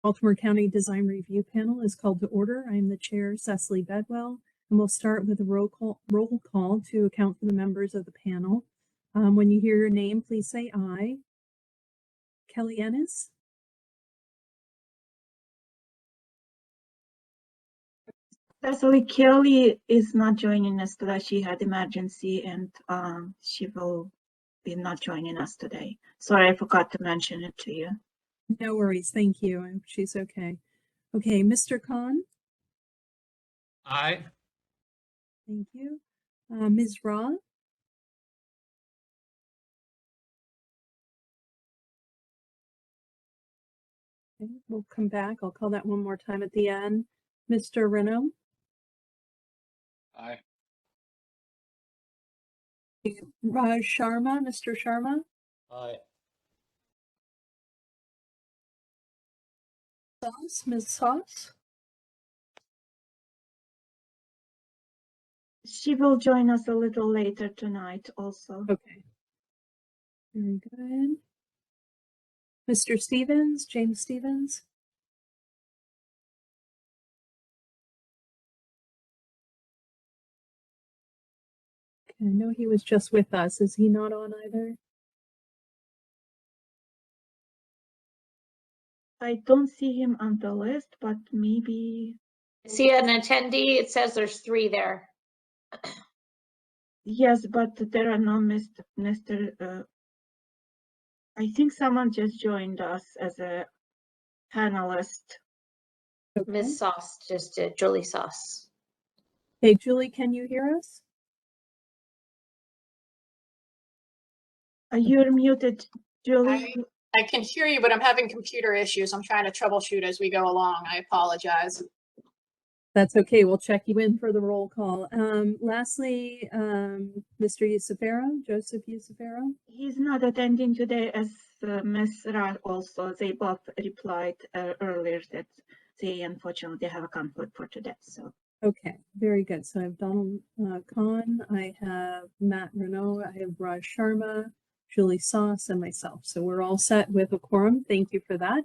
Baltimore County Design Review Panel is called to order. I am the chair, Cecily Bedwell, and we'll start with a roll call to account for the members of the panel. When you hear your name, please say aye. Kelly Ennis. Cecily, Kelly is not joining us today. She had emergency and she will be not joining us today. Sorry, I forgot to mention it to you. No worries, thank you. I hope she's okay. Okay, Mr. Khan. Aye. Thank you. Ms. Ra. Okay, we'll come back. I'll call that one more time at the end. Mr. Renaud. Aye. Raj Sharma, Mr. Sharma. Aye. Sauce, Ms. Sauce. She will join us a little later tonight also. Okay. Very good. Mr. Stevens, James Stevens. Okay, I know he was just with us. Is he not on either? I don't see him on the list, but maybe. Is he an attendee? It says there's 3 there. Yes, but there are no Mr. I think someone just joined us as a panelist. Okay. Ms. Sauce just did, Julie Sauce. Hey, Julie, can you hear us? You're muted, Julie. I can hear you, but I'm having computer issues. I'm trying to troubleshoot as we go along. I apologize. That's okay. We'll check you in for the roll call. Lastly, Mr. Yusufero, Joseph Yusufero. He's not attending today, as Ms. Ra also. They both replied earlier that they unfortunately have a conflict for today. So. Okay, very good. So I have Donald Khan, I have Matt Renaud, I have Raj Sharma, Julie Sauce, and myself. So we're all set with a quorum. Thank you for that.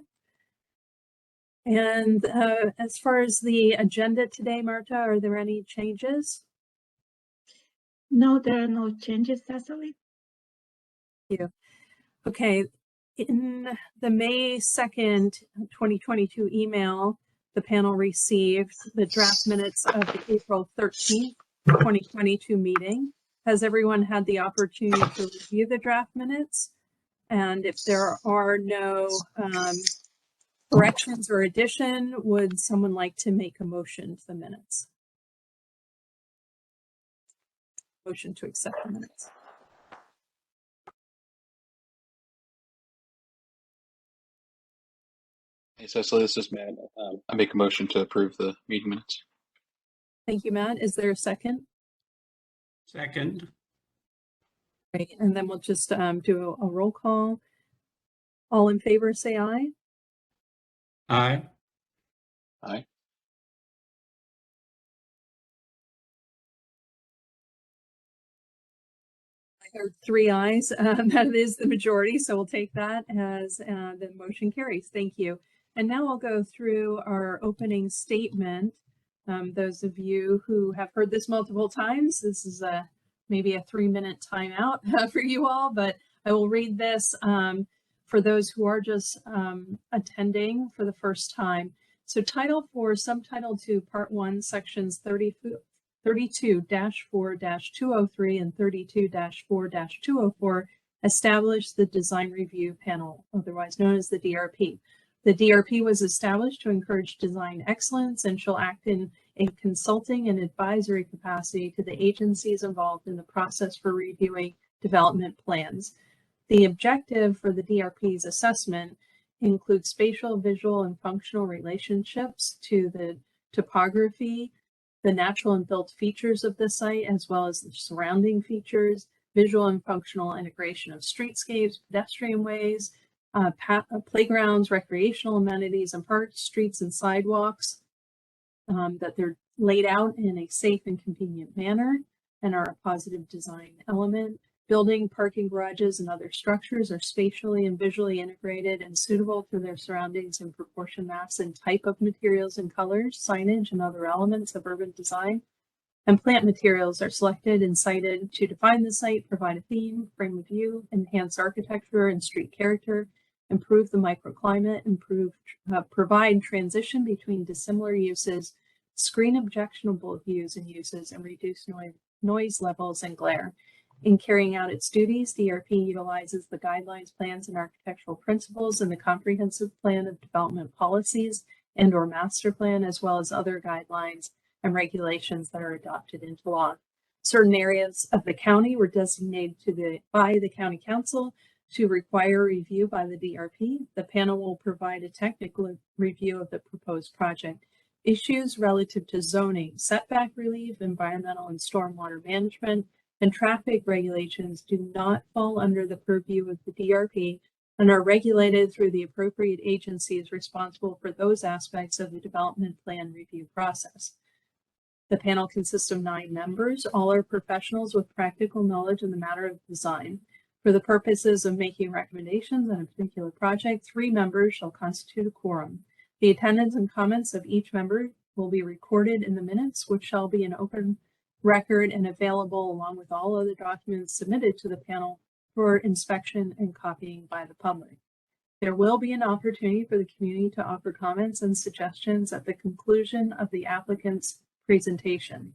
And as far as the agenda today, Marta, are there any changes? No, there are no changes, Cecily. Thank you. Okay, in the May 2nd, 2022 email, the panel received the draft minutes of the April 13th, 2022 meeting. Has everyone had the opportunity to review the draft minutes? And if there are no corrections or addition, would someone like to make a motion to the minutes? Motion to accept the minutes. Hey, Cecily, this is Matt. I make a motion to approve the meeting minutes. Thank you, Matt. Is there a second? Second. Great. And then we'll just do a roll call. All in favor, say aye. Aye. Aye. I heard 3 ayes. That is the majority, so we'll take that as the motion carries. Thank you. And now I'll go through our opening statement. Those of you who have heard this multiple times, this is maybe a 3-minute timeout for you all, but I will read this for those who are just attending for the first time. So Title 4, Subtitle 2, Part 1, Sections 32-4-203 and 32-4-204 establish the Design Review Panel, otherwise known as the DRP. The DRP was established to encourage design excellence and shall act in a consulting and advisory capacity to the agencies involved in the process for reviewing development plans. The objective for the DRP's assessment includes spatial, visual, and functional relationships to the topography, the natural and built features of the site, as well as the surrounding features, visual and functional integration of streetscapes, pedestrian ways, playgrounds, recreational amenities, and parks, streets, and sidewalks, that they're laid out in a safe and convenient manner and are a positive design element. Building, parking garages, and other structures are spatially and visually integrated and suitable to their surroundings in proportion, mass, and type of materials and colors, signage, and other elements of urban design. And plant materials are selected and cited to define the site, provide a theme, frame of view, enhance architecture and street character, improve the microclimate, provide transition between dissimilar uses, screen objectionable views and uses, and reduce noise levels and glare. In carrying out its duties, DRP utilizes the guidelines, plans, and architectural principles in the comprehensive plan of development policies and/or master plan, as well as other guidelines and regulations that are adopted into law. Certain areas of the county were designated by the county council to require review by the DRP. The panel will provide a technical review of the proposed project. Issues relative to zoning, setback relief, environmental and stormwater management, and traffic regulations do not fall under the purview of the DRP and are regulated through the appropriate agencies responsible for those aspects of the development plan review process. The panel consists of 9 members. All are professionals with practical knowledge in the matter of design. For the purposes of making recommendations on a particular project, 3 members shall constitute a quorum. The attendance and comments of each member will be recorded in the minutes, which shall be an open record and available along with all other documents submitted to the panel for inspection and copying by the public. There will be an opportunity for the community to offer comments and suggestions at the conclusion of the applicant's presentation.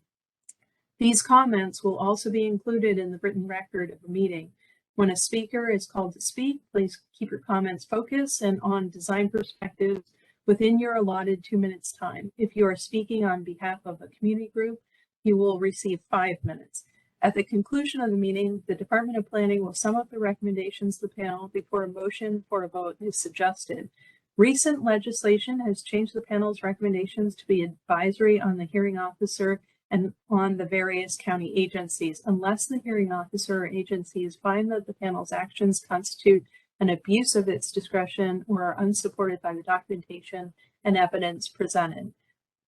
These comments will also be included in the written record of the meeting. When a speaker is called to speak, please keep your comments focused and on design perspectives within your allotted 2 minutes time. If you are speaking on behalf of a community group, you will receive 5 minutes. At the conclusion of the meeting, the Department of Planning will sum up the recommendations of the panel before a motion for a vote is suggested. Recent legislation has changed the panel's recommendations to be advisory on the hearing officer and on the various county agencies, unless the hearing officer or agencies find that the panel's actions constitute an abuse of its discretion or are unsupported by the documentation and evidence presented.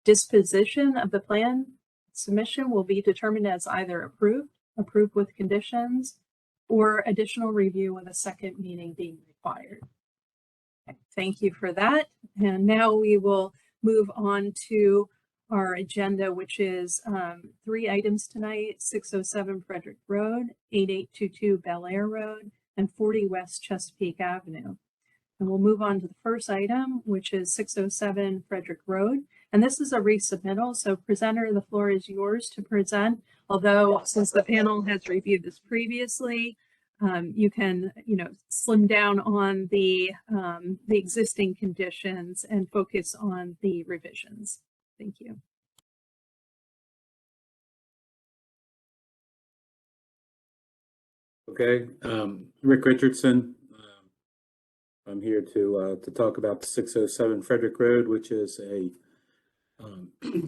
Disposition of the plan submission will be determined as either approved with conditions, or additional review with a second meeting being required. Okay, thank you for that. And now we will move on to our agenda, which is 3 items tonight: 607 Frederick Road, 8822 Bel Air Road, and 40 West Chesapeake Avenue. And we'll move on to the first item, which is 607 Frederick Road. And this is a resubmittal. So presenter, the floor is yours to present. Although since the panel has reviewed this previously, you can, slim down on the existing conditions and focus on the revisions. Thank you. Okay, Rick Richardson. I'm here to talk about the 607 Frederick Road, which is a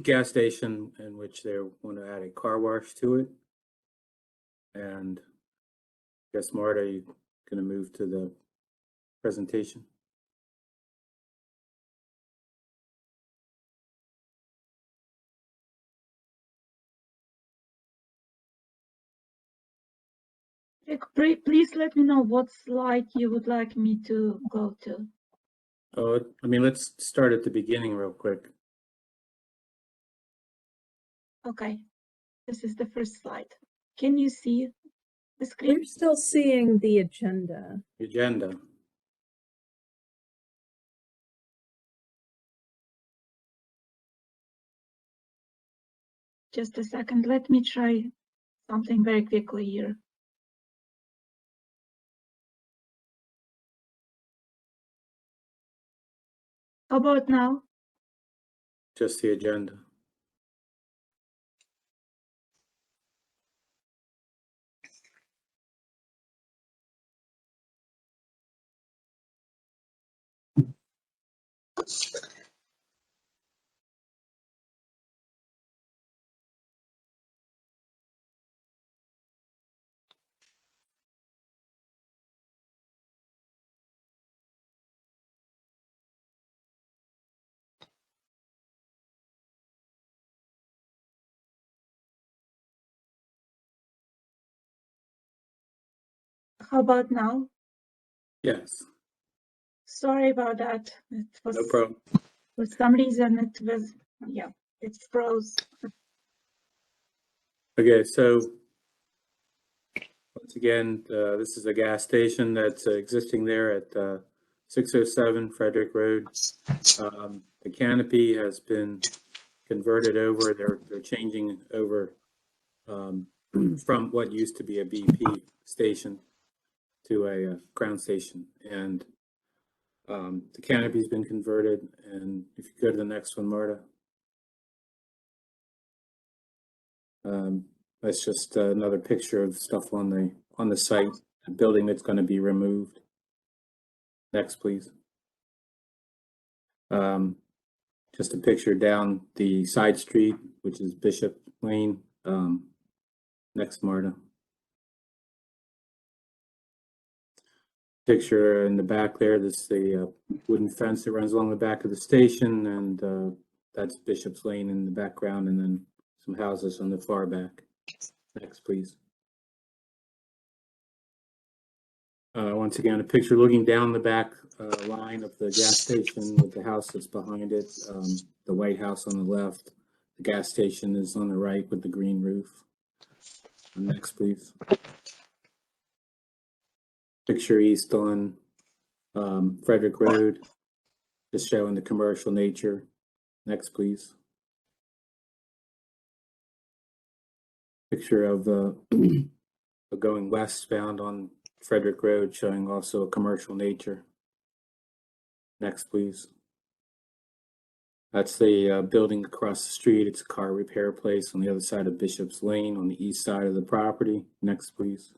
gas station in which they want to add a car wash to it. And I guess, Marta, you're going to move to the presentation. Rick, please let me know what slide you would like me to go to. Oh, let's start at the beginning real quick. Okay, this is the first slide. Can you see the screen? We're still seeing the agenda. Agenda. Just a second, let me try something very quickly here. How about now? Just the agenda. How about now? Yes, Sorry about that. It was, no problem. for some reason it was, yeah, it froze. Okay, so once again, this is a gas station that's existing there at 607 Frederick Road. The canopy has been converted over. They're changing over from what used to be a BP station to a ground station, and the canopy's been converted. And if you go to the next one, Marta. That's just another picture of stuff on the site, a building that's going to be removed. Next, please. Just a picture down the side street, which is Bishop Lane. Next, Marta. Picture in the back there, this is the wooden fence that runs along the back of the station, and that's Bishop's Lane in the background, and then some houses on the far back. Next, please. Once again, a picture looking down the back line of the gas station with the house that's behind it, the White House on the left. The gas station is on the right with the green roof. Next, please. Picture east on Frederick Road, just showing the commercial nature. Next, please. Picture of going westbound on Frederick Road, showing also a commercial nature. Next, please. That's the building across the street. It's a car repair place on the other side of Bishop's Lane on the east side of the property. Next, please.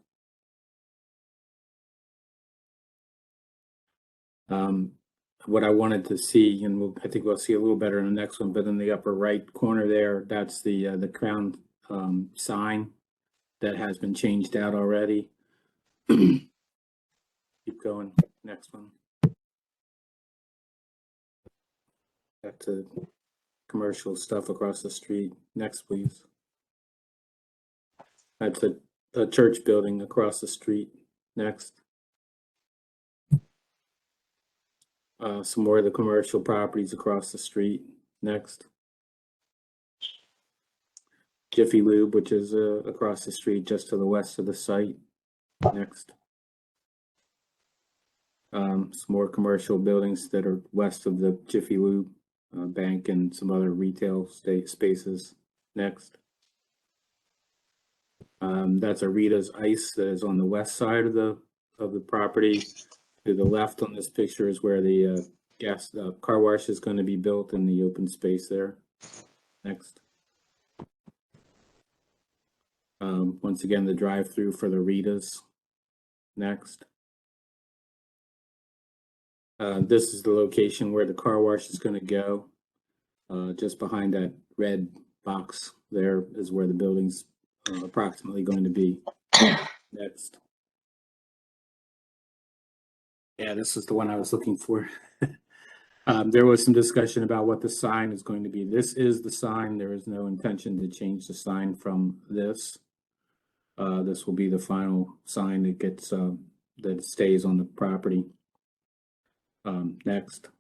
What I wanted to see, and I think we'll see a little better in the next one, but in the upper right corner there, that's the Crown sign that has been changed out already. Keep going. Next one. Back to commercial stuff across the street. Next, please. That's a church building across the street. Next. Some more of the commercial properties across the street. Next. Jiffy Lube, which is across the street just to the west of the site. Next. Some more commercial buildings that are west of the Jiffy Lube bank and some other retail spaces. Next. That's a Rita's Ice that is on the west side of the property. To the left on this picture is where the car wash is going to be built in the open space there. Next. Once again, the drive-through for the Rita's. Next. This is the location where the car wash is going to go. Just behind that red box there is where the building's approximately going to be. Next. Yeah, this is the one I was looking for. There was some discussion about what the sign is going to be. This is the sign. There is no intention to change the sign from this. This will be the final sign that gets that stays on the property. Next.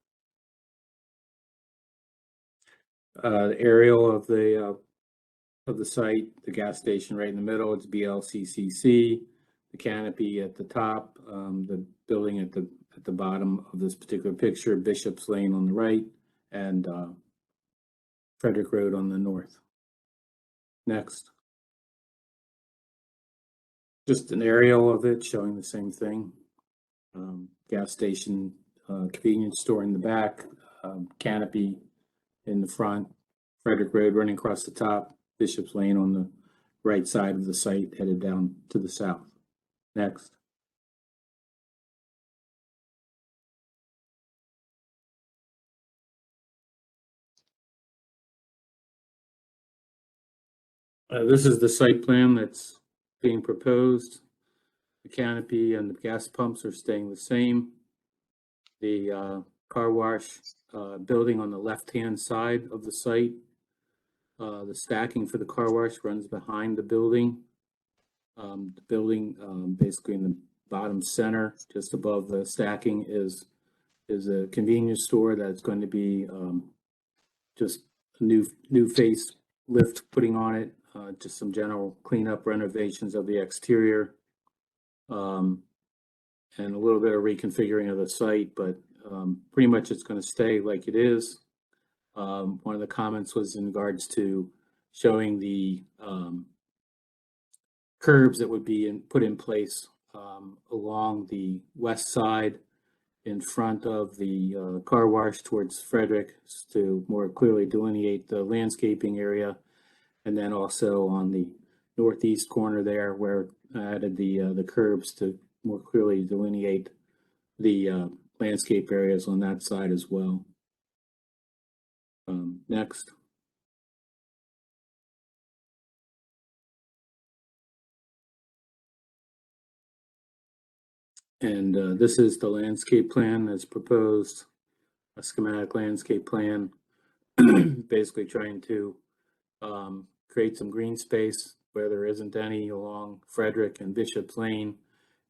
The aerial of the site, the gas station right in the middle, it's BLCCC. The canopy at the top, the building at the bottom of this particular picture, Bishop's Lane on the right, and Frederick Road on the north. Next. Just an aerial of it showing the same thing. Gas station, convenience store in the back, canopy in the front, Frederick Road running across the top, Bishop's Lane on the right side of the site headed down to the south. Next. This is the site plan that's being proposed. The canopy and the gas pumps are staying the same. The car wash building on the left-hand side of the site. The stacking for the car wash runs behind the building. The building basically in the bottom center, just above the stacking, is a convenience store that's going to be just a new face lift putting on it, just some general cleanup renovations of the exterior, and a little bit of reconfiguring of the site, but pretty much it's going to stay like it is. One of the comments was in regards to showing the curbs that would be put in place along the west side in front of the car wash towards Frederick to more clearly delineate the landscaping area. And then also on the northeast corner there where I added the curbs to more clearly delineate the landscape areas on that side as well. Next. And this is the landscape plan as proposed, a schematic landscape plan, basically trying to create some green space where there isn't any along Frederick and Bishop's Lane.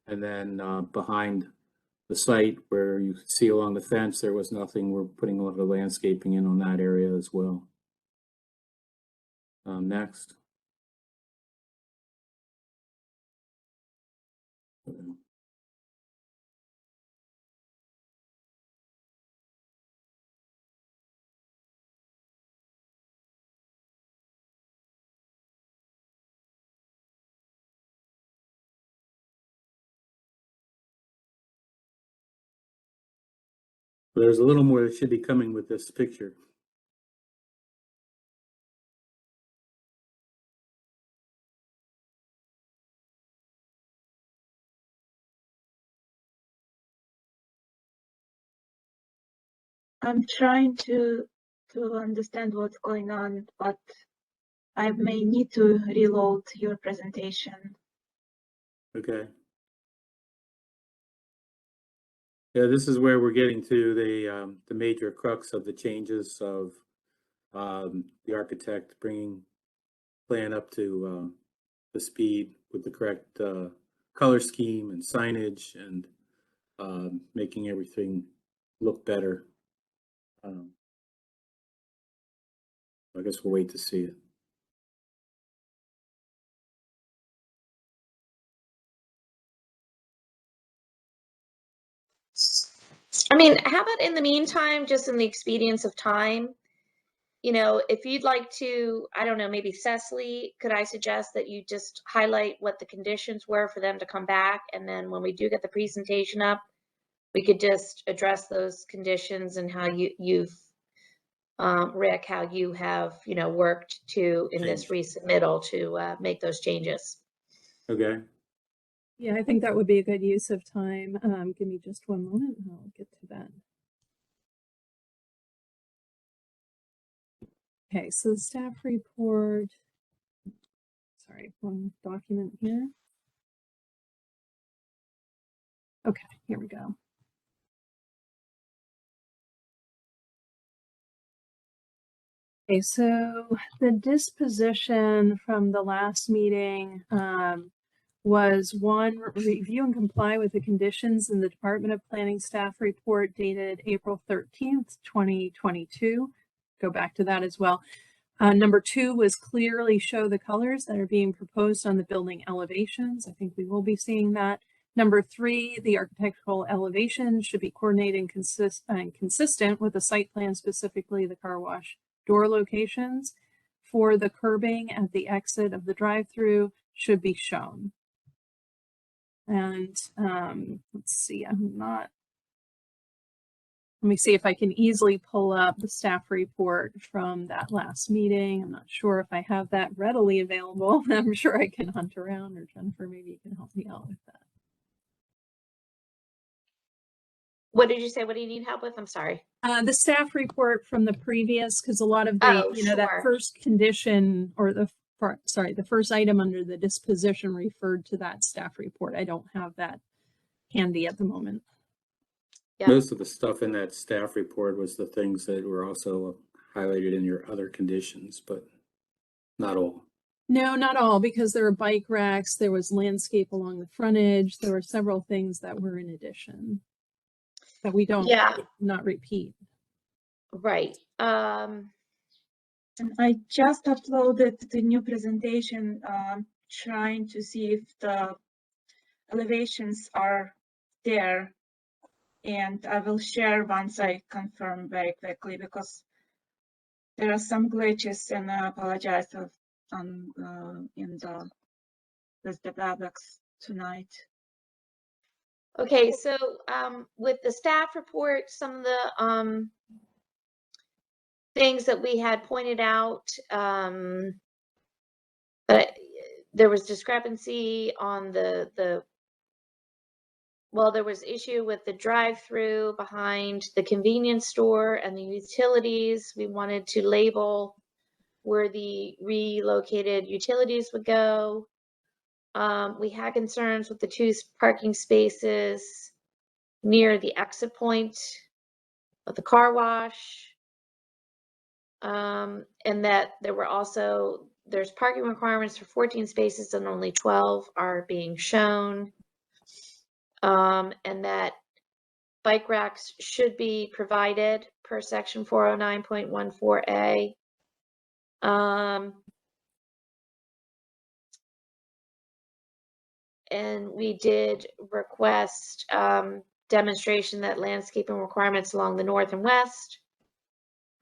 And then behind the site where you can see along the fence, there was nothing. We're putting a lot of landscaping in on that area as well. Next. There's a little more that should be coming with this picture. I'm trying to understand what's going on, but I may need to reload your presentation. Okay. Yeah, this is where we're getting to the major crux of the changes of the architect bringing plan up to the speed with the correct color scheme and signage and making everything look better. I guess we'll wait to see it. I mean, how about in the meantime, just in the expedience of time, you know, if you'd like to, I don't know, maybe Cecily, could I suggest that you just highlight what the conditions were for them to come back? And then when we do get the presentation up, we could just address those conditions and how you've, Rick, how you have, you know, worked to, in this resubmittal to make those changes. Okay. Yeah, I think that would be a good use of time. Give me just one moment and I'll get to that. Okay, so the staff report, sorry, wrong document here. Okay, here we go. Okay, so the disposition from the last meeting was one, review and comply with the conditions in the Department of Planning staff report dated April 13th, 2022. Go back to that as well. Number two was clearly show the colors that are being proposed on the building elevations. I think we will be seeing that. Number three, the architectural elevation should be coordinated and consistent with the site plan, specifically the car wash door locations. For the curbing at the exit of the drive-through should be shown. And let's see, let me see if I can easily pull up the staff report from that last meeting. I'm not sure if I have that readily available. I'm sure I can hunt around, or Jennifer, maybe you can help me out with that. What did you say? What do you need help with? I'm sorry. The staff report from the previous, because a lot of the, you know, that sure. first condition or the first item under the disposition referred to that staff report. I don't have that handy at the moment. Yeah. Most of the stuff in that staff report was the things that were also highlighted in your other conditions, but not all. No, not all, because there were bike racks, there was landscape along the frontage, there were several things that were in addition that we don't Yeah. not repeat. Right. And I just uploaded the new presentation, trying to see if the elevations are there. And I will share once I confirm very quickly, because there are some glitches, and I apologize in the with the WebEx tonight. Okay, so with the staff report, some of the things that we had pointed out, there was discrepancy on well, there was issue with the drive-through behind the convenience store and the utilities. We wanted to label where the relocated utilities would go. We had concerns with the 2 parking spaces near the exit point of the car wash. And that there were also, there's parking requirements for 14 spaces and only 12 are being shown. And that bike racks should be provided per section 409.14A. And we did request demonstration that landscaping requirements along the north and west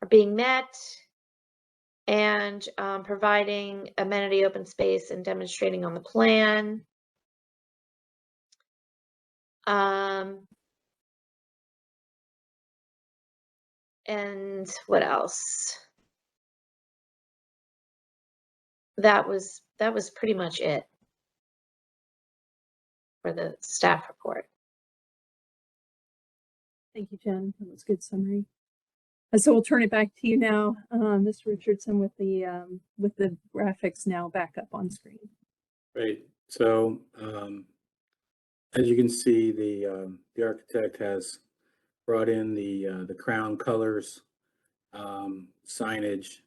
are being met, and providing amenity open space and demonstrating on the plan. And what else? That was pretty much it for the staff report. Thank you, Jen. That was a good summary. And so we'll turn it back to you now, Mr. Richardson, with the graphics now back up on screen. Great. So as you can see, the architect has brought in the crown colors, signage,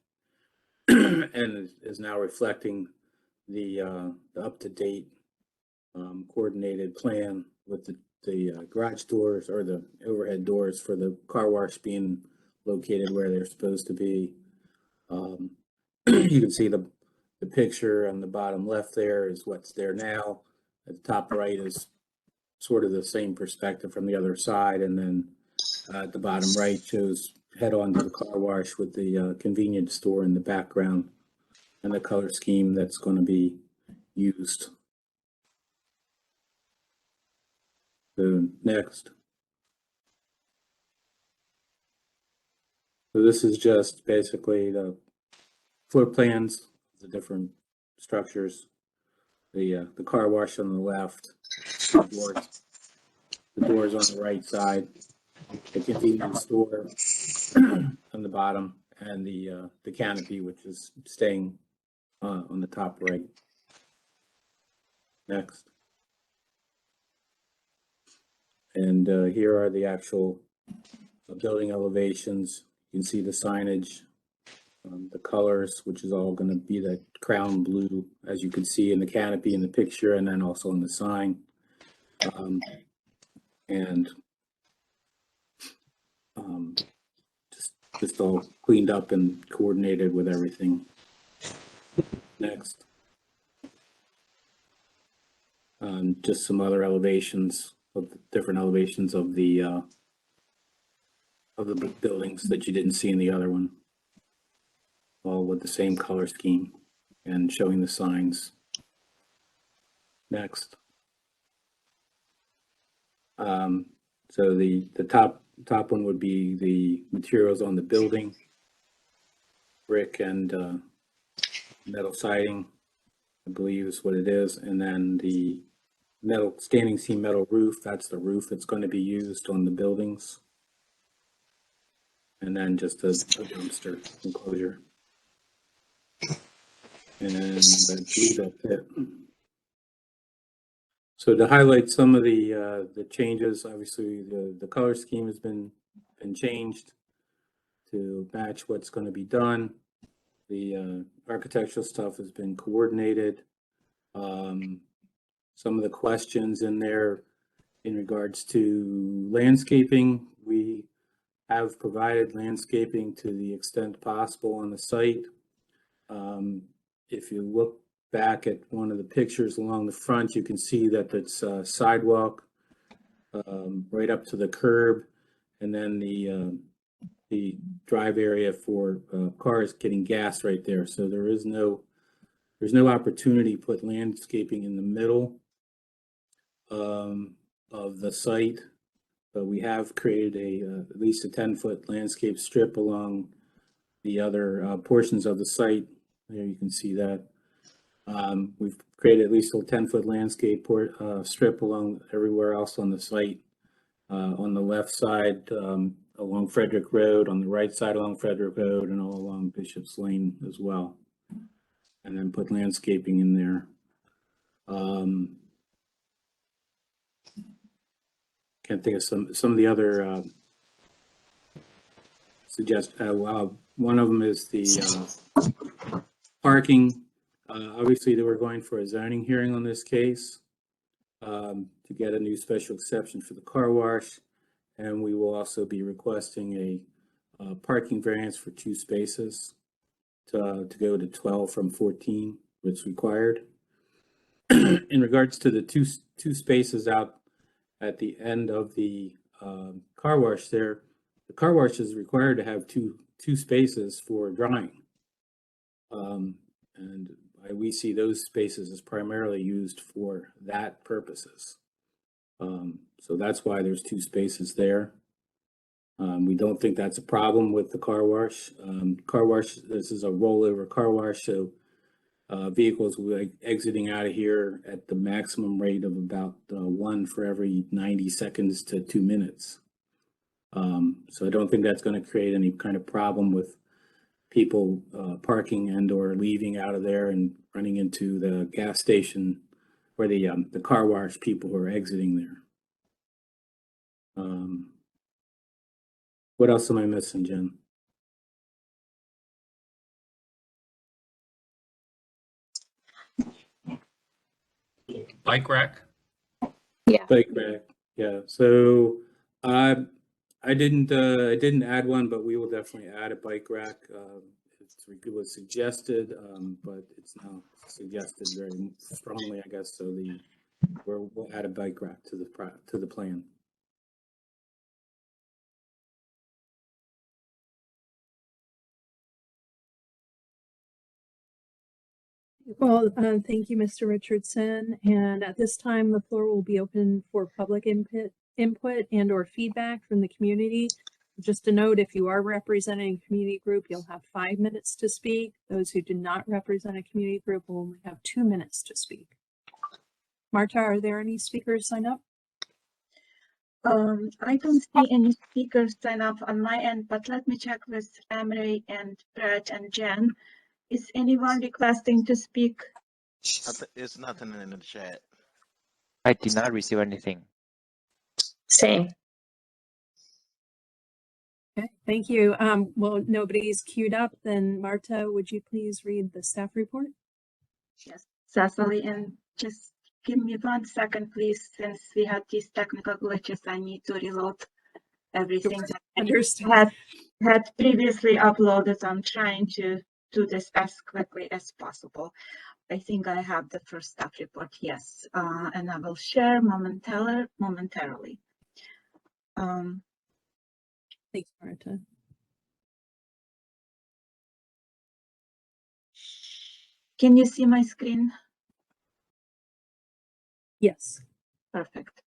and is now reflecting the up-to-date coordinated plan with the garage doors, or the overhead doors for the car wash being located where they're supposed to be. You can see the picture on the bottom left there is what's there now. At the top right is sort of the same perspective from the other side, and then at the bottom right shows head on to the car wash with the convenience store in the background and the color scheme that's going to be used. So next. So this is just basically the floor plans, the different structures, the car wash on the left, the doors on the right side, the convenience store on the bottom, and the canopy, which is staying on the top right. Next. And here are the actual building elevations. You can see the signage, the colors, which is all going to be the crown blue, as you can see in the canopy in the picture, and then also in the sign. And just all cleaned up and coordinated with everything. Next. Just some other elevations of the different elevations of the buildings that you didn't see in the other one, all with the same color scheme and showing the signs. Next. So the top one would be the materials on the building, brick and metal siding, I believe is what it is, and then the metal standing seam metal roof, that's the roof that's going to be used on the buildings. And then just a dumpster enclosure. And I believe that's it. So to highlight some of the changes, obviously the color scheme has been changed to match what's going to be done. The architectural stuff has been coordinated. Some of the questions in there in regards to landscaping, we have provided landscaping to the extent possible on the site. If you look back at one of the pictures along the front, you can see that it's a sidewalk right up to the curb, and then the drive area for cars getting gas right there. So there's no opportunity to put landscaping in the middle of the site, but we have created at least a 10-foot landscape strip along the other portions of the site. There you can see that. We've created at least a 10-foot landscape strip along everywhere else on the site. On the left side along Frederick Road, on the right side along Frederick Road, and all along Bishop's Lane as well. And then put landscaping in there. Can't think of some of the other one of them is the parking. Obviously, they were going for a zoning hearing on this case to get a new special exception for the car wash, and we will also be requesting a parking variance for 2 spaces to go to 12 from 14, which is required. In regards to the two spaces out at the end of the car wash there, the car wash is required to have two spaces for drying. And we see those spaces as primarily used for that purposes. So that's why there's 2 spaces there. We don't think that's a problem with the car wash. This is a rollover car wash, so vehicles will be exiting out of here at the maximum rate of about 1 for every 90 seconds to 2 minutes. So I don't think that's going to create any kind of problem with people parking and or leaving out of there and running into the gas station where the car wash people who are exiting there. What else am I missing, Jen? Bike rack. Yeah. Bike rack, yeah. So I didn't add one, but we will definitely add a bike rack. It was suggested, but it's now suggested very strongly, I guess. So we'll add a bike rack to the plan. Well, thank you, Mr. Richardson. And at this time, the floor will be open for public input and or feedback from the community. Just a note, if you are representing a community group, you'll have 5 minutes to speak. Those who do not represent a community group will only have 2 minutes to speak. Marta, are there any speakers sign up? I don't see any speakers sign up on my end, but let me check with Emre and Brett and Jen. Is anyone requesting to speak? It's nothing in the chat. I did not receive anything. Same. Okay, thank you. Well, nobody's queued up. Then Marta, would you please read the staff report? Yes, Cecily, and just give me 1 second, please, since we had these technical glitches. I need to reload everything that Understand. had previously uploaded. I'm trying to do this as quickly as possible. I think I have the first staff report, yes, and I will share momentarily. Thanks, Marta. Can you see my screen? Yes. Perfect.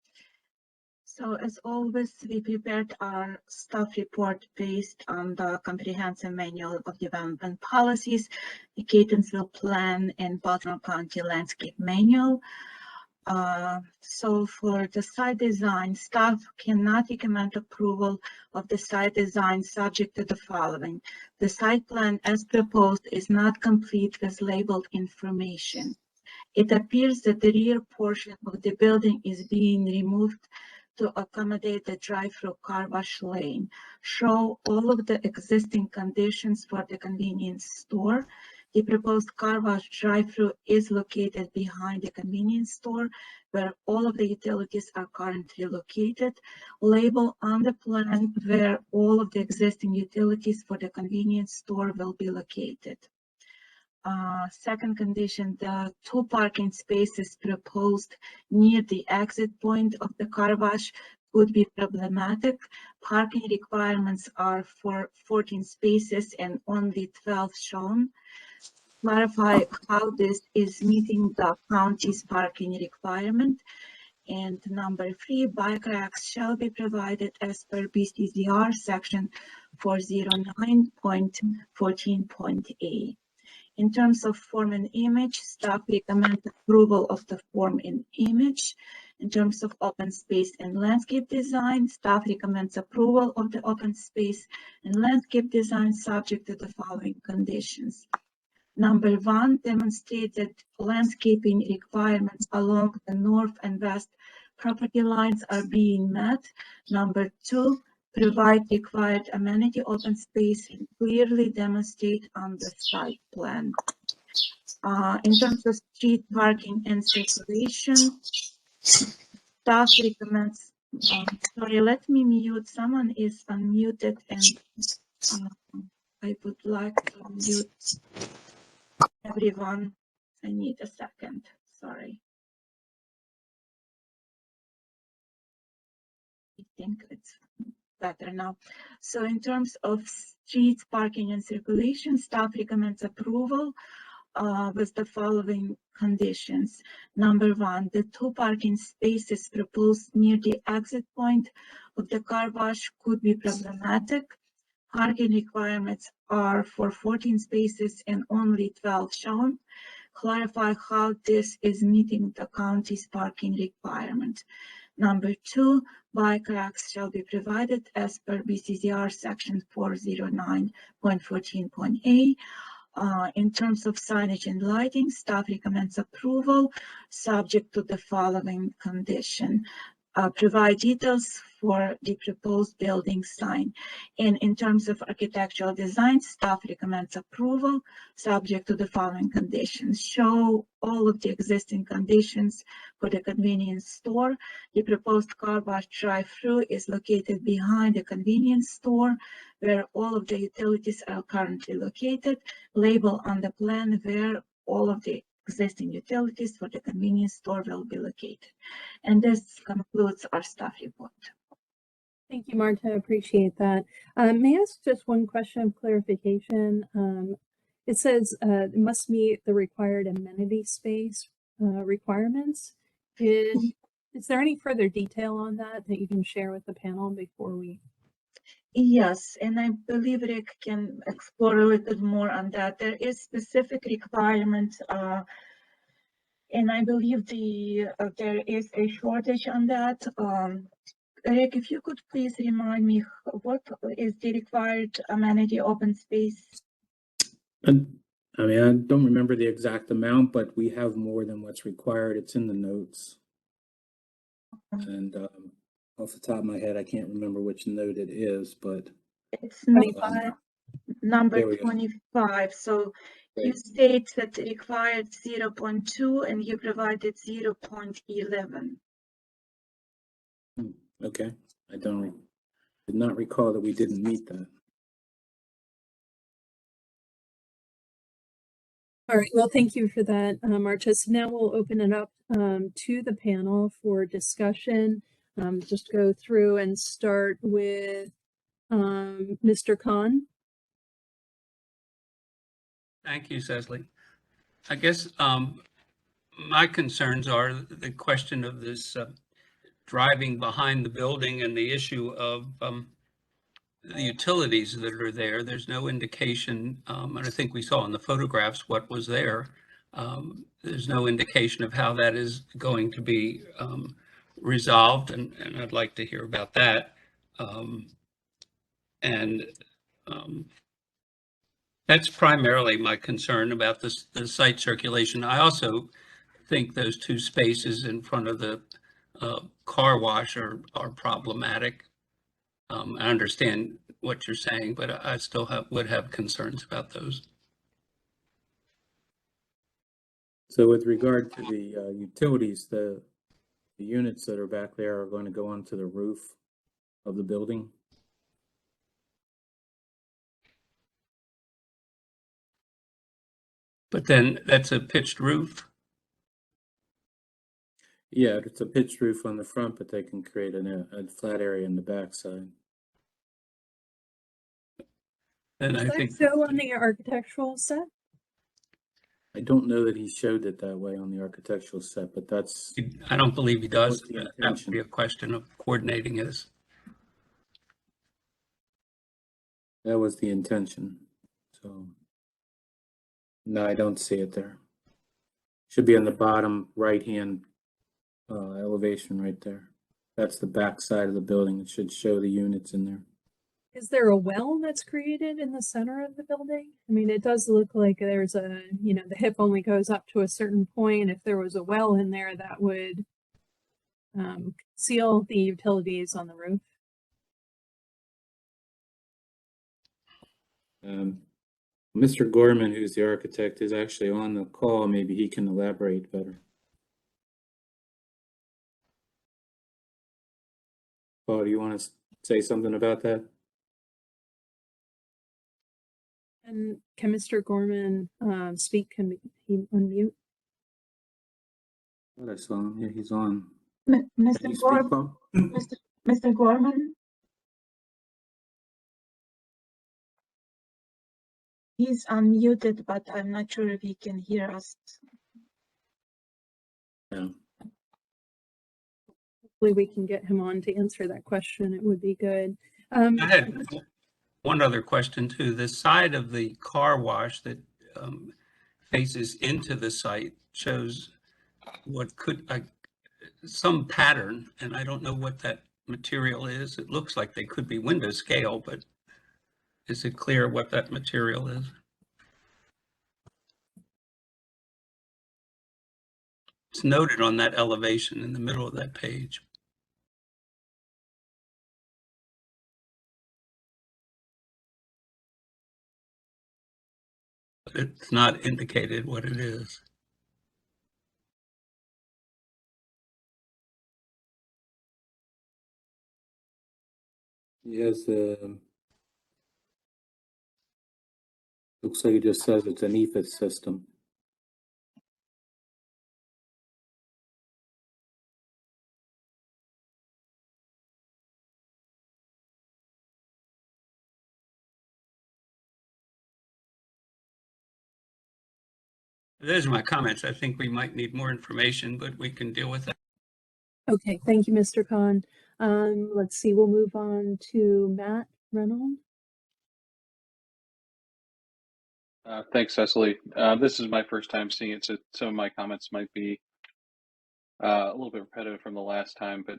So as always, we prepared our staff report based on the Comprehensive Manual of Development Policies, the Catonsville Plan, and Baltimore County Landscape Manual. So for the site design, staff cannot recommend approval of the site design subject to the following. The site plan as proposed is not complete with labeled information. It appears that the rear portion of the building is being removed to accommodate the drive-through car wash lane. Show all of the existing conditions for the convenience store. The proposed car wash drive-through is located behind the convenience store where all of the utilities are currently located. Label on the plan where all of the existing utilities for the convenience store will be located. Second condition, the 2 parking spaces proposed near the exit point of the car wash could be problematic. Parking requirements are for 14 spaces and only 12 shown. Clarify how this is meeting the county's parking requirement. And number 3, bike racks shall be provided as per BCZR section 409.14.a. In terms of form and image, staff recommends approval of the form and image. In terms of open space and landscape design, staff recommends approval of the open space and landscape design subject to the following conditions. Number 1, demonstrate that landscaping requirements along the north and west property lines are being met. Number 2, provide required amenity open space and clearly demonstrate on the site plan. In terms of street parking and circulation, staff recommends, sorry, let me mute. Someone is unmuted and I would like to mute everyone. I need a second, sorry. I think it's better now. So in terms of street parking and circulation, staff recommends approval with the following conditions. Number 1, the 2 parking spaces proposed near the exit point of the car wash could be problematic. Parking requirements are for 14 spaces and only 12 shown. Clarify how this is meeting the county's parking requirement. Number 2, bike racks shall be provided as per BCZR section 409.14.a. In terms of signage and lighting, staff recommends approval subject to the following condition. Provide details for the proposed building sign. And in terms of architectural design, staff recommends approval subject to the following conditions. Show all of the existing conditions for the convenience store. The proposed car wash drive-through is located behind the convenience store where all of the utilities are currently located. Label on the plan where all of the existing utilities for the convenience store will be located. And this concludes our staff report. Thank you, Marta. I appreciate that. May I ask just one question of clarification? It says it must meet the required amenity space requirements. Is there any further detail on that you can share with the panel before we? Yes, and I believe Rick can explore a little bit more on that. There is specific requirement, and I believe there is a shortage on that. Rick, if you could please remind me what is the required amenity open space? And I mean, I don't remember the exact amount, but we have more than what's required. It's in the notes. And off the top of my head, I can't remember which note it is, but It's 25. Number There we go. 25. So you state that required 0.2 and you provided 0.11. okay. I did not recall that we didn't meet that. All right, well, thank you for that, Marta. So now we'll open it up to the panel for discussion. Just go through and start with Mr. Khan. Thank you, Cecily. I guess my concerns are the question of this driving behind the building and the issue of the utilities that are there. There's no indication, and I think we saw in the photographs what was there. There's no indication of how that is going to be resolved, and I'd like to hear about that. That's primarily my concern about the site circulation. I also think those 2 spaces in front of the car wash are problematic. I understand what you're saying, but I still would have concerns about those. So with regard to the utilities, the units that are back there are going to go onto the roof of the building. But then that's a pitched roof. Yeah, it's a pitched roof on the front, but they can create a flat area in the backside. And Does I that think show on the architectural set? I don't know that he showed it that way on the architectural set, but that's I don't believe he does. What's the That would intention? be a question of coordinating this. that was the intention. So no, I don't see it there. Should be on the bottom right-hand elevation right there. That's the back side of the building. It should show the units in there. Is there a well that's created in the center of the building? I mean, it does look like there's a, you know, the hip only goes up to a certain point. If there was a well in there, that would conceal the utilities on the roof. Mr. Gorman, who's the architect, is actually on the call. Maybe he can elaborate better. Paul, do you want to say something about that? And can Mr. Gorman speak? Can he unmute? What I saw him. Yeah, he's on. Can Mr. you speak, Gorman, Paul? Mr. Gorman? He's unmuted, but I'm not sure if he can hear us. Yeah. Hopefully we can get him on to answer that question. It would be good. I had one other question too. The side of the car wash that faces into the site shows what could some pattern, and I don't know what that material is. It looks like they could be window scale, but is it clear what that material is? It's noted on that elevation in the middle of that page. But it's not indicated what it is. He has looks like it just says it's an EFIS system. Those are my comments. I think we might need more information, but we can deal with that. Okay, thank you, Mr. Khan. Let's see, we'll move on to Matt Reynolds. Thanks, Cecily. This is my first time seeing it, so some of my comments might be a little bit repetitive from the last time, but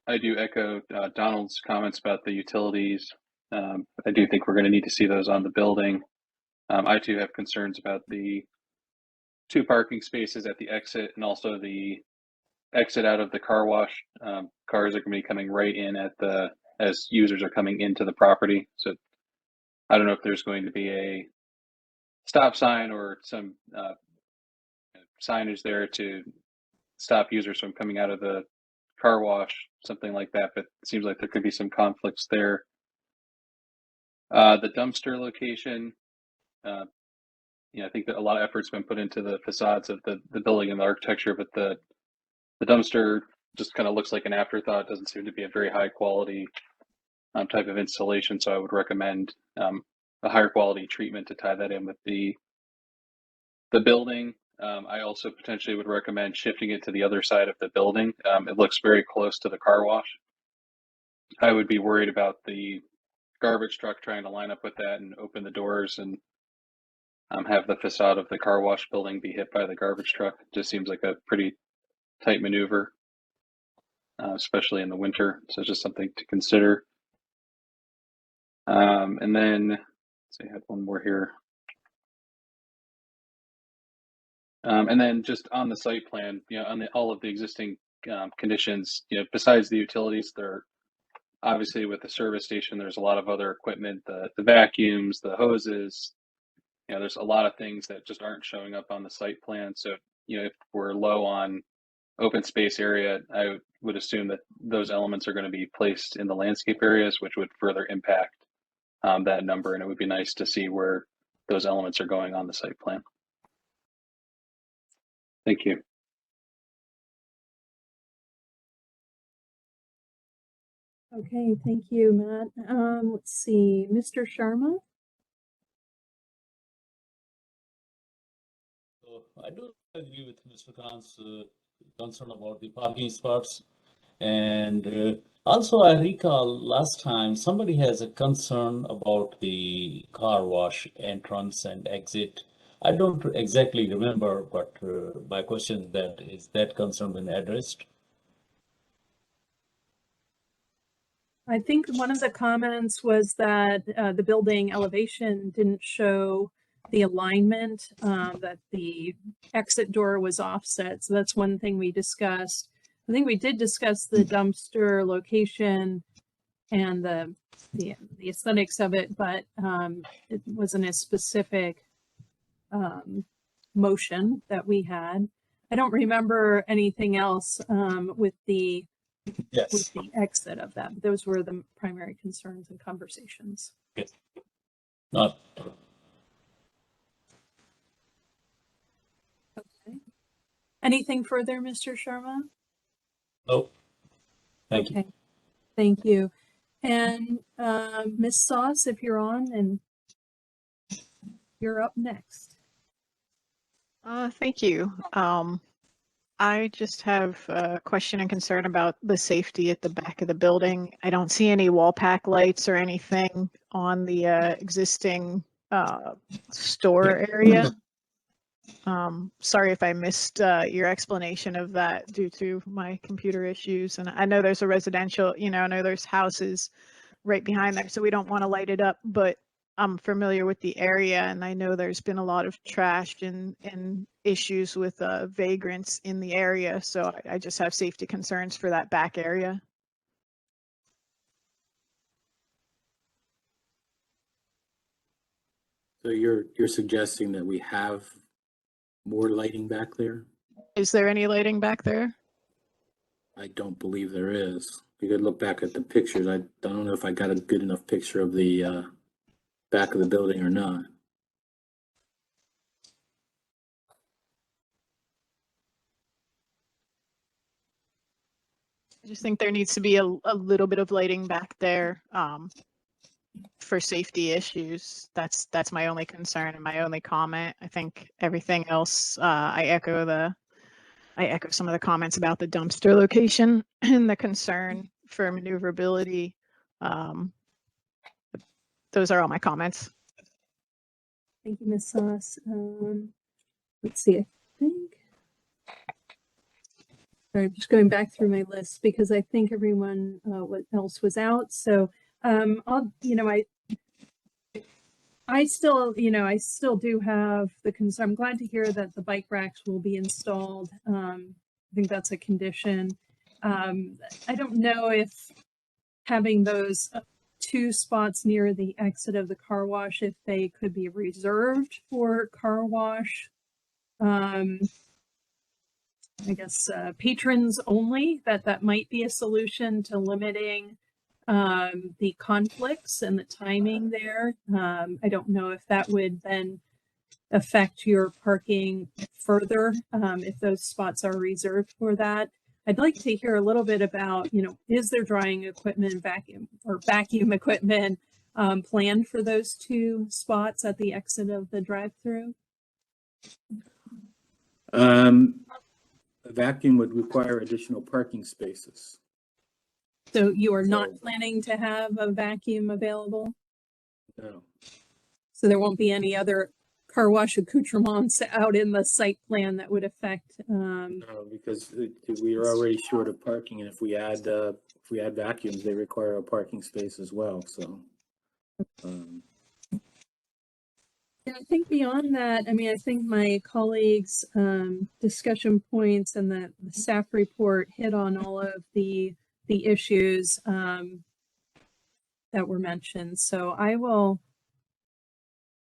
I do echo Donald's comments about the utilities. I do think we're going to need to see those on the building. I too have concerns about the 2 parking spaces at the exit and also the exit out of the car wash. Cars are going to be coming right in as users are coming into the property. So I don't know if there's going to be a stop sign or some signage there to stop users from coming out of the car wash, something like that, but it seems like there could be some conflicts there. The dumpster location, I think that a lot of effort's been put into the facades of the building and the architecture, but the dumpster just kind of looks like an afterthought. It doesn't seem to be a very high quality type of installation, so I would recommend a higher quality treatment to tie that in with the building. I also potentially would recommend shifting it to the other side of the building. It looks very close to the car wash. I would be worried about the garbage truck trying to line up with that and open the doors and have the facade of the car wash building be hit by the garbage truck. It just seems like a pretty tight maneuver, especially in the winter. So it's just something to consider. And then, let's see, I had one more here. And then just on the site plan, on all of the existing conditions, besides the utilities, there obviously with the service station, there's a lot of other equipment, the vacuums, the hoses. There's a lot of things that just aren't showing up on the site plan. So, if we're low on open space area, I would assume that those elements are going to be placed in the landscape areas, which would further impact that number. And it would be nice to see where those elements are going on the site plan. Thank you. Okay, thank you, Matt. Let's see, Mr. Sharma. So I do agree with Mr. Khan's concern about the parking spots. And also I recall last time somebody has a concern about the car wash entrance and exit. I don't exactly remember, but my question is that concern been addressed? I think one of the comments was that the building elevation didn't show the alignment, that the exit door was offset. So that's one thing we discussed. I think we did discuss the dumpster location and the aesthetics of it, but it wasn't a specific motion that we had. I don't remember anything else with the exit of that. Those were the primary concerns and conversations. Okay. Not. Okay. Anything further, Mr. Sharma? No. Thank you. Thank you. And Ms. Sauce, if you're on, and you're up next. Thank you. I just have a question and concern about the safety at the back of the building. I don't see any wall pack lights or anything on the existing store area. Sorry if I missed your explanation of that due to my computer issues. And I know there's a residential, I know there's houses right behind there, so we don't want to light it up, but I'm familiar with the area, and I know there's been a lot of trash and issues with vagrants in the area. So I just have safety concerns for that back area. So you're suggesting that we have more lighting back there? Is there any lighting back there? I don't believe there is. You could look back at the pictures. I don't know if I got a good enough picture of the back of the building or not. I just think there needs to be a little bit of lighting back there for safety issues. That's my only concern and my only comment. I think everything else, I echo some of the comments about the dumpster location and the concern for maneuverability. Those are all my comments. Thank you, Ms. Sauce. Let's see, I think. Sorry, I'm just going back through my list because I think everyone else was out. So I still do have the concern. I'm glad to hear that the bike racks will be installed. I think that's a condition. I don't know if having those two spots near the exit of the car wash, if they could be reserved for car wash. I guess patrons only, that might be a solution to limiting the conflicts and the timing there. I don't know if that would then affect your parking further if those spots are reserved for that. I'd like to hear a little bit about, is there drying equipment, vacuum equipment planned for those two spots at the exit of the drive-through? A vacuum would require additional parking spaces. So you are not planning to have a vacuum available? No. So there won't be any other car wash accoutrements out in the site plan that would affect? No, because we are already short of parking, and if we add vacuums, they require a parking space as well. So. I think beyond that, I mean, I think my colleagues' discussion points and the staff report hit on all of the issues that were mentioned. So I will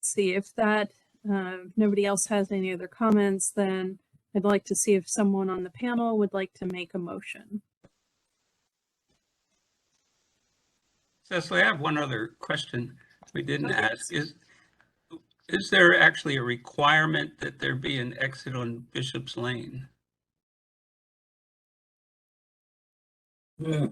see if that nobody else has any other comments, then I'd like to see if someone on the panel would like to make a motion. Cecily, I have one other question we didn't ask. Is there actually a requirement that there be an exit on Bishop's Lane? I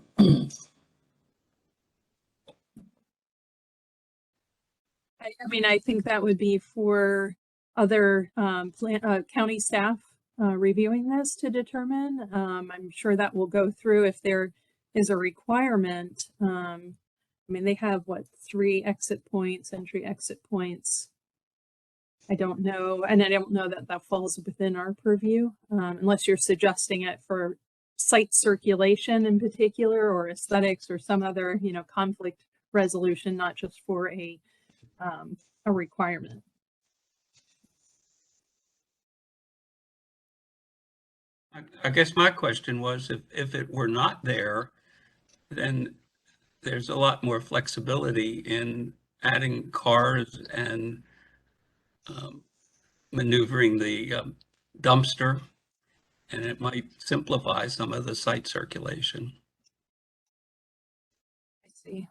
mean, I think that would be for other county staff reviewing this to determine. I'm sure that will go through if there is a requirement. I mean, they have what, 3 exit points, entry exit points. I don't know, and I don't know that that falls within our purview, unless you're suggesting it for site circulation in particular, or aesthetics, or some other, you know, conflict resolution, not just for a requirement. I guess my question was, if it were not there, then there's a lot more flexibility in adding cars and maneuvering the dumpster, and it might simplify some of the site circulation. I see.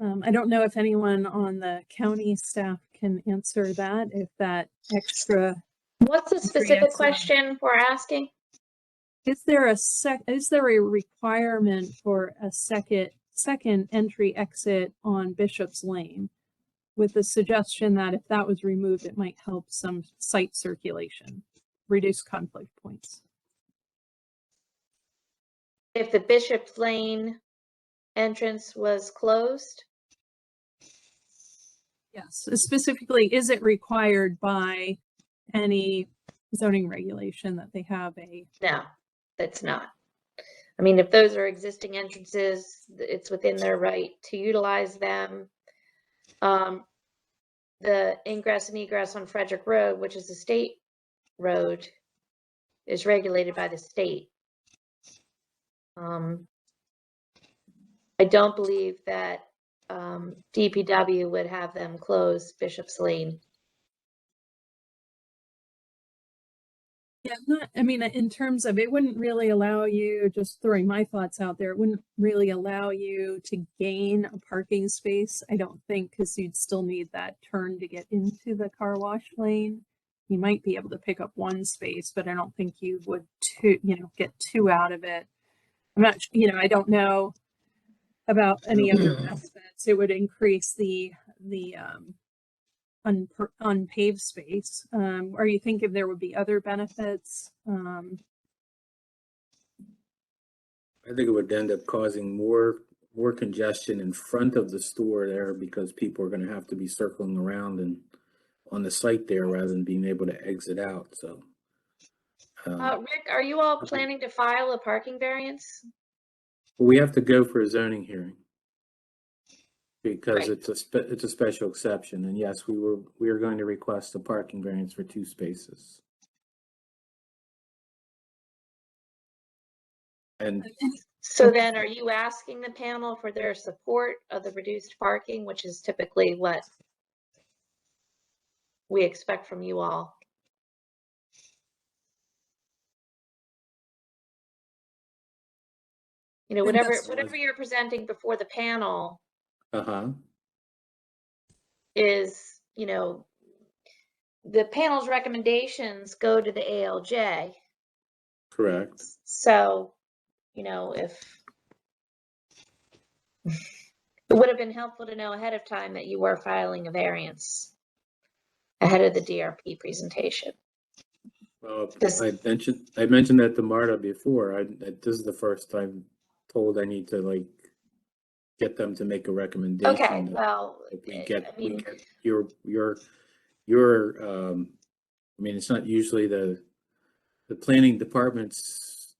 I don't know if anyone on the county staff can answer that, if that extra. What's the specific question we're asking? Is there a requirement for a second entry exit on Bishop's Lane, with the suggestion that if that was removed, it might help some site circulation, reduce conflict points? If the Bishop's Lane entrance was closed? Yes, specifically, is it required by any zoning regulation that they have a? No, that's not. I mean, if those are existing entrances, it's within their right to utilize them. The ingress and egress on Frederick Road, which is a state road, is regulated by the state. I don't believe that DPW would have them close Bishop's Lane. Yeah, I mean, in terms of, it wouldn't really allow you, just throwing my thoughts out there, it wouldn't really allow you to gain a parking space, I don't think, because you'd still need that turn to get into the car wash lane. You might be able to pick up 1 space, but I don't think you would get 2 out of it. I'm not, I don't know about any other benefits. It would increase the unpaved space. Are you thinking there would be other benefits? I think it would end up causing more congestion in front of the store there, because people are going to have to be circling around and on the site there rather than being able to exit out. So, Rick, are you all planning to file a parking variance? we have to go for a zoning hearing because Right. it's a special exception. And yes, we are going to request a parking variance for 2 spaces. And So then are you asking the panel for their support of the reduced parking, which is typically what we expect from you all? You know, whatever you're presenting before the panel is, the panel's recommendations go to the ALJ. correct. So, if it would have been helpful to know ahead of time that you were filing a variance ahead of the DRP presentation. Well, I mentioned that to Marta before. This is the first time told I need to get them to make a recommendation. Okay, well, we get your I mean, it's not usually the planning department's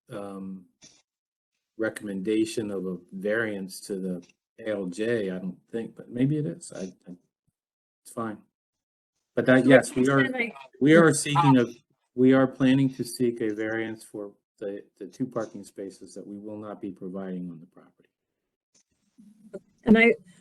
recommendation of a variance to the ALJ, I don't think, but maybe it is. It's fine. But that, yes, we are planning to seek a variance for the 2 parking spaces that we will not be providing on the property. And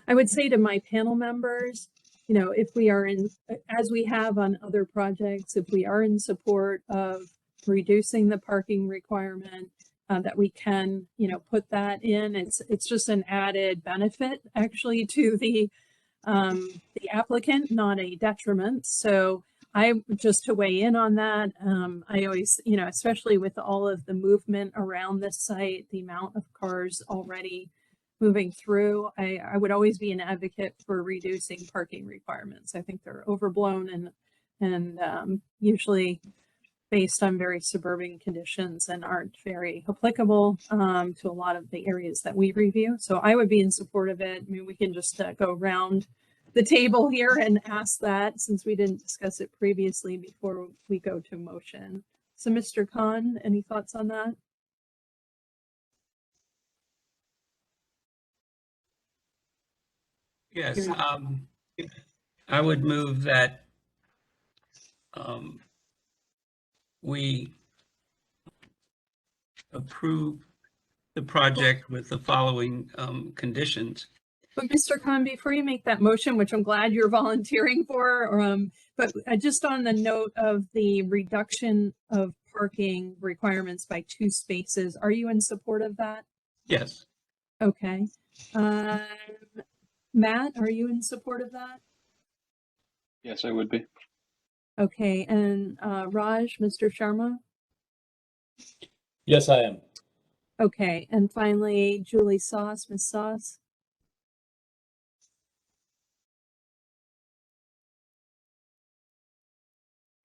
I would say to my panel members, you know, if we are in, as we have on other projects, if we are in support of reducing the parking requirement, that we can, you know, put that in. It's just an added benefit actually to the applicant, not a detriment. So just to weigh in on that, I always, you know, especially with all of the movement around this site, the amount of cars already moving through, I would always be an advocate for reducing parking requirements. I think they're overblown and usually based on very suburban conditions and aren't very applicable to a lot of the areas that we review. So I would be in support of it. I mean, we can just go around the table here and ask that, since we didn't discuss it previously before we go to motion. So Mr. Khan, any thoughts on that? Yes, I would move that we approve the project with the following conditions. But Mr. Khan, before you make that motion, which I'm glad you're volunteering for, but just on the note of the reduction of parking requirements by 2 spaces, are you in support of that? Yes. Okay. Matt, are you in support of that? Yes, I would be. Okay, and Raj, Mr. Sharma? Yes, I am. Okay, and finally, Julie Sauce, Ms. Sauce?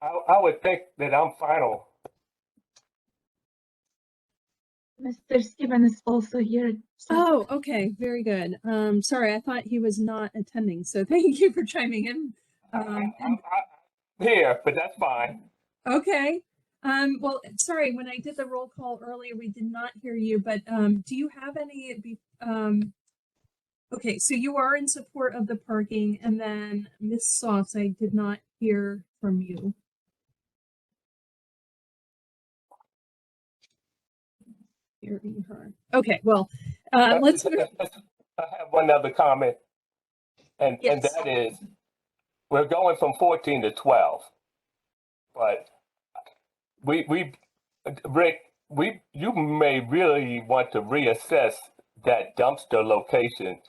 I would think that I'm final. Mr. Steven is also here. So Oh, okay, very good. Sorry, I thought he was not attending, so thank you for chiming in. I'm here, but that's fine. Okay. Well, sorry, when I did the roll call earlier, we did not hear you, but do you have any, okay, so you are in support of the parking, and then Ms. Sauce, I did not hear from you. Hearing her. Okay, well, let's move. I have one other comment, and Yes. that is, we're going from 14 to 12, but Rick, you may really want to reassess that dumpster location,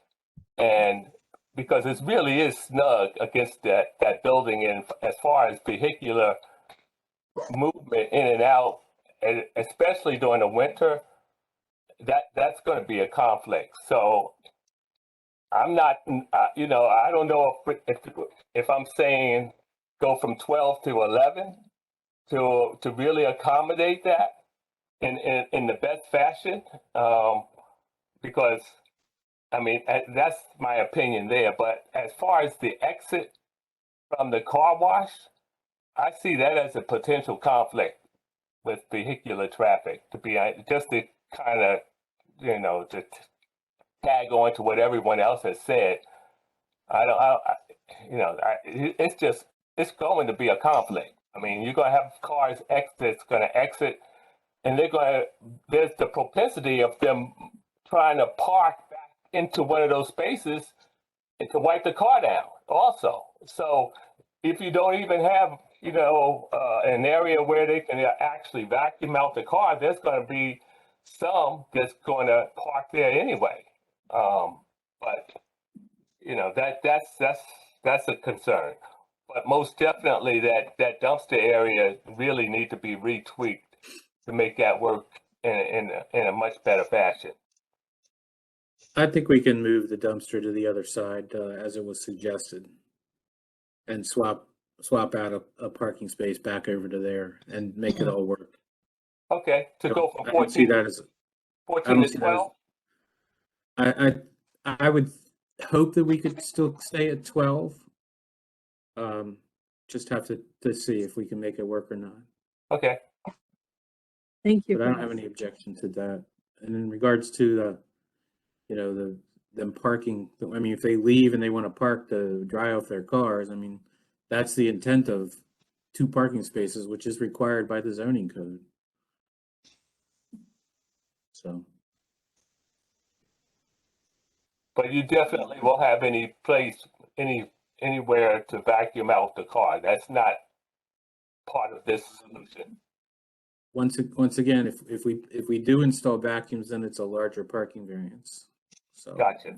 and because it really is snug against that building, and as far as vehicular movement in and out, and especially during the winter, that's going to be a conflict. So I'm not, you know, I don't know if I'm saying go from 12 to 11 to really accommodate that in the best fashion, because I mean that's my opinion there. But as far as the exit from the car wash, I see that as a potential conflict with vehicular traffic. To be just to kind of, you know, to tag on to what everyone else has said, it's going to be a conflict. I mean, you're going to have cars that's going to exit, and there's the propensity of them trying to park back into one of those spaces and to wipe the car down also. So if you don't even have, you know, an area where they can actually vacuum out the car, there's going to be some that's going to park there anyway. But you know, that's a concern. But most definitely that dumpster area really need to be retweaked to make that work in a much better fashion. I think we can move the dumpster to the other side, as it was suggested, and swap out a parking space back over to there and make it all work. Okay, to go from I don't see that as 14 to 12? I would hope that we could still stay at 12. Just have to see if we can make it work or not. Okay. Thank you. But I don't have any objection to that. And in regards to the, you know, them parking. I mean, if they leave and they want to park to dry off their cars, I mean, that's the intent of 2 parking spaces, which is required by the zoning code. So, But you definitely won't have any place, anywhere to vacuum out the car. That's not part of this solution. once again, if we do install vacuums, then it's a larger parking variance. So, Gotcha.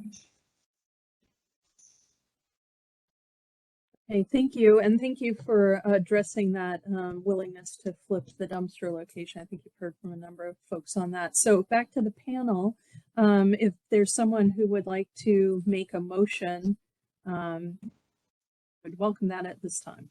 Okay, thank you. And thank you for addressing that willingness to flip the dumpster location. I think you've heard from a number of folks on that. So back to the panel, if there's someone who would like to make a motion, I'd welcome that at this time.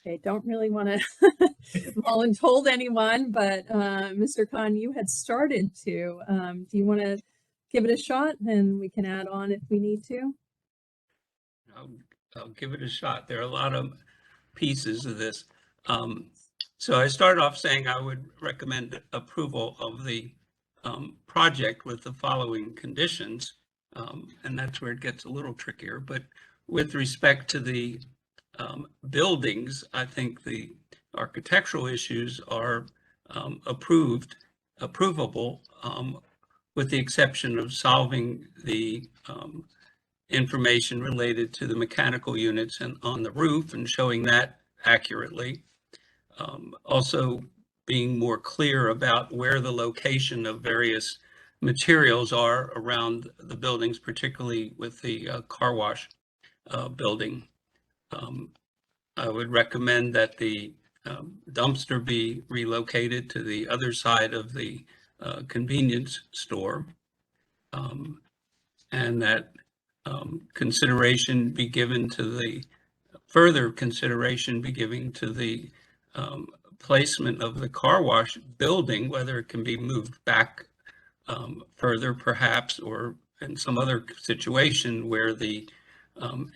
Okay, don't really want to voluntold anyone, but Mr. Khan, you had started to. Do you want to give it a shot, and we can add on if we need to? I'll give it a shot. There are a lot of pieces of this. So I start off saying I would recommend approval of the project with the following conditions, and that's where it gets a little trickier. But with respect to the buildings, I think the architectural issues are approvable, with the exception of solving the information related to the mechanical units and on the roof and showing that accurately. Also being more clear about where the location of various materials are around the buildings, particularly with the car wash building. I would recommend that the dumpster be relocated to the other side of the convenience store, and that consideration be given to the further consideration be given to the placement of the car wash building, whether it can be moved back further perhaps, or in some other situation where the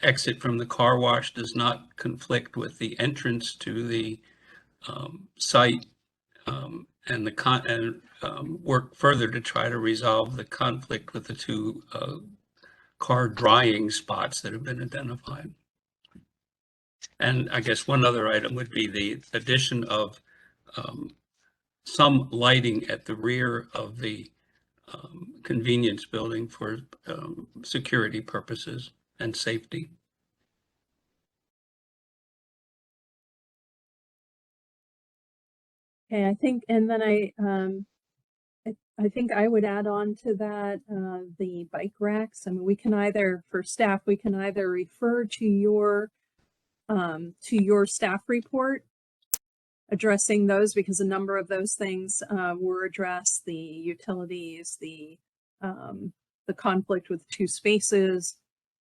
exit from the car wash does not conflict with the entrance to the site, and work further to try to resolve the conflict with the 2 car drying spots that have been identified. And I guess one other item would be the addition of some lighting at the rear of the convenience building for security purposes and safety. Okay, I think, and then I think I would add on to that the bike racks. I mean, we can either, for staff, we can either refer to your staff report addressing those, because a number of those things were addressed: the utilities, the conflict with 2 spaces,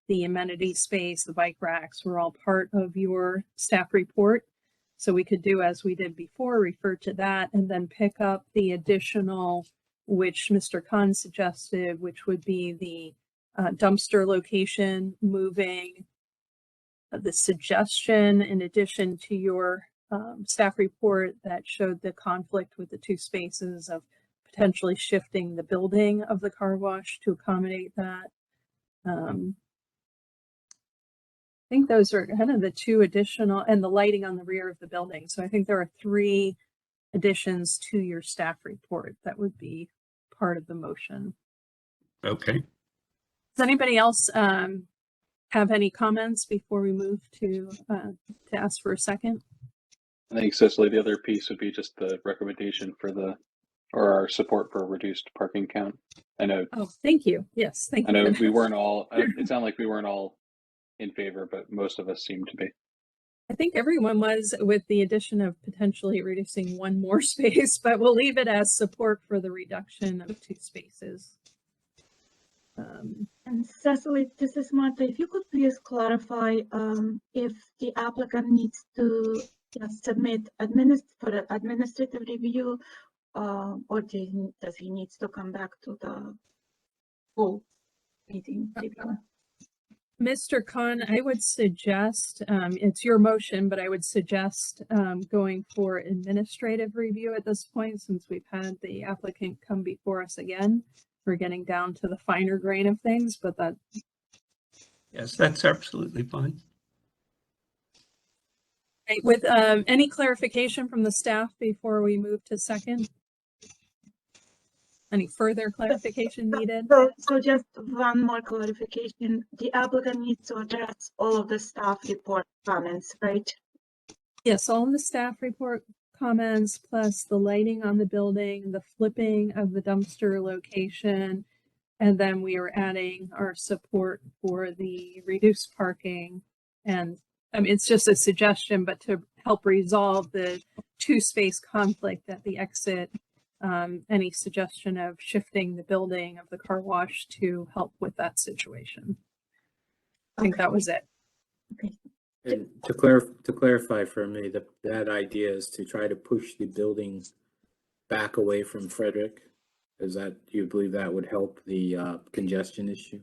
the amenity space, the bike racks were all part of your staff report. So we could do as we did before, refer to that, and then pick up the additional, which Mr. Khan suggested, which would be the dumpster location, moving the suggestion in addition to your staff report that showed the conflict with the 2 spaces of potentially shifting the building of the car wash to accommodate that. I think those are kind of the 2 additional, and the lighting on the rear of the building. So I think there are 3 additions to your staff report that would be part of the motion. Okay. Does anybody else have any comments before we move to ask for a second? I think, Cicely, the other piece would be just the recommendation for or our support for a reduced parking count. I know. Oh, thank you. Yes, thank you. I know we weren't all, it sounded like we weren't all in favor, but most of us seem to be. I think everyone was, with the addition of potentially reducing 1 more space, but we'll leave it as support for the reduction of 2 spaces. And Cecily, this is Martha. If you could please clarify if the applicant needs to submit for an administrative review, or does he needs to come back to the full meeting. Mr. Khan, I would suggest, it's your motion, but I would suggest going for administrative review at this point, since we've had the applicant come before us again. We're getting down to the finer grain of things, but that. Yes, that's absolutely fine. Right, with any clarification from the staff before we move to second? Any further clarification needed? So just one more clarification. The applicant needs to address all of the staff report comments, right? Yes, all the staff report comments, plus the lighting on the building, the flipping of the dumpster location, and then we are adding our support for the reduced parking. And I mean, it's just a suggestion, but to help resolve the two-space conflict at the exit, any suggestion of shifting the building of the car wash to help with that situation. I think that was it. Okay. And to clarify for me, that idea is to try to push the building back away from Frederick. Is that, do you believe that would help the congestion issue?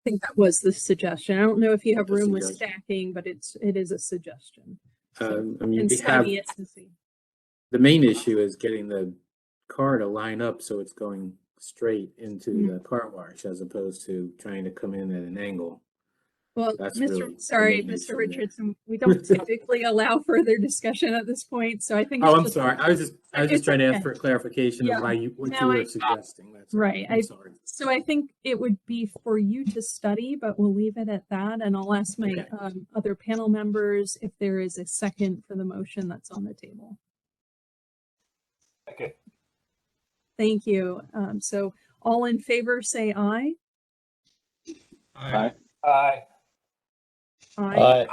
I think that was the suggestion. I don't know if you have The room with suggestion. stacking, but it is a suggestion. So, I mean, and we have, study it to see. the main issue is getting the car to line up so it's going straight into the car wash as opposed to trying to come in at an angle. Well, That's really sorry, the main Mr. issue there. Richardson, we don't typically allow further discussion at this point, so I think. Oh, it's I'm just- sorry. I was just it's trying to okay. ask for a clarification Yeah. of what you No, were suggesting. That's all. Right. I'm sorry. So I think it would be for you to study, but we'll leave it at that. And I'll ask my Okay. other panel members if there is a second for the motion that's on the table. Okay. Thank you. So all in favor, say aye. Aye. Aye. Aye.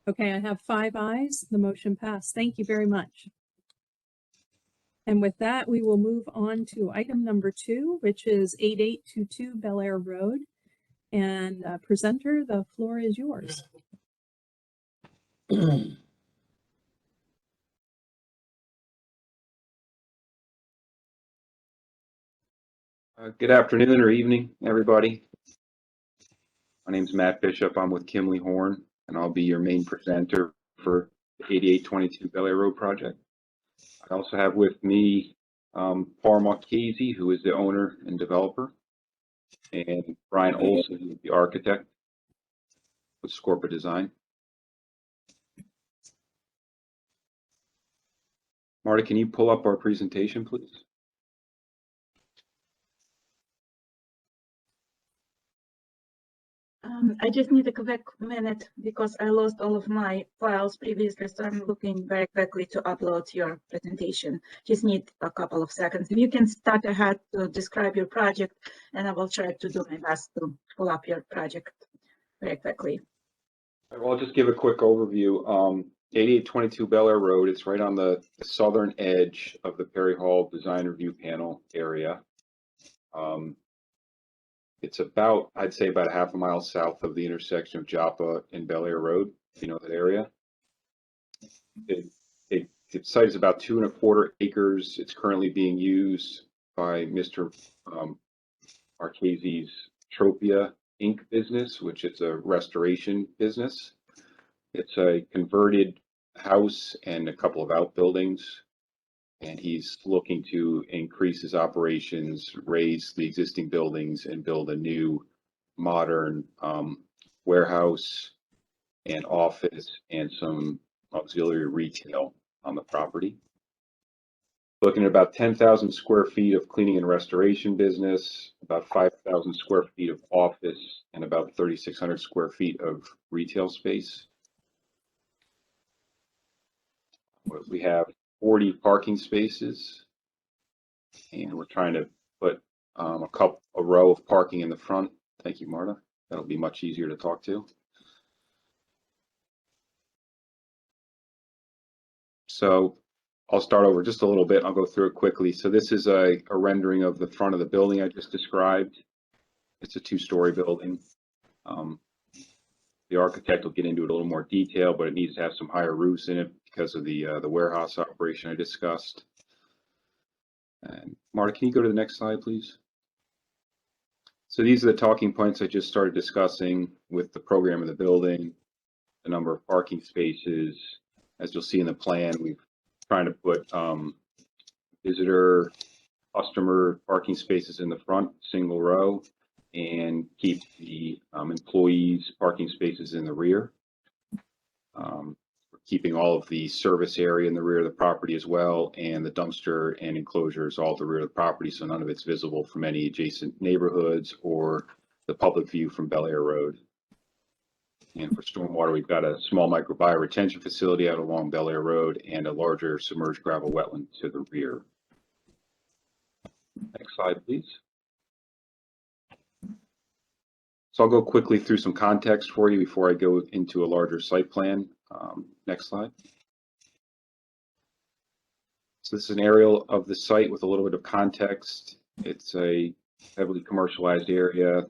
Okay, I have 5 ayes. The motion passed. Thank you very much. And with that, we will move on to item number 2, which is 8822 Bel Air Road. And presenter, the floor is yours. Good afternoon or evening, everybody. My name is Matt Bishop. I'm with Kimley Horn, and I'll be your main presenter for the 8822 Bel Air Road project. I also have with me Paul Marchese, who is the owner and developer, and Brian Olson, who is the architect with Scorpa Design. Marta, can you pull up our presentation, please? I just need a quick minute because I lost all of my files previously, so I'm looking very quickly to upload your presentation. Just need a couple of seconds. If you can start ahead to describe your project, and I will try to do my best to pull up your project very quickly. Well, I'll just give a quick overview. 8822 Bel Air Road, it's right on the southern edge of the Perry Hall Design Review Panel area. It's about, I'd say about half a mile south of the intersection of Joppa and Bel Air Road, if you know that area. The site is about 2¼ acres. It's currently being used by Mr. Marchese's Tropia Inc. business, which is a restoration business. It's a converted house and a couple of outbuildings, and he's looking to increase his operations, raise the existing buildings, and build a new modern warehouse and office and some auxiliary retail on the property. Looking at about 10,000 square feet of cleaning and restoration business, about 5,000 square feet of office, and about 3,600 square feet of retail space. We have 40 parking spaces, and we're trying to put a row of parking in the front. Thank you, Marta. That'll be much easier to talk to. So I'll start over just a little bit. I'll go through it quickly. So this is a rendering of the front of the building I just described. It's a 2-story building. The architect will get into it a little more detail, but it needs to have some higher roofs in it because of the warehouse operation I discussed. And Marta, can you go to the next slide, please? So these are the talking points I just started discussing with the program of the building, the number of parking spaces. As you'll see in the plan, we've trying to put visitor, customer parking spaces in the front, single row, and keep the employees parking spaces in the rear. We're keeping all of the service area in the rear of the property as well, and the dumpster and enclosures all at the rear of the property, so none of it's visible from any adjacent neighborhoods or the public view from Bel Air Road. And for stormwater, we've got a small micro bioretention facility out along Bel Air Road and a larger submerged gravel wetland to the rear. Next slide, please. So I'll go quickly through some context for you before I go into a larger site plan. Next slide. So this is an aerial of the site with a little bit of context. It's a heavily commercialized area.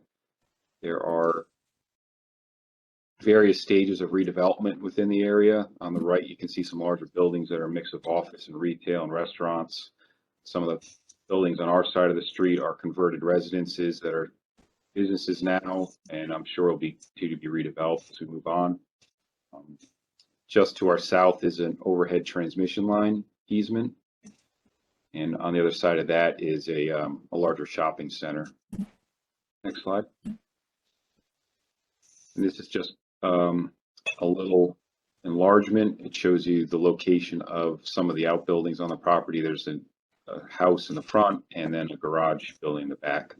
There are various stages of redevelopment within the area. On the right, you can see some larger buildings that are a mix of office and retail and restaurants. Some of the buildings on our side of the street are converted residences that are businesses now, and I'm sure will be continue to be redeveloped as we move on. Just to our south is an overhead transmission line easement, and on the other side of that is a larger shopping center. Next slide. And this is just a little enlargement. It shows you the location of some of the outbuildings on the property. There's a house in the front and then a garage building in the back.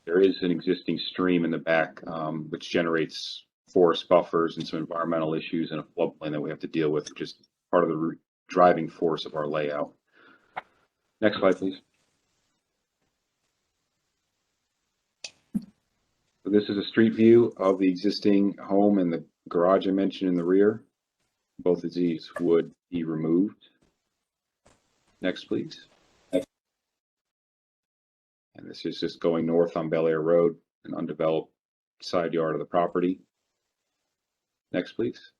There is an existing stream in the back, which generates forest buffers and some environmental issues and a floodplain that we have to deal with, which is part of the driving force of our layout. Next slide, please. So this is a street view of the existing home and the garage I mentioned in the rear. Both of these would be removed. Next, please. And this is just going north on Bel Air Road, an undeveloped side yard of the property. Next, please.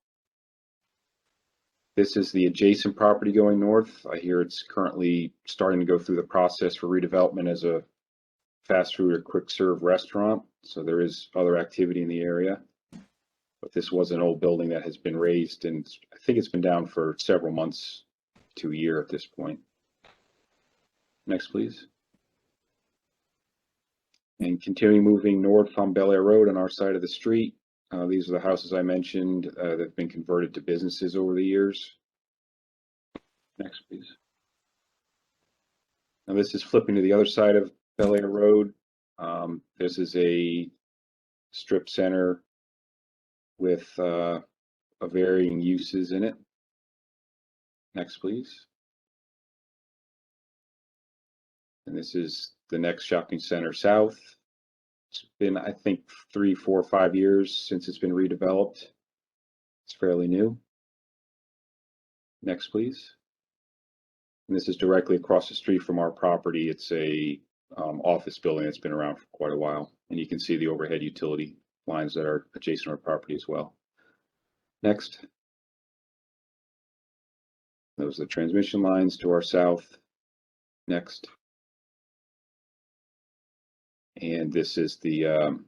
This is the adjacent property going north. I hear it's currently starting to go through the process for redevelopment as a fast food or quick serve restaurant. So there is other activity in the area. But this was an old building that has been raised, and I think it's been down for several months to a year at this point. Next, please. And continuing moving north on Bel Air Road on our side of the street. These are the houses I mentioned that have been converted to businesses over the years. Next, please. Now this is flipping to the other side of Bel Air Road. This is a strip center with varying uses in it. Next, please. And this is the next shopping center south. It's been, I think, 3, 4, 5 years since it's been redeveloped. It's fairly new. Next, please. And this is directly across the street from our property. It's a office building that's been around for quite a while. And you can see the overhead utility lines that are adjacent to our property as well. Next. Those are the transmission lines to our south. Next. And this is the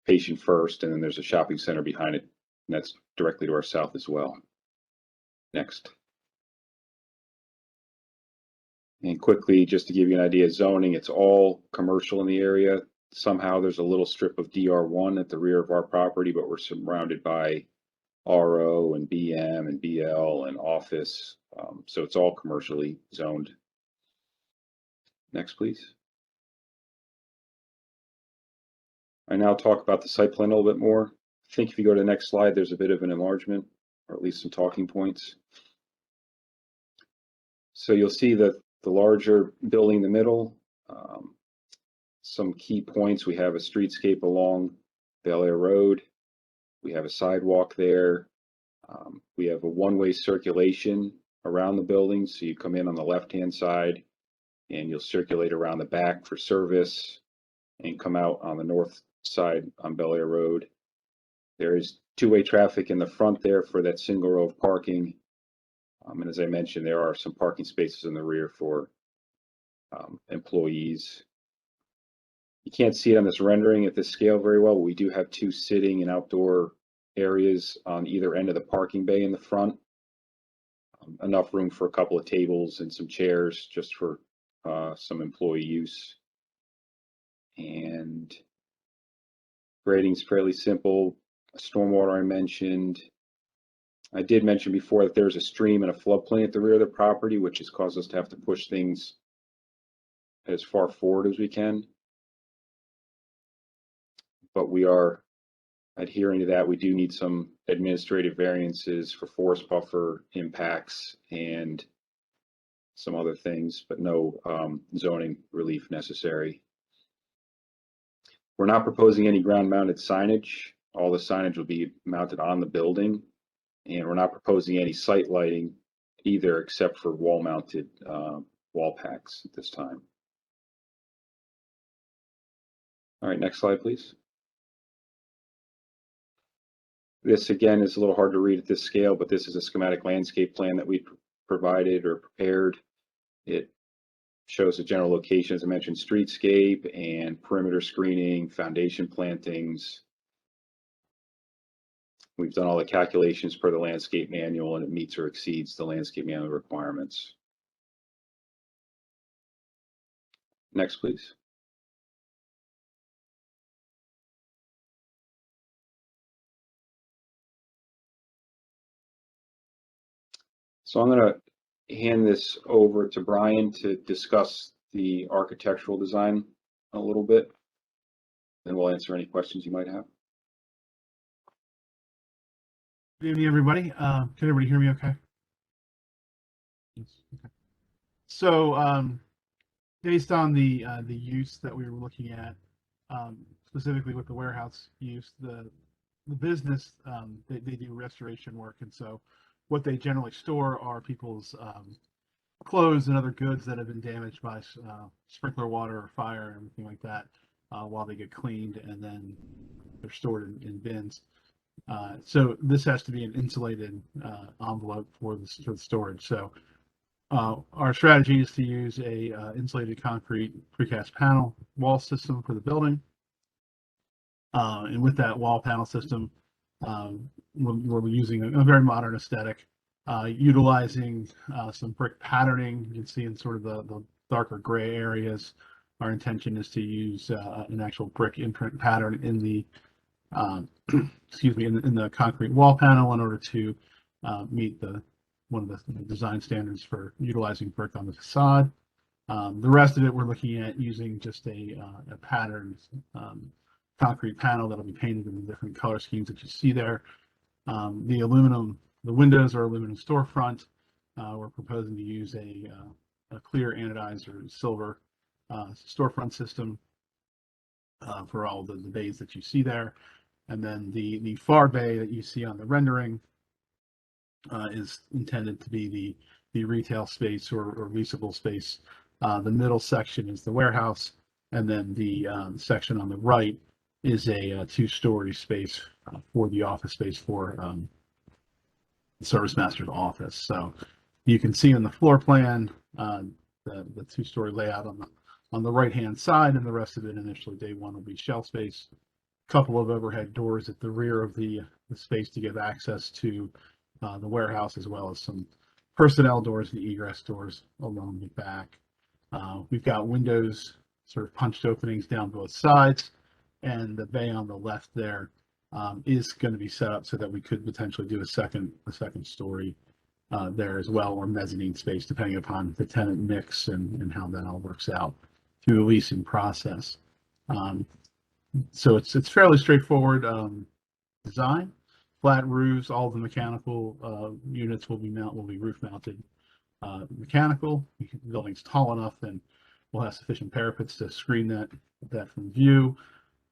Patient First, and then there's a shopping center behind it, and that's directly to our south as well. Next. And quickly, just to give you an idea of zoning, it's all commercial in the area. Somehow there's a little strip of DR1 at the rear of our property, but we're surrounded by RO and BM and BL and office. So it's all commercially zoned. Next, please. I now talk about the site plan a little bit more. I think if you go to the next slide, there's a bit of an enlargement, or at least some talking points. So you'll see that the larger building in the middle, some key points. We have a streetscape along Bel Air Road. We have a sidewalk there. We have a one-way circulation around the building. So you come in on the left-hand side and you'll circulate around the back for service and come out on the north side on Bel Air Road. There is two-way traffic in the front there for that single row of parking. And as I mentioned, there are some parking spaces in the rear for employees. You can't see it on this rendering at this scale very well. We do have 2 sitting and outdoor areas on either end of the parking bay in the front. Enough room for a couple of tables and some chairs just for some employee use. And grading's fairly simple. Stormwater I mentioned. I did mention before that there's a stream and a floodplain at the rear of the property, which has caused us to have to push things as far forward as we can. But we are adhering to that. We do need some administrative variances for forest buffer impacts and some other things, but no zoning relief necessary. We're not proposing any ground mounted signage. All the signage will be mounted on the building, and we're not proposing any site lighting either, except for wall mounted wall packs at this time. All right, next slide, please. This again is a little hard to read at this scale, but this is a schematic landscape plan that we provided or prepared. It shows the general location, as I mentioned, streetscape and perimeter screening, foundation plantings. We've done all the calculations per the landscape manual, and it meets or exceeds the landscape manual requirements. Next, please. So I'm going to hand this over to Brian to discuss the architectural design a little bit, and we'll answer any questions you might have. Good evening, everybody. Can everybody hear me okay? Yes. Okay. So based on the use that we were looking at, specifically with the warehouse use, the business, they do restoration work, and so what they generally store are people's clothes and other goods that have been damaged by sprinkler water or fire and everything like that while they get cleaned, and then they're stored in bins. So this has to be an insulated envelope for the storage. So our strategy is to use a insulated concrete precast panel wall system for the building. And with that wall panel system, we're using a very modern aesthetic, utilizing some brick patterning. You can see in sort of the darker gray areas. Our intention is to use an actual brick imprint pattern in the excuse me, in the concrete wall panel in order to meet one of the design standards for utilizing brick on the facade. The rest of it, we're looking at using just a patterned concrete panel that'll be painted in the different color schemes that you see there. The windows are aluminum storefront. We're proposing to use a clear anodized or silver storefront system for all the bays that you see there. And then the far bay that you see on the rendering is intended to be the retail space or leasable space. The middle section is the warehouse, and then the section on the right is a 2-story space for the office space for the service master's office. So you can see in the floor plan the 2-story layout on the right hand side, and the rest of it initially day one will be shell space. Couple of overhead doors at the rear of the space to give access to the warehouse, as well as some personnel doors and egress doors along the back. We've got windows, sort of punched openings down both sides, and the bay on the left there is going to be set up so that we could potentially do a second story there as well, or mezzanine space, depending upon the tenant mix and how that all works out through the leasing process. So it's fairly straightforward design. Flat roofs, all the mechanical units will be roof mounted mechanical. The building's tall enough, and we'll have sufficient parapets to screen that from view.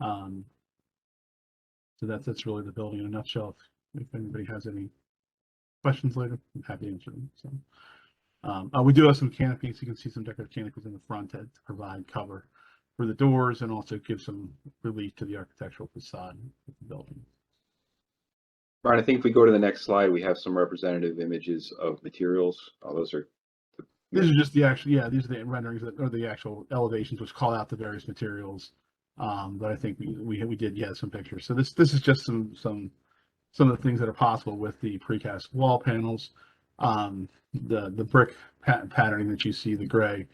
So that's really the building in a nutshell. If anybody has any questions later, I'm happy to answer them. So we do have some canopies. You can see some decorative canopies in the front to provide cover for the doors and also give some relief to the architectural facade of the building. Brian, I think if we go to the next slide, we have some representative images of materials. Those are. These are just the actual, yeah, these are the renderings that are the actual elevations, which call out the various materials. But I think we did get some pictures. So this is just some of the things that are possible with the precast wall panels. The brick patterning that you see, the gray,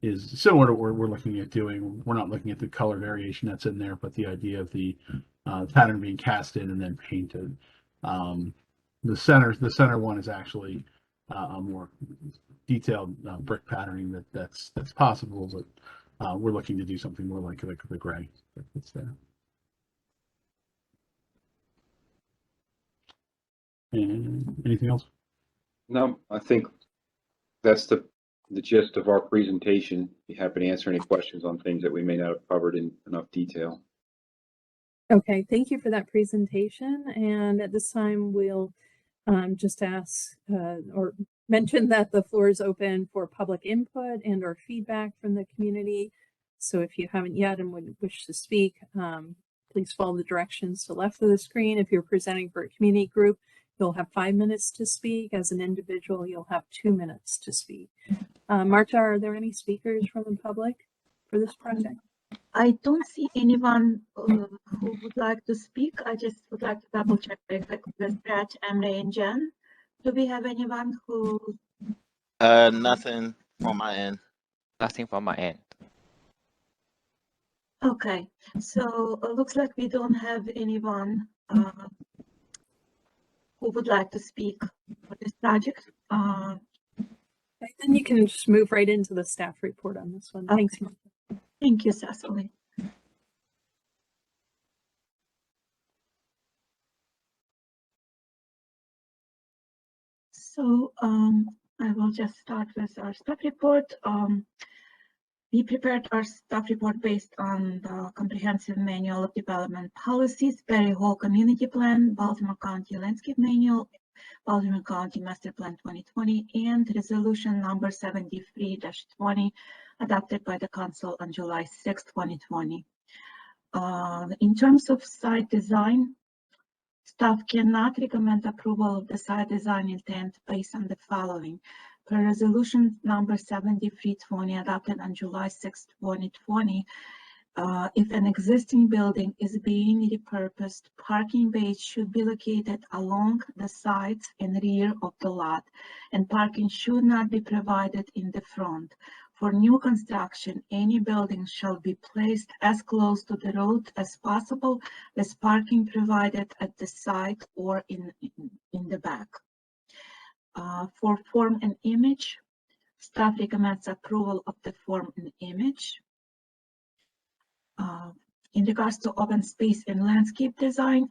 is similar to what we're looking at doing. We're not looking at the color variation that's in there, but the idea of the pattern being cast in and then painted. The center one is actually a more detailed brick patterning that's possible, but we're looking to do something more like the gray that's there. And anything else? No, I think that's the gist of our presentation. Be happy to answer any questions on things that we may not have covered in enough detail. Okay, thank you for that presentation. And at this time, we'll just ask or mention that the floor is open for public input and or feedback from the community. So if you haven't yet and would wish to speak, please follow the directions to the left of the screen. If you're presenting for a community group, you'll have 5 minutes to speak. As an individual, you'll have 2 minutes to speak. Marta, are there any speakers from the public for this project? I don't see anyone who would like to speak. I just would like to double check with Brad, Emre, and Jen. Do we have anyone who? Nothing on my end. Nothing from my end. Okay, so it looks like we don't have anyone who would like to speak for this project. Okay, then you can just move right into the staff report on this one. Okay. Thanks, Marta. Thank you, Cecily. So I will just start with our staff report. We prepared our staff report based on the Comprehensive Manual of Development Policies, Perry Hall Community Plan, Baltimore County Landscape Manual, Baltimore County Master Plan 2020, and Resolution number 73-20 adopted by the Council on July 6, 2020. In terms of site design, staff cannot recommend approval of the site design intent based on the following. Per Resolution number 73-20 adopted on July 6, 2020, if an existing building is being repurposed, parking bays should be located along the sides and rear of the lot, and parking should not be provided in the front. For new construction, any building shall be placed as close to the road as possible, with parking provided at the side or in the back. For form and image, staff recommends approval of the form and image. In regards to open space and landscape design,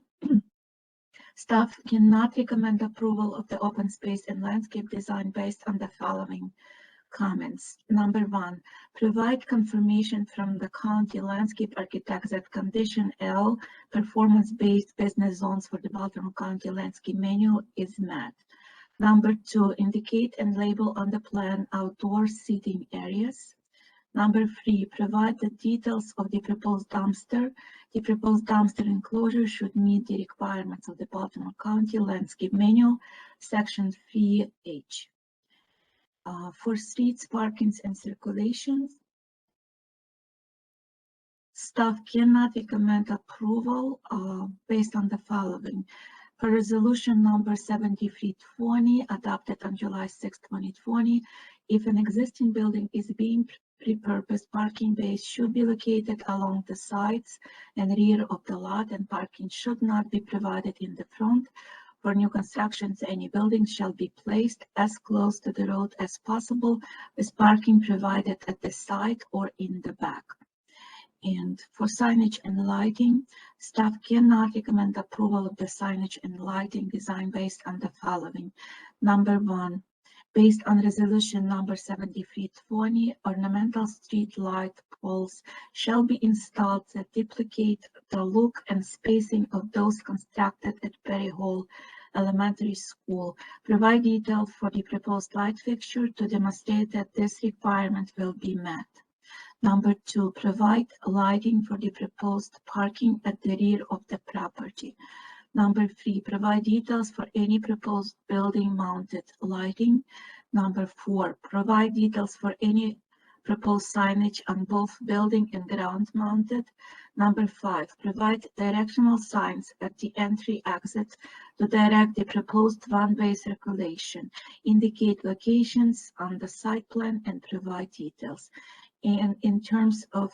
staff cannot recommend approval of the open space and landscape design based on the following comments. Number one, provide confirmation from the county landscape architect that condition L, performance-based business zones for the Baltimore County Landscape Manual, is met. Number two, indicate and label on the plan outdoor seating areas. Number three, provide the details of the proposed dumpster. The proposed dumpster enclosure should meet the requirements of the Baltimore County Landscape Manual, Section 3H. For streets, parkings, and circulations, staff cannot recommend approval based on the following. Per Resolution number 73-20 adopted on July 6, 2020, if an existing building is being repurposed, parking bays should be located along the sides and rear of the lot, and parking should not be provided in the front. For new constructions, any building shall be placed as close to the road as possible, with parking provided at the side or in the back. And for signage and lighting, staff cannot recommend approval of the signage and lighting design based on the following. Number one, based on Resolution number 73-20, ornamental street light poles shall be installed that duplicate the look and spacing of those constructed at Perry Hall Elementary School. Provide details for the proposed light fixture to demonstrate that this requirement will be met. Number two, provide lighting for the proposed parking at the rear of the property. Number 3, provide details for any proposed building mounted lighting. Number 4, provide details for any proposed signage on both building and ground mounted. Number 5, provide directional signs at the entry exit to direct the proposed one-way circulation. Indicate locations on the site plan and provide details. And in terms of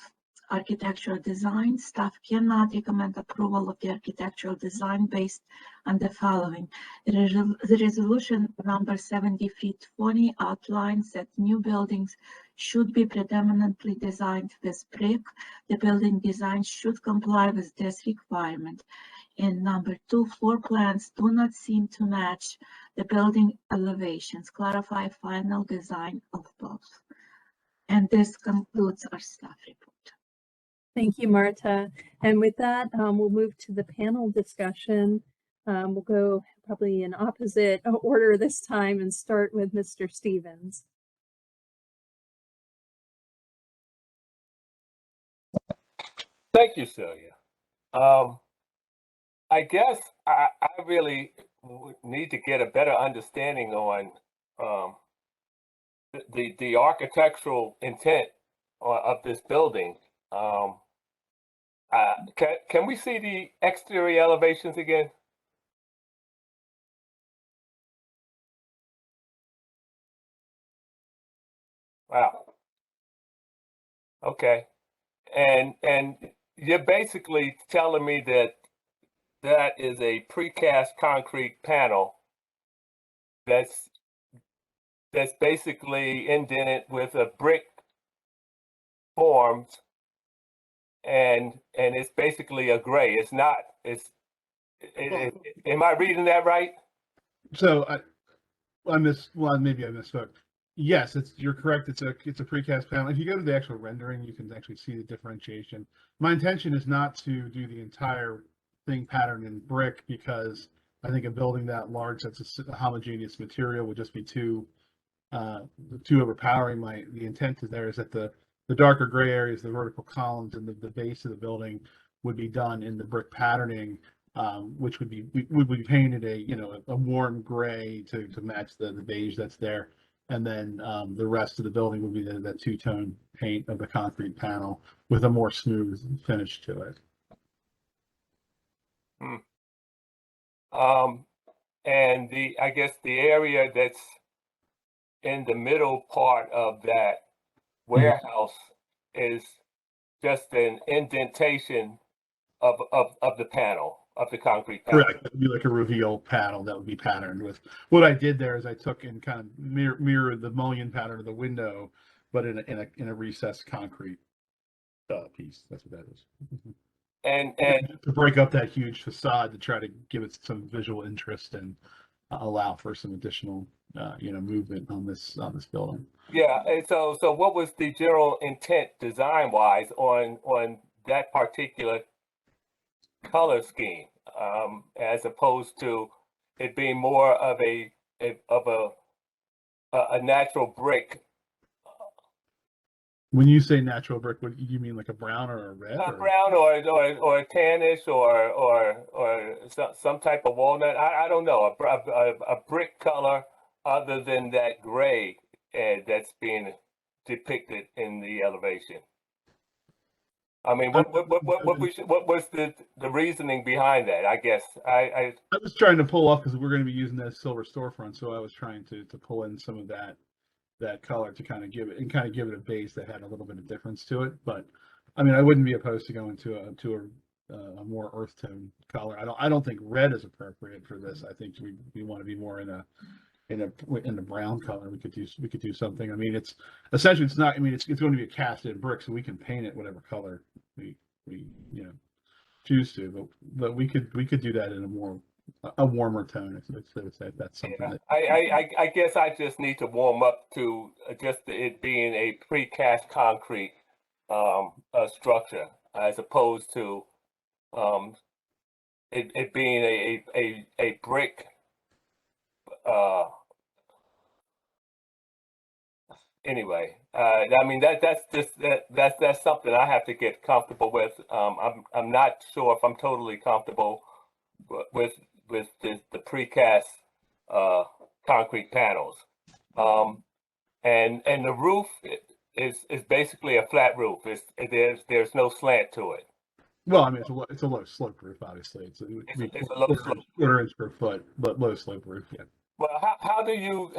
architectural design, staff cannot recommend approval of the architectural design based on the following. The resolution number 7320 outlines that new buildings should be predominantly designed with brick. The building design should comply with this requirement. And number 2, floor plans do not seem to match the building elevations. Clarify final design of both. And this concludes our staff report. Thank you, Marta. And with that, we'll move to the panel discussion. We'll go probably in opposite order this time and start with Mr. Stevens. Thank you, Celia. I guess I really need to get a better understanding on the architectural intent of this building. Can we see the exterior elevations again? Wow. Okay. And you're basically telling me that that is a precast concrete panel that's basically indented with a brick forms, and it's basically a gray. It's not. Am I reading that right? So maybe I misspoke. Yes, you're correct. It's a precast panel. If you go to the actual rendering, you can actually see the differentiation. My intention is not to do the entire thing patterned in brick, because I think a building that large that's a homogeneous material would just be too overpowering. The intent is that the darker gray areas, the vertical columns, and the base of the building would be done in the brick patterning, which would be painted a warm gray to match the beige that's there. And then the rest of the building would be that two-tone paint of the concrete panel with a more smooth finish to it. And I guess the area that's in the middle part of that warehouse is just an indentation of the panel, of the concrete panel. Correct. It would be like a reveal panel that would be patterned with. What I did there is I took and kind of mirrored the mullion pattern of the window, but in a recessed concrete piece. That's what that is. And to break up that huge facade, to try to give it some visual interest and allow for some additional movement on this building. Yeah. And so what was the general intent design wise on that particular color scheme, as opposed to it being more of a natural brick? When you say natural brick, what do you mean, like a brown or a red? A brown or a tannish or some type of walnut. I don't know, a brick color other than that gray that's being depicted in the elevation. I mean, what was the reasoning behind that? I guess I was trying to pull off, because we're going to be using that silver storefront, so I was trying to pull in some of that color to kind of give it a base that had a little bit of difference to it. But I mean, I wouldn't be opposed to going to a more earth tone color. I don't think red is appropriate for this. I think we want to be more in a brown color. We could do something. I mean, it's essentially, it's not, I mean, it's going to be a cast in brick, so we can paint it whatever color we choose to, but we could do that in a warmer tone, if that's something. Yeah, that I guess I just need to warm up to just it being a precast concrete structure, as opposed to it being a brick. Anyway, I mean that's something I have to get comfortable with. I'm not sure if I'm totally comfortable with the precast concrete panels, and the roof is basically a flat roof. There's no slant to it. Well, I mean, it's a low slope roof, obviously. It's a low slope quarter inch per foot, but low slope roof. Yeah. Well, how do you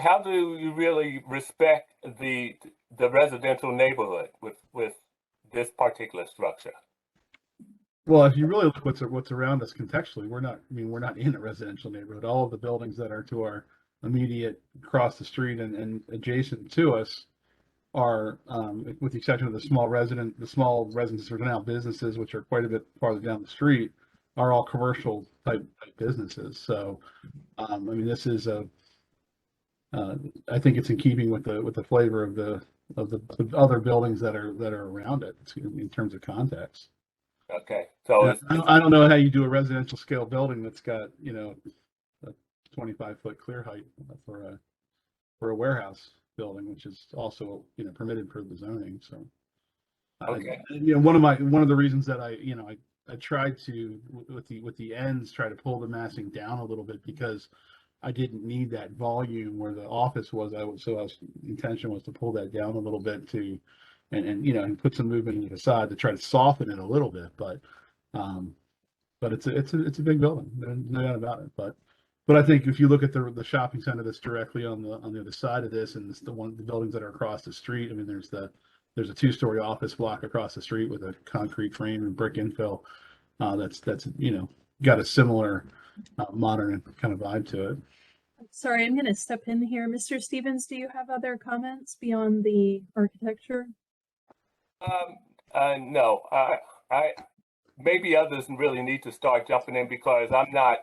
really respect the residential neighborhood with this particular structure? Well, if you really look what's around us contextually, we're not in a residential neighborhood. All of the buildings that are to our immediate across the street and adjacent to us are, with the exception of the small residences are now businesses, which are quite a bit farther down the street, are all commercial type businesses. So, I mean, this is I think it's in keeping with the flavor of the other buildings that are around it in terms of context. Okay, so I don't know how you do a residential scale building that's got, a 25-foot clear height for a warehouse building, which is also, permitted per the zoning. So, okay, one of the reasons that I tried to with the ends try to pull the massing down a little bit, because I didn't need that volume where the office was. Intention was to pull that down a little bit and put some movement in the facade to try to soften it a little bit. But it's a big building, no doubt about it. But I think if you look at the shopping center that's directly on the other side of this, and the buildings that are across the street, I mean, there's a 2-story office block across the street with a concrete frame and brick infill. That's got a similar modern kind of vibe to it. Sorry, I'm going to step in here. Mr. Stevens, do you have other comments beyond the architecture? No, I maybe others really need to start jumping in, because I'm not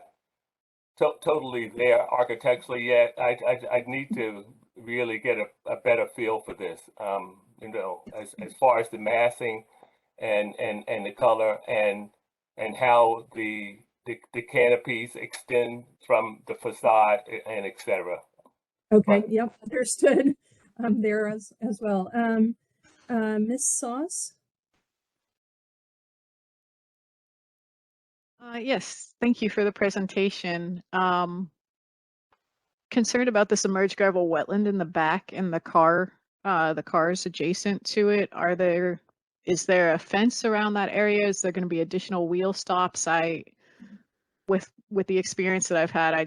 totally there architecturally yet. I need to really get a better feel for this. As far as the massing and the color and how the canopies extend from the facade and etc. Okay, yep, understood. There as well. Ms. Sauce? Yes, thank you for the presentation. Concerned about the submerged gravel wetland in the back and the cars adjacent to it. Is there a fence around that area? Is there going to be additional wheel stops? With the experience that I've had, I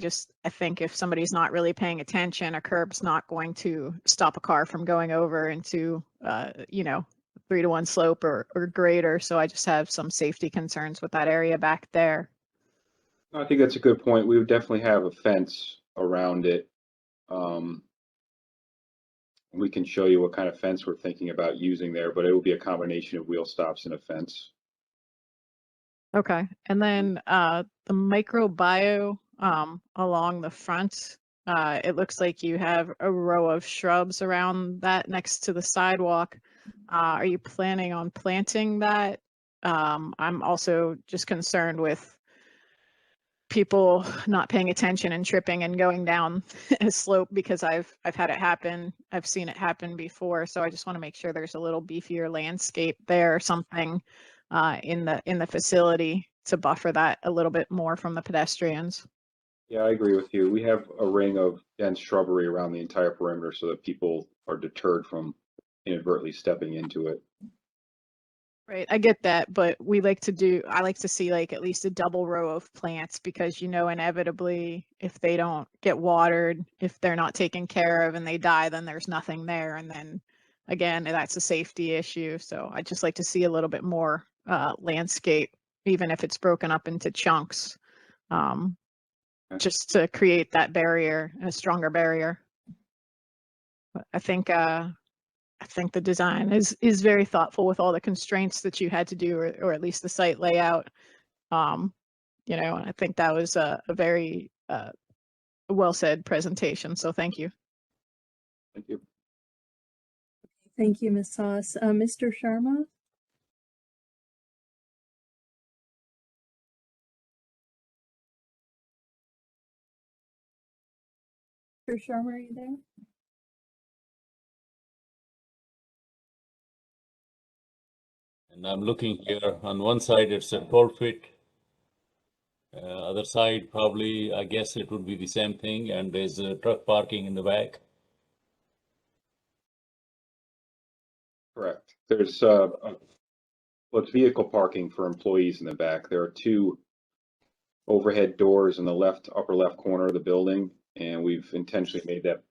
think if somebody's not really paying attention, a curb's not going to stop a car from going over into 3-to-1 slope or greater. So I just have some safety concerns with that area back there. I think that's a good point. We would definitely have a fence around it. We can show you what kind of fence we're thinking about using there, but it will be a combination of wheel stops and a fence. Okay, and then the microbio along the front, it looks like you have a row of shrubs around that next to the sidewalk. Are you planning on planting that? I'm also just concerned with people not paying attention and tripping and going down a slope, because I've had it happen. I've seen it happen before, so I just want to make sure there's a little beefier landscape there or something in the facility to buffer that a little bit more from the pedestrians. Yeah, I agree with you. We have a ring of dense shrubbery around the entire perimeter so that people are deterred from inadvertently stepping into it. Right, I get that, but I like to see like at least a double row of plants, because inevitably if they don't get watered, if they're not taken care of and they die, then there's nothing there, and then again that's a safety issue. So I just like to see a little bit more landscape, even if it's broken up into chunks, just to create that barrier, a stronger barrier. But I think the design is very thoughtful with all the constraints that you had to do, or at least the site layout. And I think that was a very well said presentation. So thank you. Thank you. Thank you, Ms. Sauce. Mr. Sharma? Mr. Sharma, are you there? And I'm looking here, on one side it's a 12 feet Other side, probably, I guess it would be the same thing, and there's truck parking in the back. Correct. There's it's vehicle parking for employees in the back. There are two overhead doors in the upper left corner of the building, and we've intentionally made that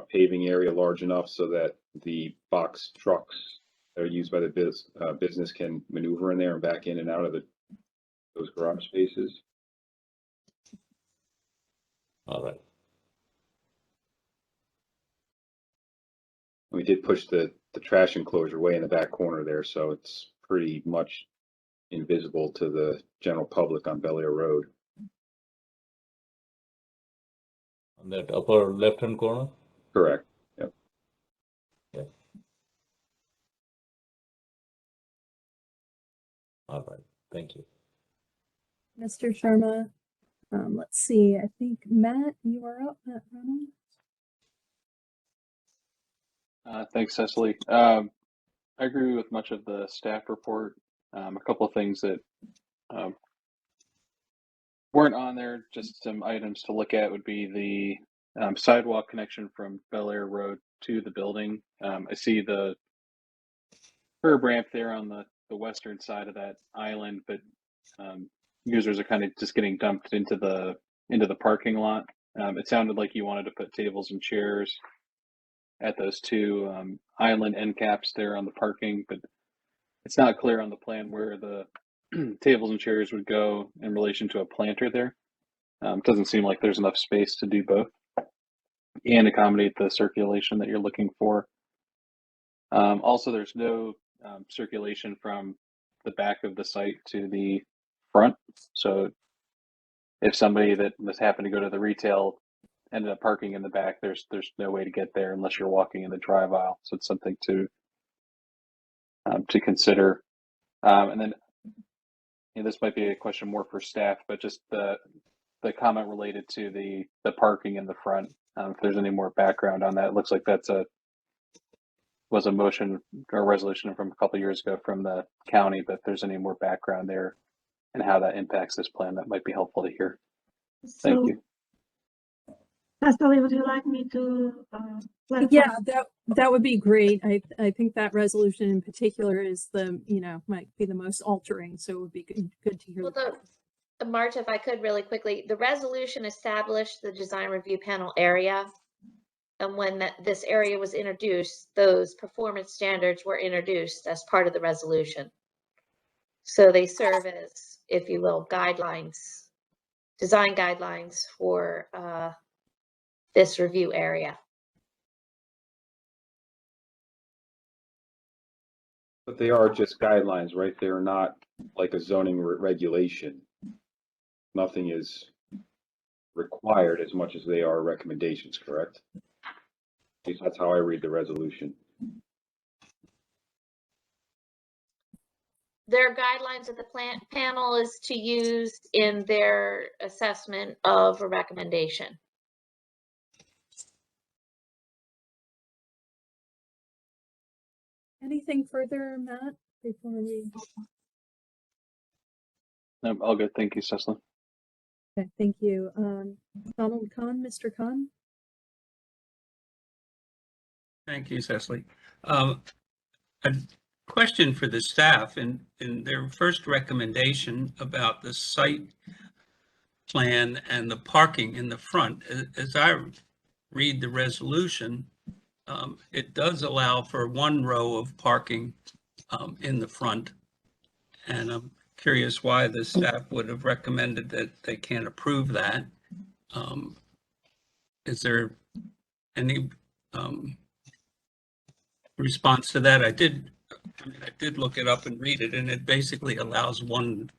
paving area large enough so that the box trucks that are used by the business can maneuver in there and back in and out of those garage spaces. All right. We did push the trash enclosure way in the back corner there, so it's pretty much invisible to the general public on Bel Air Road. On that upper left-hand corner? Correct. Yep. Yeah. All right. Thank you. Mr. Sharma, let's see. I think Matt, you are up. Matt Reynolds. Thanks, Cecily. I agree with much of the staff report. A couple of things that weren't on there, just some items to look at would be the sidewalk connection from Bel Air Road to the building. I see the curb ramp there on the western side of that island, but users are kind of just getting dumped into the parking lot. It sounded like you wanted to put tables and chairs at those two island end caps there on the parking, but it's not clear on the plan where the tables and chairs would go in relation to a planter there. It doesn't seem like there's enough space to do both and accommodate the circulation that you're looking for. Also, there's no circulation from the back of the site to the front. So if somebody that was happened to go to the retail ended up parking in the back, there's no way to get there unless you're walking in the drive aisle. So it's something to consider. And then this might be a question more for staff, but just the comment related to the parking in the front. If there's any more background on that, it looks like that's was a motion or resolution from a couple of years ago from the county, but if there's any more background there and how that impacts this plan, that might be helpful to hear. Thank you. Cecily, would you like me to clarify? Yeah, that would be great. I think that resolution in particular is might be the most altering, so it would be good to hear. Well, Marta, if I could really quickly, the resolution established the design review panel area. And when this area was introduced, those performance standards were introduced as part of the resolution. So they serve as, if you will, guidelines, design guidelines for this review area. But they are just guidelines, right? They're not like a zoning regulation. Nothing is required as much as they are recommendations, correct? At least that's how I read the resolution. Their guidelines that the panel is to use in their assessment of a recommendation. Anything further, Matt, before we? No, all good. Thank you, Cecily. Okay, thank you. Donald Kahn, Mr. Kahn. Thank you, Cecily. A question for the staff in their first recommendation about the site plan and the parking in the front. As I read the resolution, it does allow for one row of parking in the front. And I'm curious why the staff would have recommended that they can't approve that. Is there any response to that? I did look it up and read it, and it basically allows one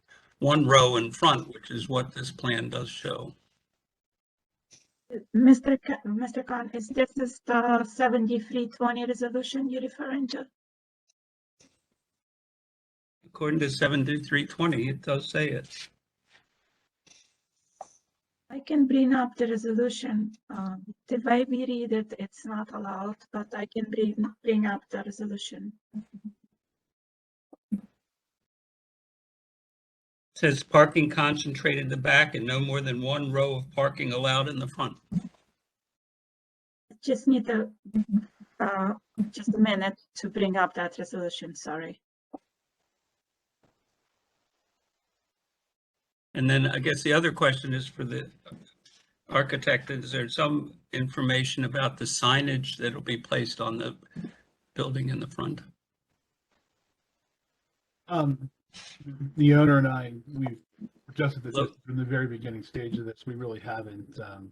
row in front, which is what this plan does show. Mr. Khan, is this the 7320 resolution you're referring to? According to 7320, it does say it. I can bring up the resolution. The way we read it, it's not allowed, but I can bring up the resolution. Says parking concentrated in the back and no more than one row of parking allowed in the front. Just need a just a minute to bring up that resolution, sorry. And then I guess the other question is for the architect, is there some information about the signage that'll be placed on the building in the front? The owner and I, we've adjusted this from the very beginning stage of this. We really haven't done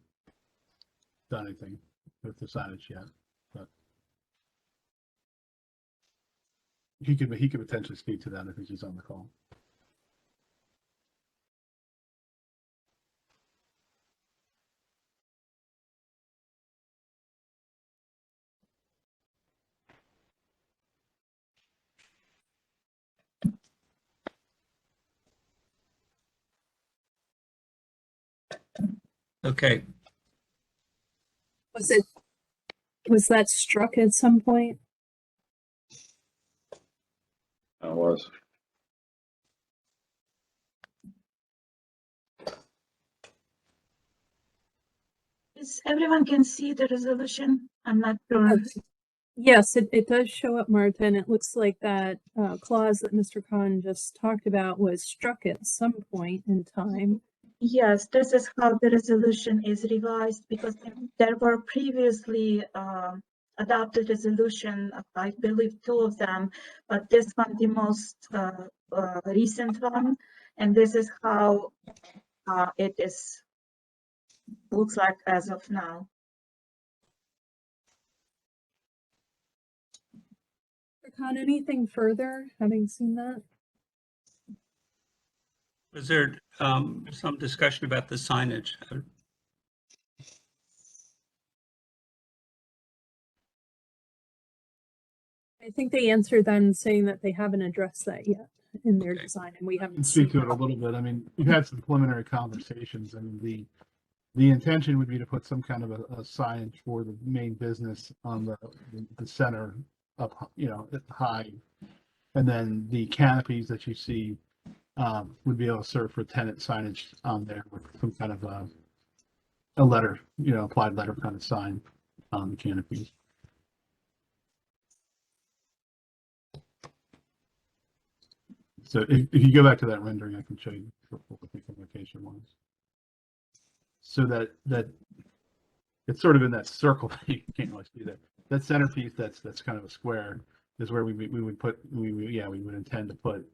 anything with the signage yet, but he could potentially speak to that if he's on the call. Okay. Was that struck at some point? I was. Is everyone can see the resolution? I'm not sure. Yes, it does show up, Martha, and it looks like that clause that Mr. Khan just talked about was struck at some point in time. Yes, this is how the resolution is revised because there were previously adopted resolution, I believe 2 of them, but this one the most recent one, and this is how it is looks like as of now. Mr. Khan, anything further, having seen that? Was there some discussion about the signage? I think they answered then saying that they haven't addressed that yet in their design, and we haven't Speak seen to it a little bit. I mean, we've had some preliminary conversations. I mean, the intention would be to put some kind of a signage for the main business on the center up, high, and then the canopies that you see would be able to serve for tenant signage on there with some kind of a letter, applied letter kind of sign on the canopies. So if you go back to that rendering, I can show you what the communication was. So that it's sort of in that circle that you can't really see there. That centerpiece that's kind of a square is where we would intend to put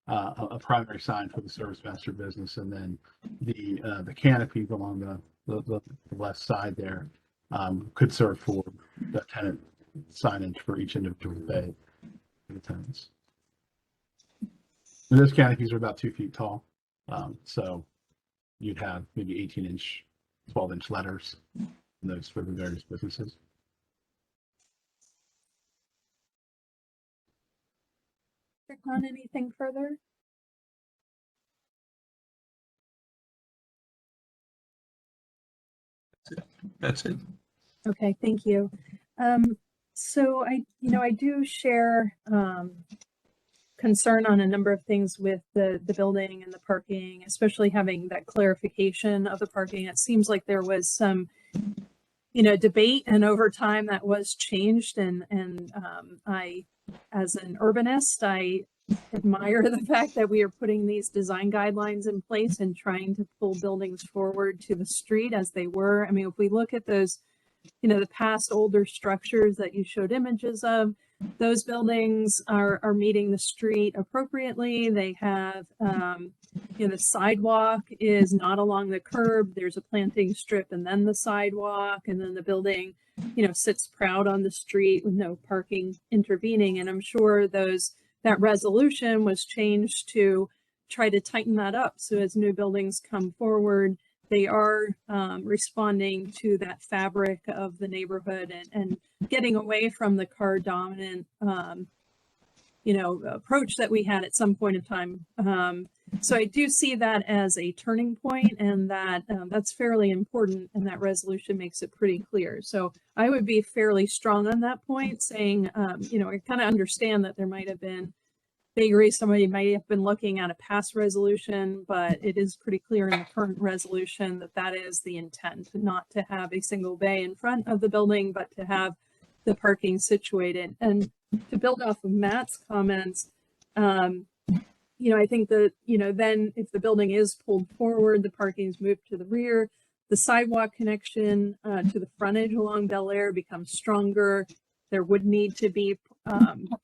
a primary sign for the service master business, and then the canopies along the left side there could serve for the tenant signage for each individual bay for the tenants. And those canopies are about 2 feet tall, so you'd have maybe 18-inch, 12-inch letters, and those for the various businesses. Mr. Khan, anything further? That's it. Okay, thank you. So I do share concern on a number of things with the building and the parking, especially having that clarification of the parking. It seems like there was some, debate, and over time that was changed. And I, as an urbanist, I admire the fact that we are putting these design guidelines in place and trying to pull buildings forward to the street as they were. I mean, if we look at those, the past older structures that you showed images of, those buildings are meeting the street appropriately. They have, the sidewalk is not along the curb. There's a planting strip and then the sidewalk, and then the building, sits proud on the street with no parking intervening. And I'm sure that resolution was changed to try to tighten that up. So as new buildings come forward, they are responding to that fabric of the neighborhood and getting away from the car dominant, approach that we had at some point in time. So I do see that as a turning point, and that's fairly important, and that resolution makes it pretty clear. So I would be fairly strong on that point, saying, I kind of understand that there might have been agree somebody might have been looking at a past resolution, but it is pretty clear in the current resolution that that is the intent, not to have a single bay in front of the building, but to have the parking situated. And to build off of Matt's comments, I think that, then if the building is pulled forward, the parking is moved to the rear, the sidewalk connection to the frontage along Bel Air becomes stronger. There would need to be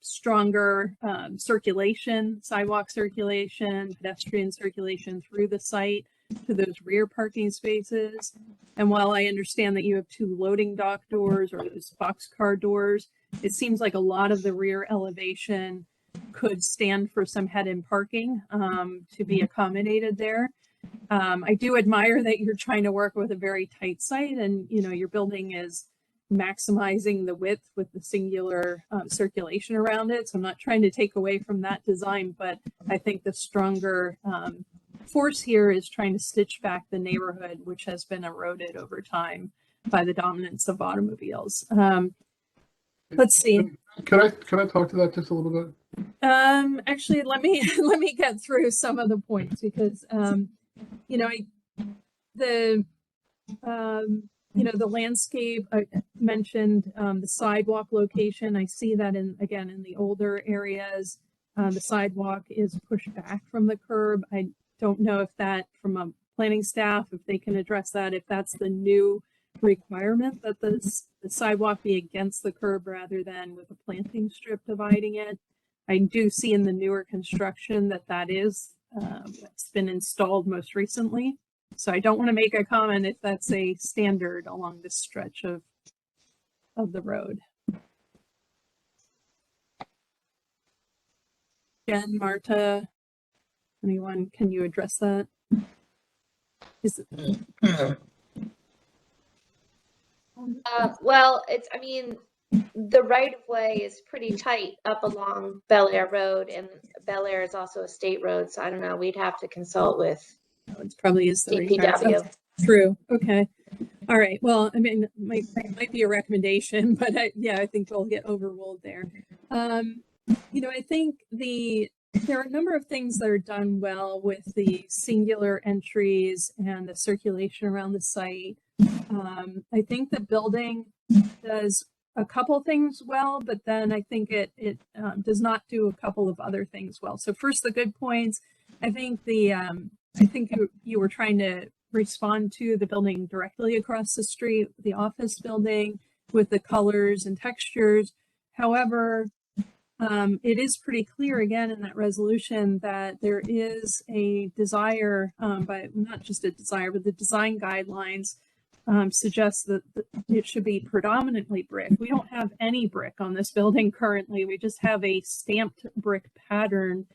stronger circulation, sidewalk circulation, pedestrian circulation through the site to those rear parking spaces. And while I understand that you have 2 loading dock doors or those boxcar doors, it seems like a lot of the rear elevation could stand for some head-in parking to be accommodated there. I do admire that you're trying to work with a very tight site, and your building is maximizing the width with the singular circulation around it. So I'm not trying to take away from that design, but I think the stronger force here is trying to stitch back the neighborhood, which has been eroded over time by the dominance of automobiles. Let's see. Can I talk to that just a little bit? Actually, let me get through some of the points, because the landscape, I mentioned the sidewalk location. I see that in the older areas, the sidewalk is pushed back from the curb. I don't know if that, from a planning staff, if they can address that, if that's the new requirement, that the sidewalk be against the curb rather than with a planting strip dividing it. I do see in the newer construction that is what's been installed most recently. So I don't want to make a comment if that's a standard along this stretch of the road. Jen, Marta, anyone, can you address that? Is it... Well, the right of way is pretty tight up along Bel Air Road, and Bel Air is also a state road. So I don't know, we'd have to consult with it probably is the DPW. True. Okay. All right. Well, might be a recommendation, but I think we'll get overruled there. I think there are a number of things that are done well with the singular entries and the circulation around the site. I think the building does a couple things well, but then I think it does not do a couple of other things well. So first, the good points. I think you were trying to respond to the building directly across the street, the office building, with the colors and textures. However, it is pretty clear again in that resolution that there is a desire, but not just a desire, but the design guidelines suggests that it should be predominantly brick. We don't have any brick on this building currently. We just have a stamped brick pattern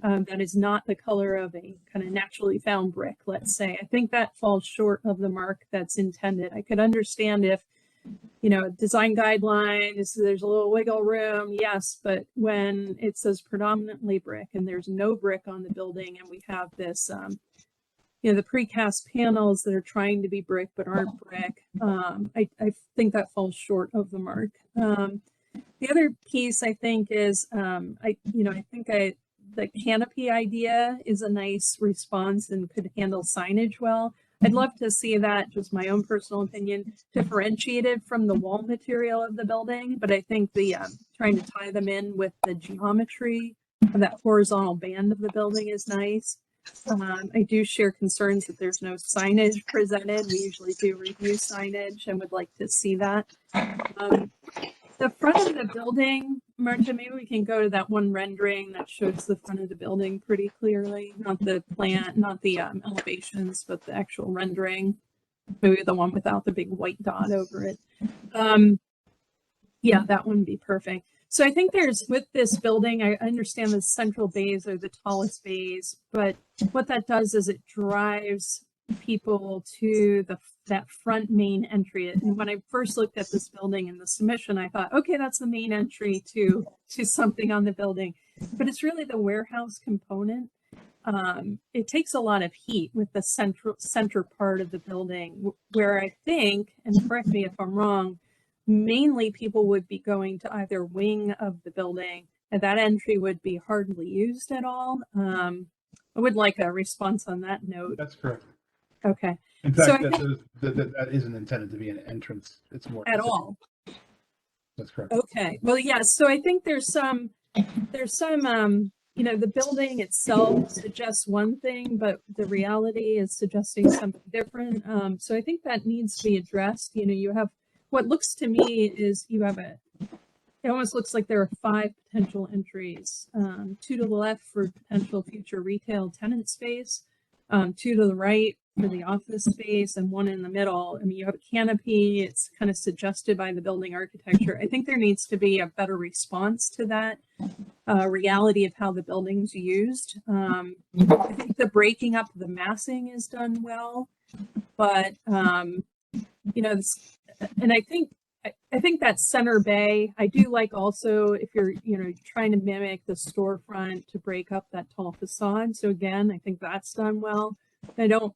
that is not the color of a kind of naturally found brick, let's say. I think that falls short of the mark that's intended. I could understand if, design guidelines, there's a little wiggle room, yes, but when it says predominantly brick and there's no brick on the building, and we have this, the precast panels that are trying to be brick but aren't brick, I think that falls short of the mark. The other piece I think is, the canopy idea is a nice response and could handle signage well. I'd love to see that, just my own personal opinion, differentiated from the wall material of the building, but I think the trying to tie them in with the geometry of that horizontal band of the building is nice. I do share concerns that there's no signage presented. We usually do review signage and would like to see that. The front of the building, Marta, maybe we can go to that one rendering that shows the front of the building pretty clearly, not the plant, not the elevations, but the actual rendering. Maybe the one without the big white dot over it. Yeah, that one would be perfect. So I think with this building, I understand the central bays are the tallest bays, but what that does is it drives people to that front main entry. And when I first looked at this building in the submission, I thought, okay, that's the main entry to something on the building, but it's really the warehouse component. It takes a lot of heat with the center part of the building, where I think, and correct me if I'm wrong, mainly people would be going to either wing of the building and that entry would be hardly used at all. I would like a response on that note. That's correct. Okay. In So fact, I think that isn't intended to be an entrance. It's more at all. That's correct. Okay. Well, yeah. So I think there's some, you know, the building itself suggests one thing, but the reality is suggesting something different. So I think that needs to be addressed. You know, you have what looks to me is you have it almost looks like there are 5 potential entries, 2 to the left for potential future retail tenant space, 2 to the right for the office space, and 1 in the middle. I mean, you have a canopy. It's kind of suggested by the building architecture. I think there needs to be a better response to that reality of how the building's used. I think the breaking up of the massing is done well, but you know, and I think that center bay, I do like also if you're, you know, trying to mimic the storefront to break up that tall facade. So again, I think that's done well. I don't,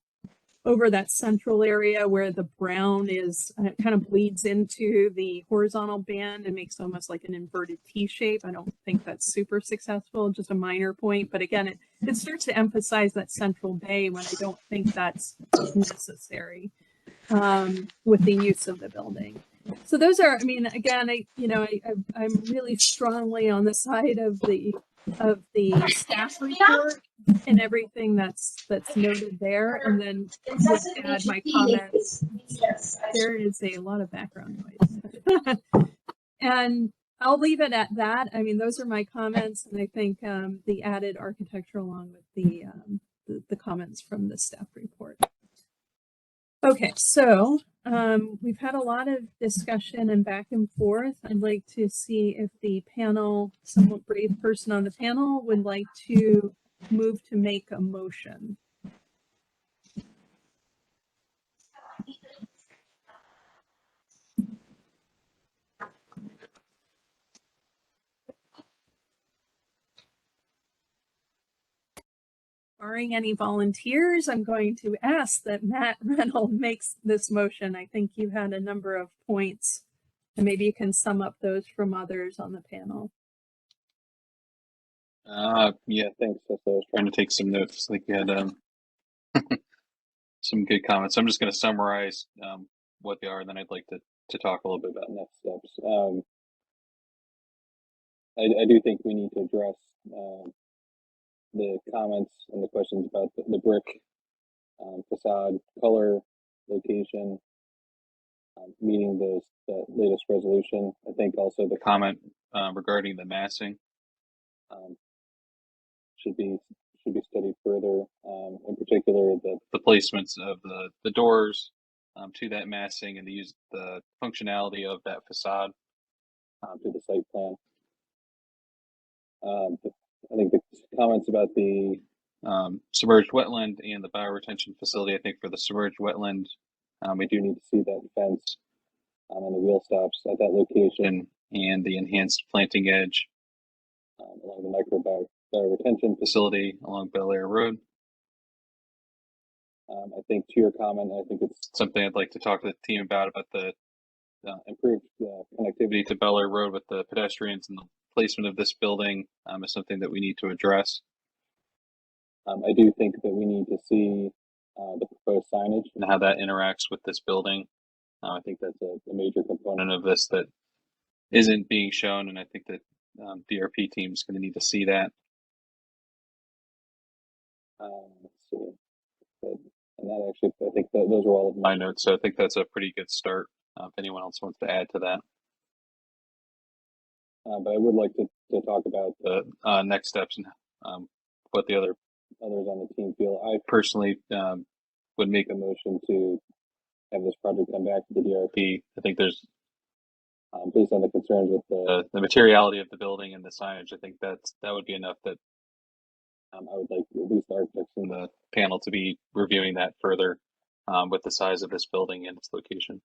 over that central area where the brown is, it kind of bleeds into the horizontal band and makes almost like an inverted T shape. I don't think that's super successful, just a minor point. But again, it starts to emphasize that central bay when I don't think that's necessary with the use of the building. So those are, I mean, again, I'm really strongly on the side of the staff report and everything that's noted there, and then would add my comments. There is a lot of background noise, and I'll leave it at that. I mean, those are my comments, and I think the added architecture along with the comments from the staff report. Okay, so we've had a lot of discussion and back and forth. I'd like to see if the panel, somewhat brave person on the panel, would like to move to make a motion. Barring any volunteers, I'm going to ask that Matt Reynolds makes this motion. I think you had a number of points, and maybe you can sum up those from others on the panel. Yeah, thanks. I was trying to take some notes. Like you had some good comments. I'm just going to summarize what they are, and then I'd like to talk a little bit about next steps. I do think we need to address the comments and the questions about the brick facade, color, location, meeting the latest resolution. I think also the comment regarding the massing should be studied further. In particular, the placements of the doors to that massing and the functionality of that facade to the site plan. I think the comments about the submerged wetland and the bioretention facility, I think for the submerged wetland, we do need to see that fence and the wheel stops at that location and the enhanced planting edge along the micro bioretention facility along Bel Air Road. I think to your comment, I think it's something I'd like to talk to the team about the improved connectivity to Bel Air Road with the pedestrians, and the placement of this building is something that we need to address. I do think that we need to see the proposed signage and how that interacts with this building. I think that's a major component of this that isn't being shown, and I think that DRP team is going to need to see that. Let's see. And that actually, I think that those are all of my notes, so I think that's a pretty good start. If anyone else wants to add to that. But I would like to talk about the next steps and what the others on the team feel. I personally would make a motion to have this project come back to the DRP. I think there's, based on the concerns with the materiality of the building and the signage, I think that would be enough that I would like at least the architects in the panel to be reviewing that further with the size of this building and its location.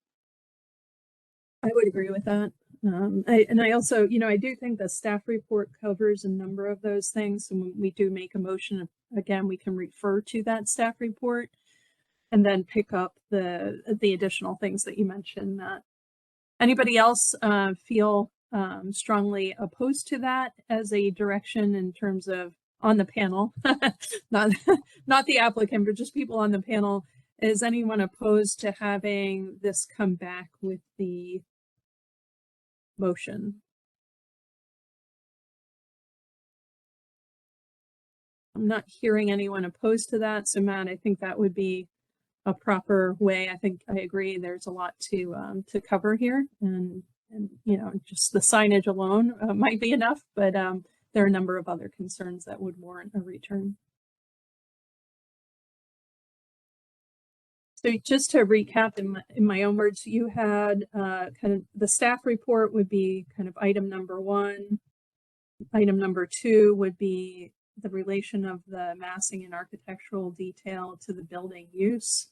I would agree with that. I also, I do think the staff report covers a number of those things. And when we do make a motion, again, we can refer to that staff report and then pick up the additional things that you mentioned, Matt. Anybody else feel strongly opposed to that as a direction in terms of on the panel, not the applicant, but just people on the panel. Is anyone opposed to having this come back with the motion? I'm not hearing anyone opposed to that. So Matt, I think that would be a proper way. I think I agree. There's a lot to cover here, and you know, just the signage alone might be enough, but there are a number of other concerns that would warrant a return. So just to recap in my own words, you had kind of the staff report would be kind of item number 1. Item number 2 would be the relation of the massing and architectural detail to the building use.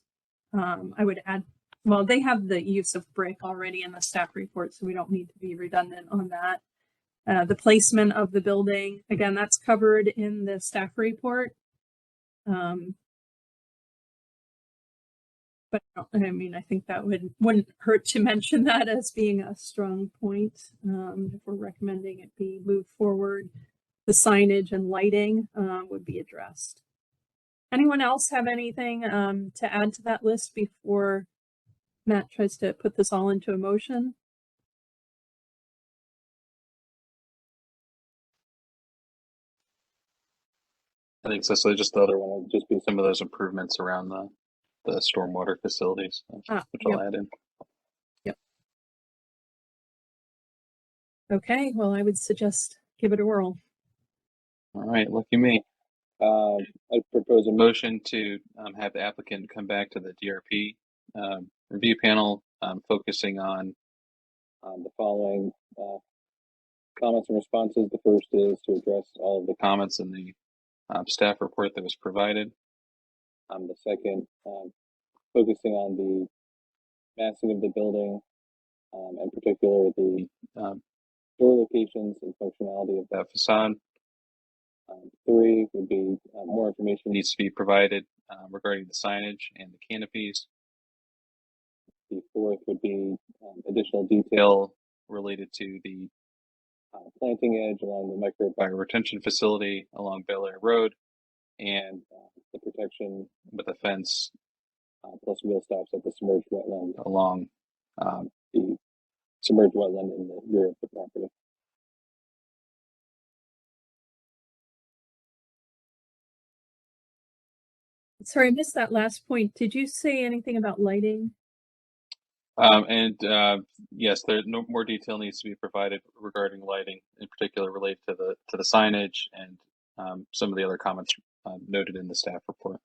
I would add, well, they have the use of brick already in the staff report, so we don't need to be redundant on that. The placement of the building, again, that's covered in the staff report. But I mean, I think that wouldn't hurt to mention that as being a strong point if we're recommending it be moved forward. The signage and lighting would be addressed. Anyone else have anything to add to that list before Matt tries to put this all into a motion? I think Cecily, just the other one would just be some of those improvements around the stormwater facilities, which I'll add in. Yep. Okay, well, I would suggest give it a whirl. All right, lucky me. I propose a motion to have the applicant come back to the DRP review panel, focusing on the following comments and responses. The first is to address all of the comments in the staff report that was provided. The second, focusing on the massing of the building, in particular the door locations and functionality of that facade. 3 would be more information needs to be provided regarding the signage and the canopies. The 4th would be additional detail related to the planting edge along the micro bioretention facility along Baltimore Road, and the protection with a fence plus wheel stops at the submerged wetland along the submerged wetland in the rear of the property. Sorry, I missed that last point. Did you say anything about lighting? Yes, there no more detail needs to be provided regarding lighting, in particular related to the signage and some of the other comments noted in the staff report.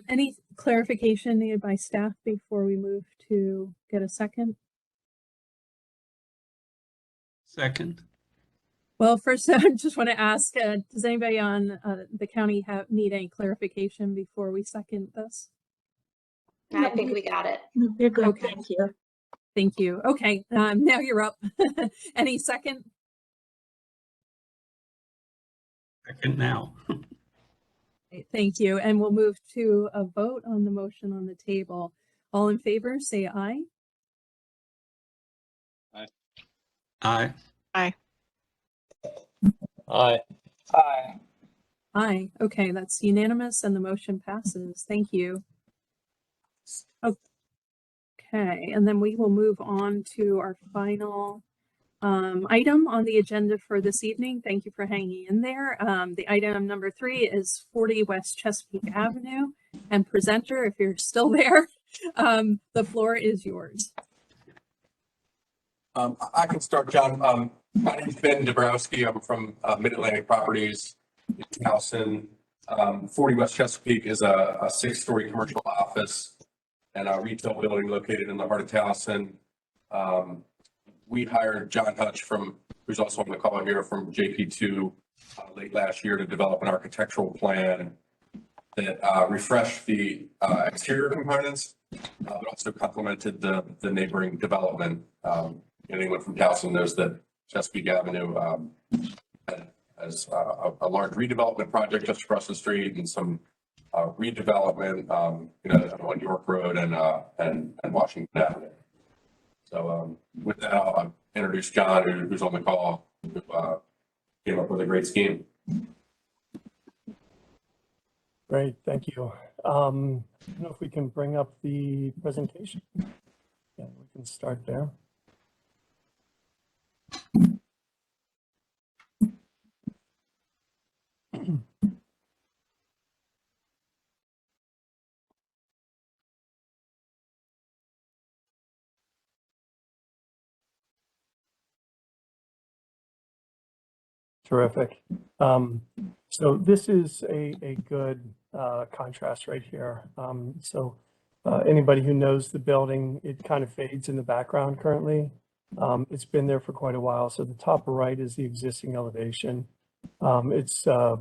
Any clarification needed by staff before we move to get a second? Second. Well, first, I just want to ask, does anybody on the county need any clarification before we second this? I think we got it. No, we're good. Okay. Thank you. Thank you. Okay, now you're up. Any second? Second now. Thank you. And we'll move to a vote on the motion on the table. All in favor, say aye. Aye. Aye. Aye. Aye. Aye. Aye. Okay, that's unanimous and the motion passes. Thank you. Okay, and then we will move on to our final item on the agenda for this evening. Thank you for hanging in there. The item number 3 is 40 West Chesapeake Avenue. And presenter, if you're still there, the floor is yours. I can start, John. My name is Ben Dabrowski. I'm from Mid-Atlantic Properties in Towson. 40 West Chesapeake is a 6-story commercial office and a retail building located in the heart of Towson. We hired John Hutch who's also on the call here, from JP2 late last year to develop an architectural plan that refreshed the exterior components, but also complemented the neighboring development. Anyone from Towson knows that Chesapeake Avenue has a large redevelopment project just across the street, and some redevelopment, on York Road and Washington Avenue. So with that, I'll introduce John, who's on the call, who came up with a great scheme. Great, thank you. I don't know if we can bring up the presentation. Yeah, we can start there. Terrific. So this is a good contrast right here. Anybody who knows the building, it kind of fades in the background currently. It's been there for quite a while. So the top right is the existing elevation. It's a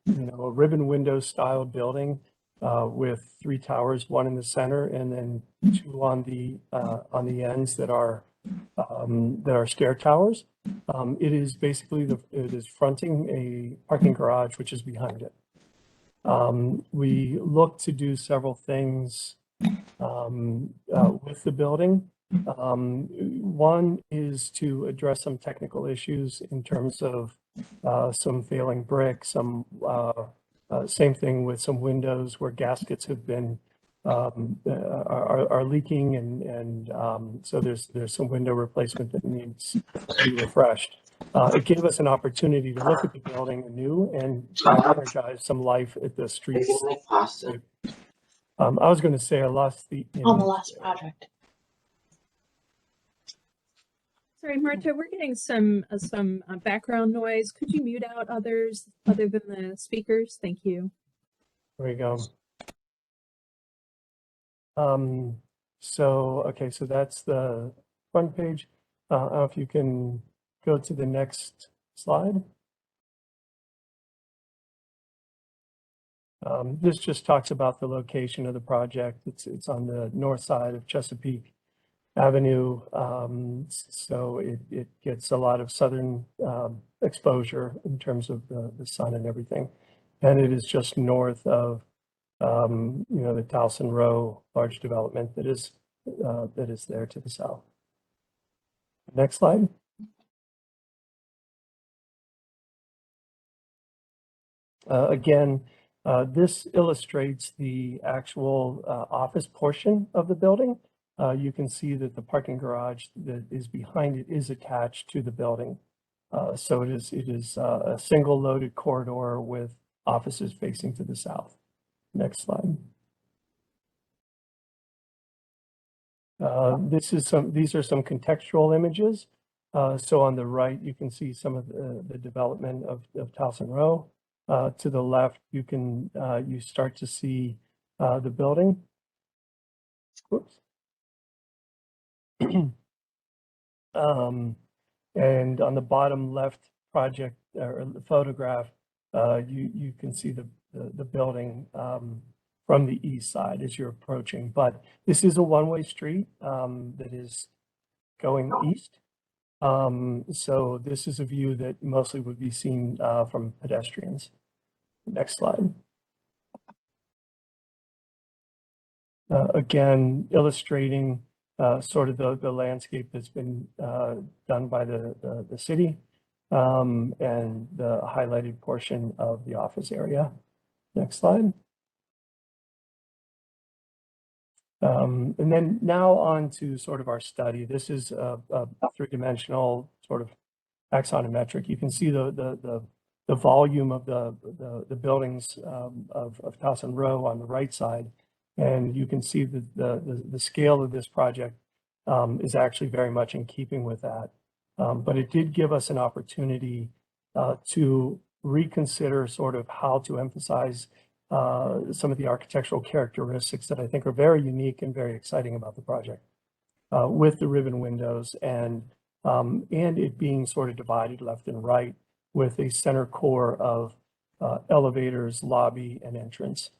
ribbon window style building with 3 towers, 1 in the center, and then 2 on the ends that are stair towers. It is basically it is fronting a parking garage, which is behind it. We look to do several things with the building. One is to address some technical issues in terms of some failing brick, same thing with some windows where gaskets have been are leaking, and so there's some window replacement that needs to be refreshed. It gave us an opportunity to look at the building anew and try to energize some life at the streets. I was going to say I lost the image. On the last project. Sorry, Marta, we're getting some background noise. Could you mute out others other than the speakers? Thank you. There we go. So that's the front page. If you can go to the next slide. This just talks about the location of the project. It's on the north side of Chesapeake Avenue. So it gets a lot of southern exposure in terms of the sun and everything. And it is just north of the Towson Row large development that is there to the south. Next slide. Again, this illustrates the actual office portion of the building. You can see that the parking garage that is behind it is attached to the building. So it is a single loaded corridor with offices facing to the south. Next slide. These are some contextual images. So on the right, you can see some of the development of Towson Row. To the left, you start to see the building. Whoops. And on the bottom left project or the photograph, you can see the building from the east side as you're approaching. But this is a one-way street that is going east. So this is a view that mostly would be seen from pedestrians. Next slide. Again, illustrating sort of the landscape that's been done by the city and the highlighted portion of the office area. Next slide. And then now on to sort of our study. This is a 3-dimensional sort of axonometric. You can see the volume of the buildings of Towson Row on the right side. And you can see that the scale of this project is actually very much in keeping with that. But it did give us an opportunity to reconsider sort of how to emphasize some of the architectural characteristics that I think are very unique and very exciting about the project with the ribbon windows and it being sort of divided left and right with a center core of elevators, lobby, and entrance.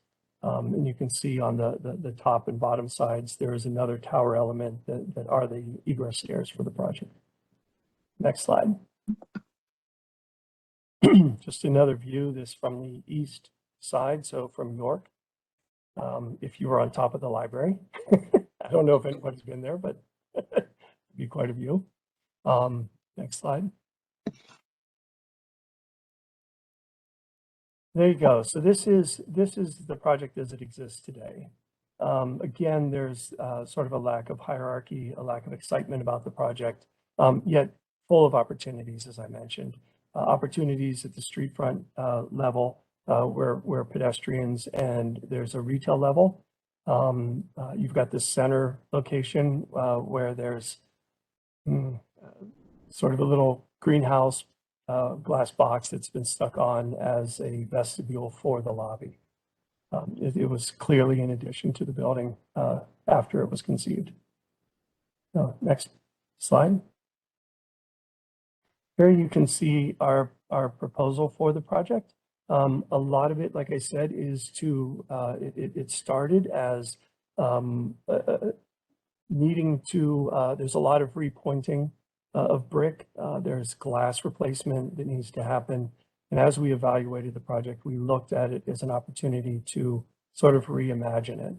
And you can see on the top and bottom sides, there is another tower element that are the egress stairs for the project. Next slide. Just another view, this from the east side, so from York. If you were on top of the library, I don't know if anybody's been there, but be quite a view. Next slide. There you go. So this is the project as it exists today. Again, there's sort of a lack of hierarchy, a lack of excitement about the project, yet full of opportunities, as I mentioned. Opportunities at the street front level where pedestrians, and there's a retail level. You've got this center location where there's sort of a little greenhouse glass box that's been stuck on as a vestibule for the lobby. It was clearly in addition to the building after it was conceived. Next slide. Here you can see our proposal for the project. A lot of it, like I said, is to, it started as needing to, there's a lot of repointing of brick. There's glass replacement that needs to happen. And as we evaluated the project, we looked at it as an opportunity to sort of reimagine it.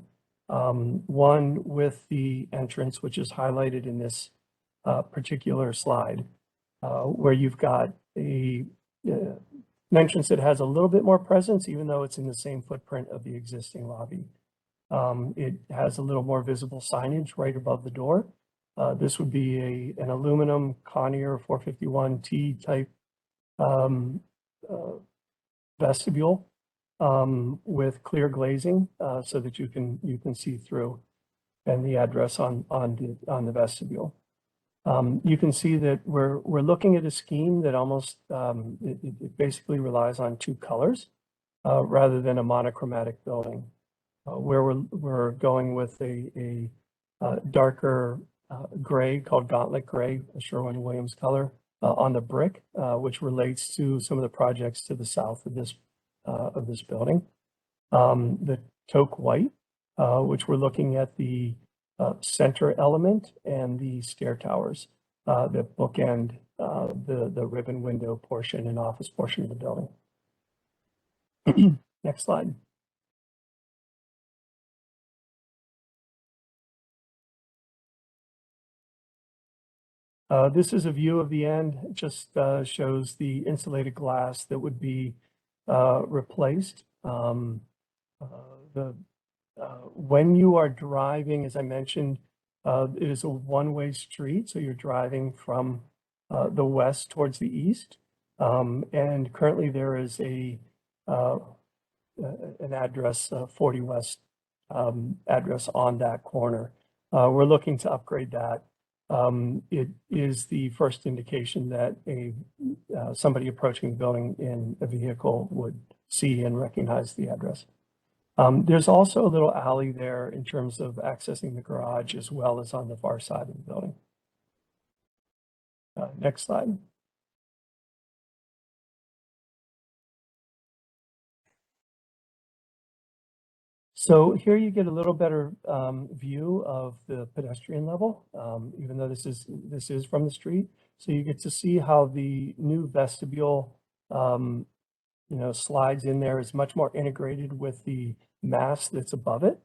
One with the entrance, which is highlighted in this particular slide, where you've got an entrance that has a little bit more presence, even though it's in the same footprint of the existing lobby. It has a little more visible signage right above the door. This would be an aluminum Conair 451T type vestibule with clear glazing so that you can see through, and the address on the vestibule. You can see that we're looking at a scheme that almost it basically relies on two colors rather than a monochromatic building. Where we're going with a darker gray called Gauntlet Gray, a Sherwin-Williams color on the brick, which relates to some of the projects to the south of this building. The taupe white, which we're looking at the center element and the stair towers that bookend the ribbon window portion and office portion of the building. Next slide. This is a view of the end. It just shows the insulated glass that would be replaced. When you are driving, as I mentioned, it is a one-way street, so you're driving from the west towards the east. And currently there is an address, 40 West address on that corner. We're looking to upgrade that. It is the first indication that somebody approaching the building in a vehicle would see and recognize the address. There's also a little alley there in terms of accessing the garage as well as on the far side of the building. Next slide. So here you get a little better view of the pedestrian level, even though this is from the street. So you get to see how the new vestibule, slides in there, is much more integrated with the mass that's above it,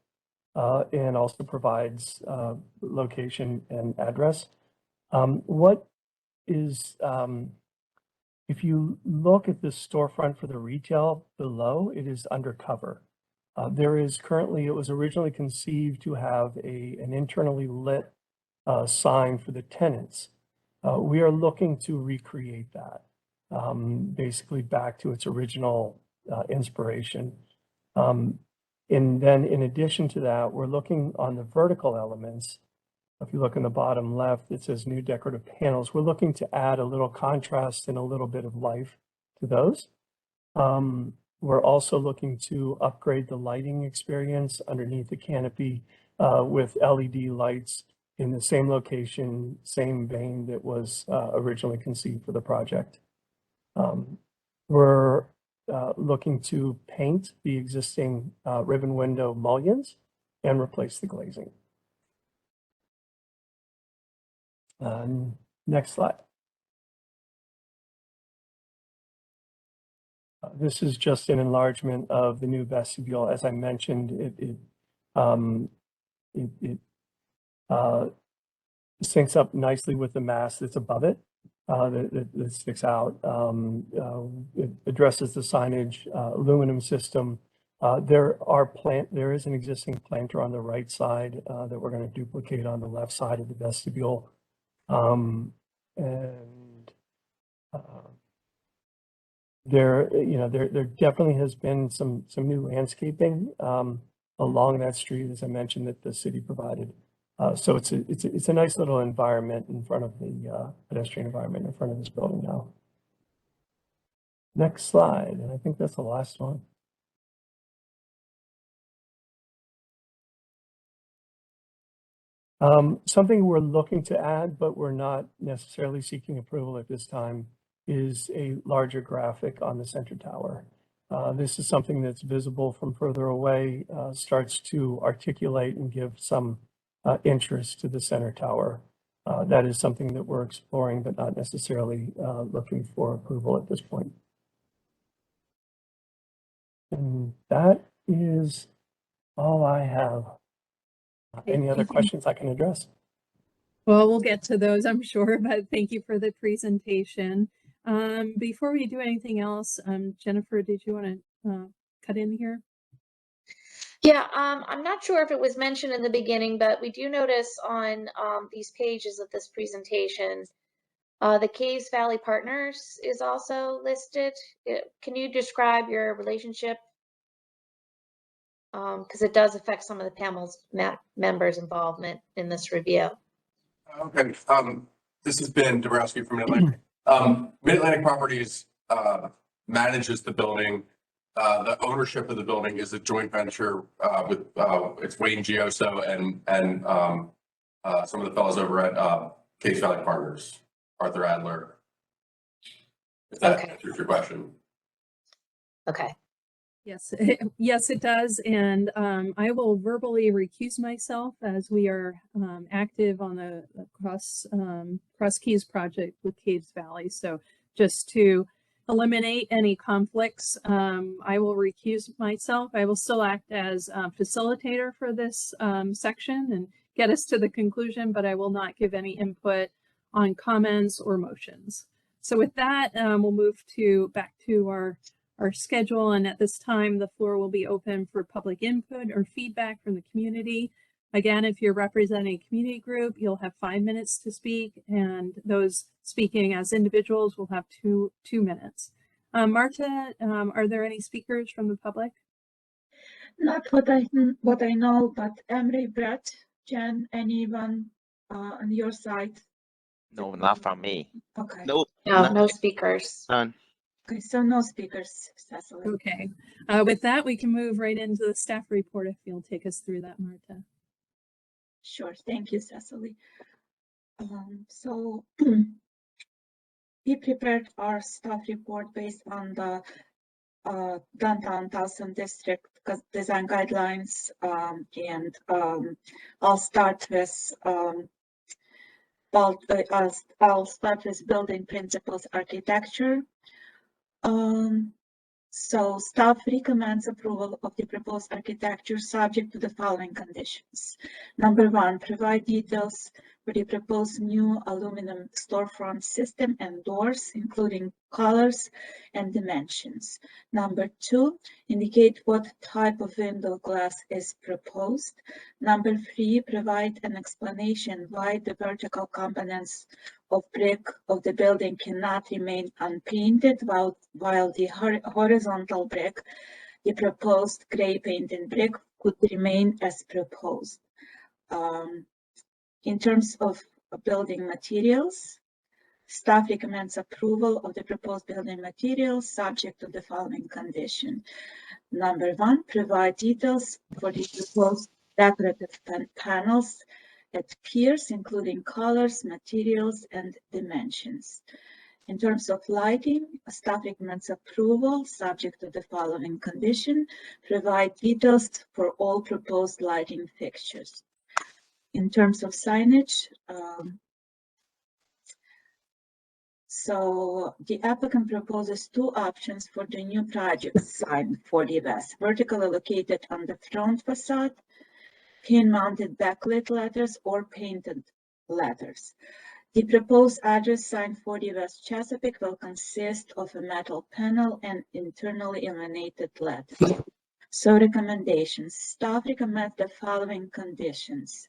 and also provides location and address. If you look at the storefront for the retail below, it is undercover. There is currently, it was originally conceived to have an internally lit sign for the tenants. We are looking to recreate that, basically back to its original inspiration. And then in addition to that, we're looking on the vertical elements. If you look in the bottom left, it says new decorative panels. We're looking to add a little contrast and a little bit of life to those. We're also looking to upgrade the lighting experience underneath the canopy with LED lights in the same location, same vein that was originally conceived for the project. We're looking to paint the existing ribbon window mullions and replace the glazing. Next slide. This is just an enlargement of the new vestibule. As I mentioned, syncs up nicely with the mast that's above it, that sticks out. It addresses the signage, aluminum system. There is an existing planter on the right side that we're going to duplicate on the left side of the vestibule. There definitely has been some new landscaping along that street, as I mentioned, that the city provided. So it's a nice little environment in front of the pedestrian environment in front of this building now. Next slide, and I think that's the last one. Something we're looking to add, but we're not necessarily seeking approval at this time, is a larger graphic on the center tower. This is something that's visible from further away, starts to articulate and give some interest to the center tower. That is something that we're exploring, but not necessarily looking for approval at this point. And that is all I have. Any other questions I can address? Well, we'll get to those, I'm sure, but thank you for the presentation. Before we do anything else, Jennifer, did you want to cut in here? Yeah, I'm not sure if it was mentioned in the beginning, but we do notice on these pages of this presentation, the Caves Valley Partners is also listed. Can you describe your relationship? Because it does affect some of the panel's members' involvement in this review. Okay, this has been Dabrowski from Mid-Atlantic. Mid-Atlantic Properties manages the building. The ownership of the building is a joint venture with it's Wayne Gioso and some of the fellows over at Caves Valley Partners, Arthur Adler. If that answers your question. Okay. Yes, yes, it does. And I will verbally recuse myself as we are active on the Cross Keys project with Caves Valley. So just to eliminate any conflicts, I will recuse myself. I will still act as facilitator for this section and get us to the conclusion, but I will not give any input on comments or motions. So with that, we'll move back to our schedule, and at this time the floor will be open for public input or feedback from the community. Again, if you're representing a community group, you'll have 5 minutes to speak, and those speaking as individuals will have two minutes. Marta, are there any speakers from the public? Not what I know, but Emre, Brett, Jen, anyone on your side? No, not from me. Okay. Nope. No speakers. None. Okay, so no speakers, Cecily. Okay. With that, we can move right into the staff report if you'll take us through that, Marta. Sure. Thank you, Cecily. So we prepared our staff report based on the downtown Towson district design guidelines, and I'll start with building principles architecture. So staff recommends approval of the proposed architecture subject to the following conditions. Number 1, provide details for the proposed new aluminum storefront system and doors, including colors and dimensions. Number 2, indicate what type of window glass is proposed. Number 3, provide an explanation why the vertical components of brick of the building cannot remain unpainted while the horizontal brick, the proposed gray painted brick, could remain as proposed. In terms of building materials, staff recommends approval of the proposed building materials subject to the following condition. Number 1, provide details for the proposed decorative panels at piers, including colors, materials, and dimensions. In terms of lighting, staff recommends approval subject to the following condition. Provide details for all proposed lighting fixtures. In terms of signage, so the applicant proposes 2 options for the new project sign for the west: vertically located on the front facade, pin-mounted backlit letters, or painted letters. The proposed address sign 40 West Chesapeake will consist of a metal panel and internally illuminated letters. So recommendations. Staff recommends the following conditions.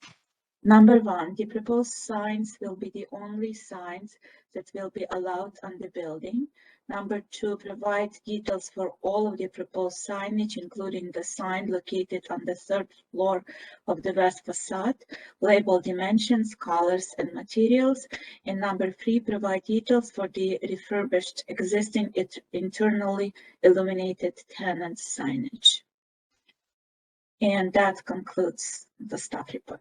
Number 1, the proposed signs will be the only signs that will be allowed on the building. Number 2, provide details for all of the proposed signage, including the sign located on the 3rd floor of the west facade, label dimensions, colors, and materials. And number 3, provide details for the refurbished existing internally illuminated tenant signage. And that concludes the staff report.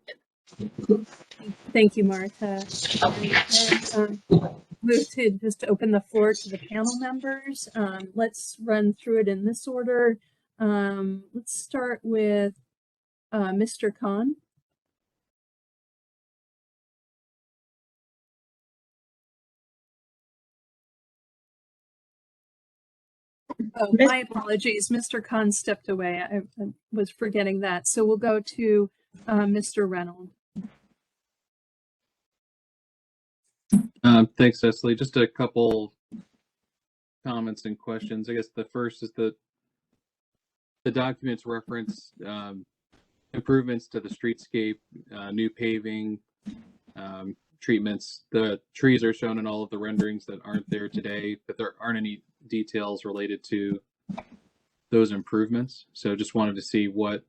Thank you, Martha. And, move to just open the floor to the panel members. Let's run through it in this order. Let's start with Mr. Khan. Oh, my apologies. Mr. Khan stepped away. I was forgetting that. So we'll go to Mr. Reynolds. Thanks, Cecily. Just a couple comments and questions. I guess the first is the documents reference improvements to the streetscape, new paving, treatments. The trees are shown in all of the renderings that aren't there today, but there aren't any details related to those improvements. So just wanted to see what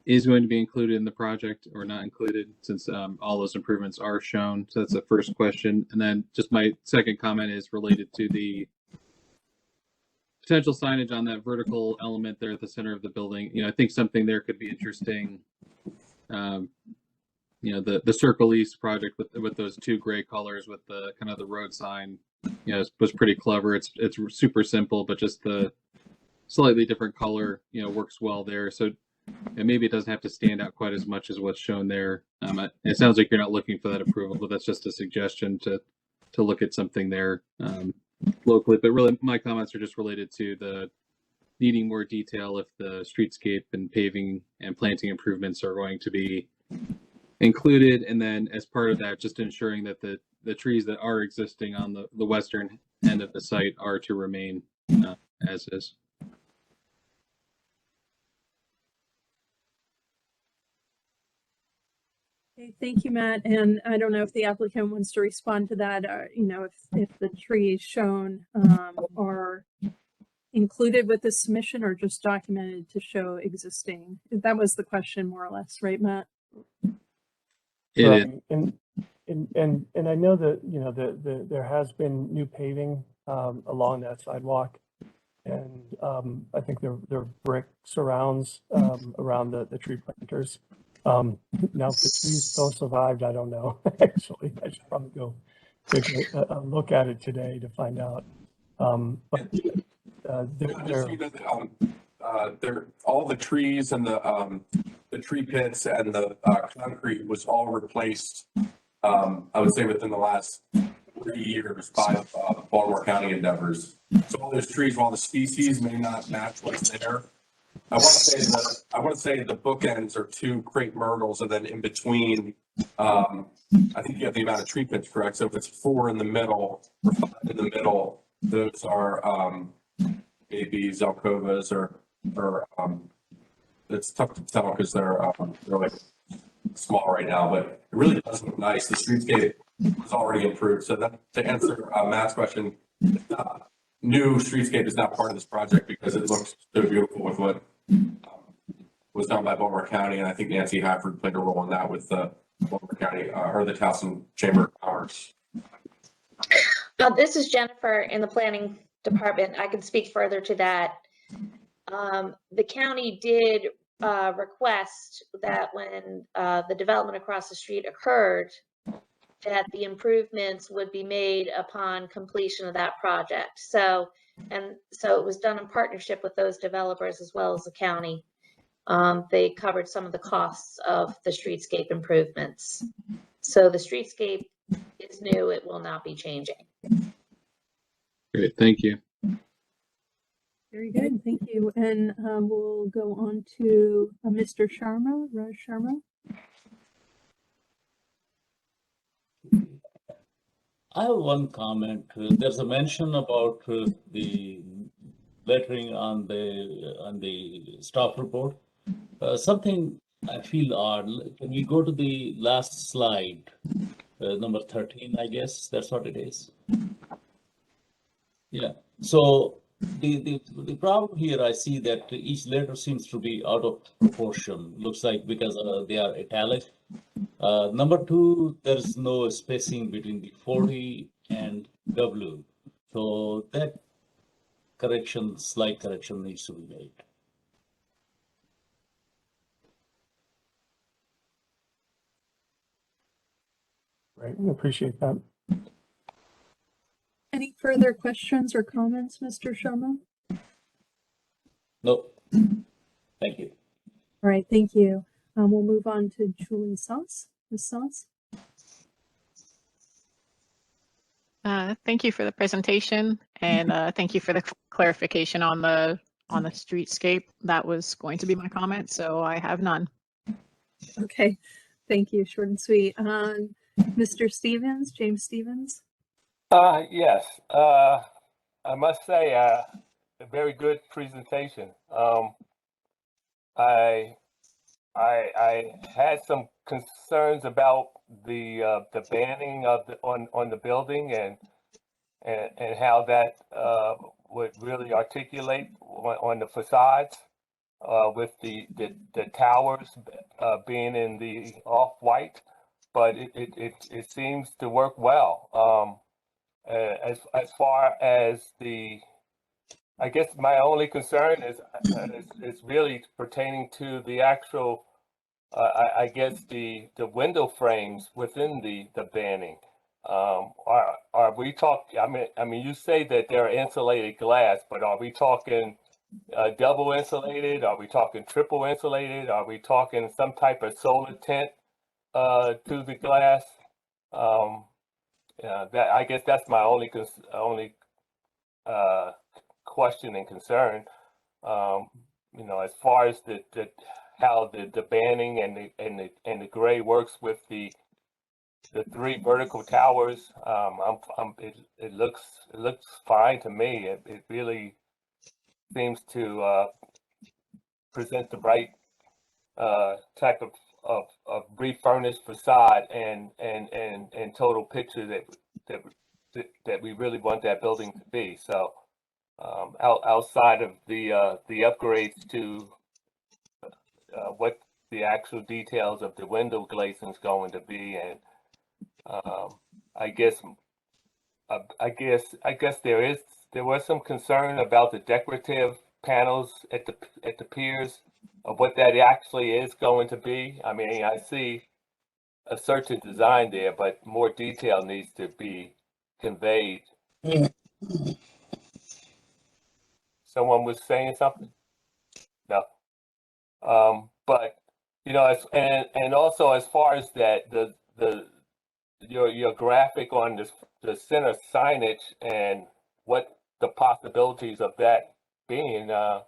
is going to be included in the project or not included, since all those improvements are shown. So that's the first question. And then just my second comment is related to the potential signage on that vertical element there at the center of the building. You know, I think something there could be interesting. You know, the Circle East project with those two gray colors with the kind of the road sign, you know, was pretty clever. It's super simple, but just the slightly different color, you know, works well there. So, and maybe it doesn't have to stand out quite as much as what's shown there. It sounds like you're not looking for that approval, but that's just a suggestion to look at something there locally. But really, my comments are just related to the needing more detail if the streetscape and paving and planting improvements are going to be included, and then as part of that, just ensuring that the trees that are existing on the western end of the site are to remain as is. Okay, thank you, Matt. And I don't know if the applicant wants to respond to that. You know, if the trees shown are included with the submission or just documented to show existing. That was the question, more or less, right, Matt? Right. And I know that, you know, there has been new paving along that sidewalk, and I think there are brick surrounds around the tree planters. Now, if the trees still survived, I don't know. Actually, I should probably go take a look at it today to find out. But all the trees and the tree pits and the concrete was all replaced. I would say within the last 3 years by Baltimore County endeavors. So all those trees, while the species may not match what's there, I want to say the bookends are 2 crepe myrtles, and then in between, I think you have the amount of tree pits correct. So if it's 4 in the middle or 5 in the middle, those are maybe Zelkovas or it's tough to tell because they're like small right now, but it really does look nice. The streetscape is already improved. So that, to answer Matt's question, new streetscape is not part of this project because it looks so beautiful with what was done by Baltimore County, and I think Nancy Hafford played a role in that with the Baltimore County or the Towson Chamber of Commerce. This is Jennifer in the planning department. I can speak further to that. The county did request that when the development across the street occurred, that the improvements would be made upon completion of that project. So it was done in partnership with those developers as well as the county. They covered some of the costs of the streetscape improvements. So the streetscape is new, it will not be changing. Great, thank you. Very good, thank you. And we'll go on to Mr. Sharma, Raj Sharma. I have one comment. There's a mention about the lettering on the staff report. Something I feel odd. Can we go to the last slide, number 13, I guess that's what it is. Yeah. So the problem here, I see that each letter seems to be out of proportion. Looks like because they are italic. Number 2, there's no spacing between the 40 and W. So that correction, slight correction needs to be made. Right, we appreciate that. Any further questions or comments, Mr. Sharma? Nope. Thank you. All right, thank you. We'll move on to Julie Sauce. Ms. Sauce? Thank you for the presentation, and thank you for the clarification on the streetscape. That was going to be my comment, so I have none. Okay, thank you. Short and sweet. Mr. Stevens, James Stevens? Yes. I must say, a very good presentation. I had some concerns about the banning of on the building and how that would really articulate on the facades with the towers being in the off-white, but it seems to work well. As far as I guess my only concern is really pertaining to the actual, I guess the window frames within the banning. Are we talking? I mean, you say that they're insulated glass, but are we talking double insulated? Are we talking triple insulated? Are we talking some type of solar tint to the glass? That I guess that's my only question and concern. You know, as far as how the banning and the gray works with the 3 vertical towers, it looks fine to me. It really seems to present the right type of refurnished facade and total picture that we really want that building to be. So outside of the upgrades to what the actual details of the window glazing is going to be, and I guess there was some concern about the decorative panels at the piers of what that actually is going to be. I mean, I see a certain design there, but more detail needs to be conveyed. Someone was saying something? No. But you know, and also as far as that your graphic on the center signage and what the possibilities of that being, I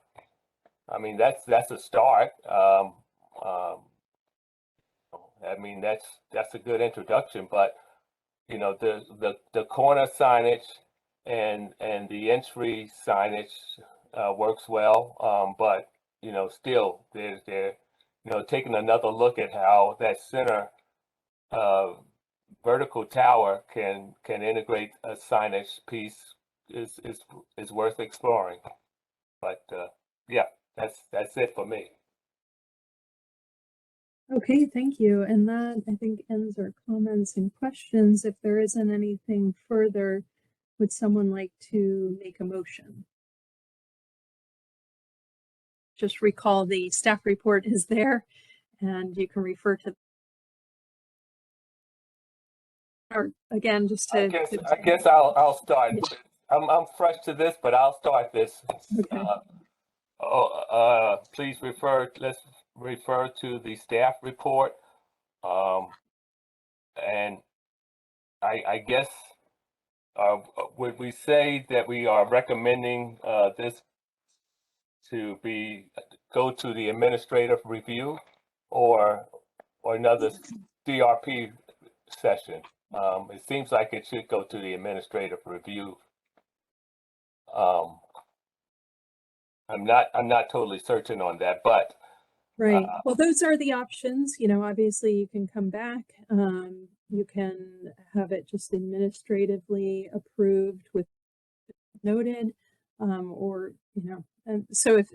mean, that's a start. I mean, that's a good introduction, but you know, the corner signage and the entry signage works well, but you know, still there's you know, taking another look at how that center vertical tower can integrate a signage piece is worth exploring. But yeah, that's it for me. Okay, thank you. And that, I think, ends our comments and questions. If there isn't anything further, would someone like to make a motion? Just recall the staff report is there, and you can refer to, or again, just to. I guess I'll start. I'm fresh to this, but I'll start this. Okay. Please let's refer to the staff report. And I guess would we say that we are recommending this to go to the administrative review or another DRP session? It seems like it should go to the administrative review. I'm not totally certain on that, but Right. Well, those are the options. You know, obviously you can come back. You can have it just administratively approved with noted, or, you know, and so if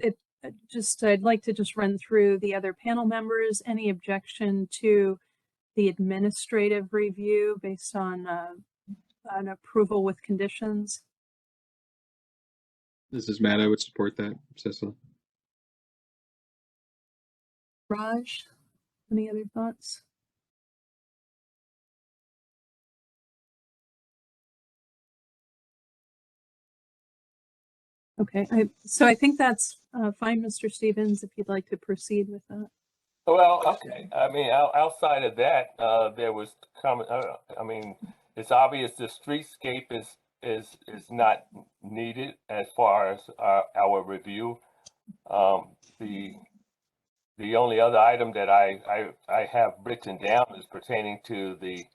I'd like to just run through the other panel members. Any objection to the administrative review based on an approval with conditions? This is Matt. I would support that, Cecily. Raj, any other thoughts? Okay, so I think that's fine, Mr. Stevens, if you'd like to proceed with that. well, okay. I mean, outside of that, there was comment. I mean, it's obvious the streetscape is not needed as far as our review. The only other item that I have written down is pertaining to the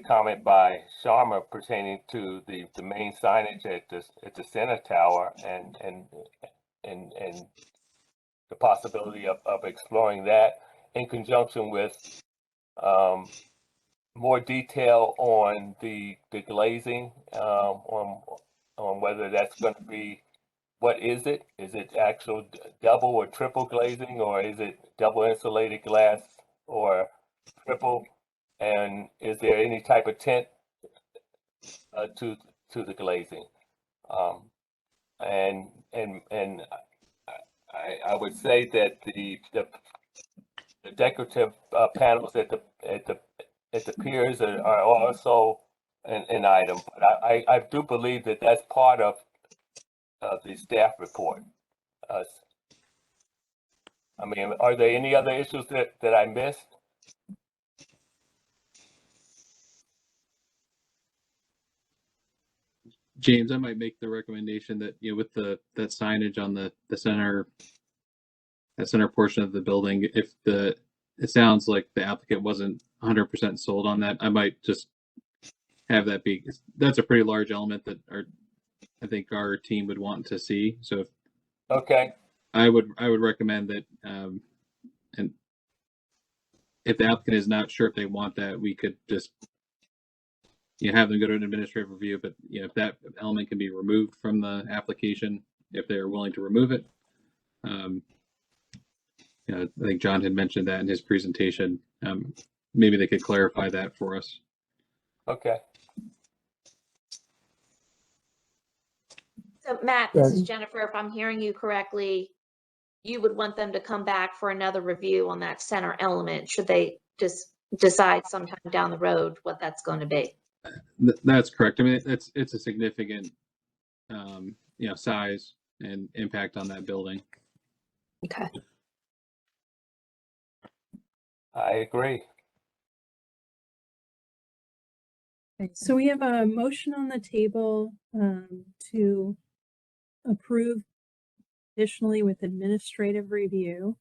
comment by Sharma pertaining to the main signage at the center tower and the possibility of exploring that in conjunction with more detail on the glazing, on whether that's going to be, what is it? Is it actual double or triple glazing, or is it double insulated glass or triple? And is there any type of tint to the glazing? And I would say that the decorative panels at the piers are also an item. But I do believe that that's part of the staff report. I mean, are there any other issues that I missed? James, I might make the recommendation that, you know, with that signage on the center, that center portion of the building, if it sounds like the applicant wasn't 100% sold on that, I might just have that be, that's a pretty large element that I think our team would want to see. So Okay. I would recommend that, and if the applicant is not sure if they want that, we could just, you know, have them go to an administrative review. But, you know, if that element can be removed from the application, if they're willing to remove it, you know, I think John had mentioned that in his presentation. Maybe they could clarify that for us. Okay. So Matt, this is Jennifer. If I'm hearing you correctly, you would want them to come back for another review on that center element, should they just decide sometime down the road what that's going to be? That's correct. I mean, it's a significant, you know, size and impact on that building. Okay. I agree. Okay, so we have a motion on the table to approve additionally with administrative review.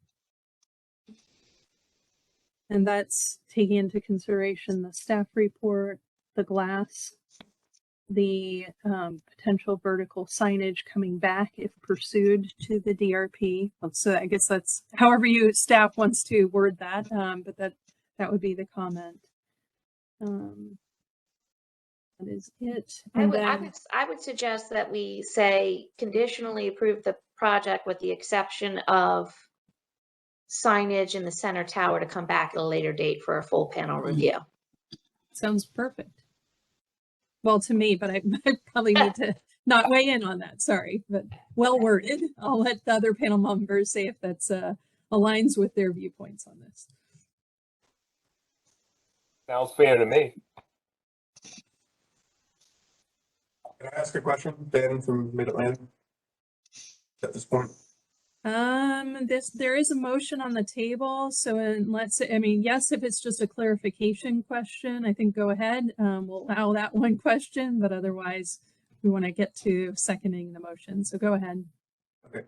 And that's taking into consideration the staff report, the glass, the potential vertical signage coming back if pursued to the DRP. So I guess that's however staff wants to word that, but that would be the comment. That is it. And I would suggest that we say conditionally approve the project with the exception of signage in the center tower to come back at a later date for a full panel review. Sounds perfect. Well, to me, but I probably need to not weigh in on that. Sorry, but well worded. I'll let the other panel members say if that's aligns with their viewpoints on this. Sounds fair to me. Can I ask a question, Ben from Mid-Atlantic? At this point? There is a motion on the table. So I mean, yes, if it's just a clarification question, I think go ahead. We'll allow that one question, but otherwise we want to get to seconding the motion. So go ahead. Okay.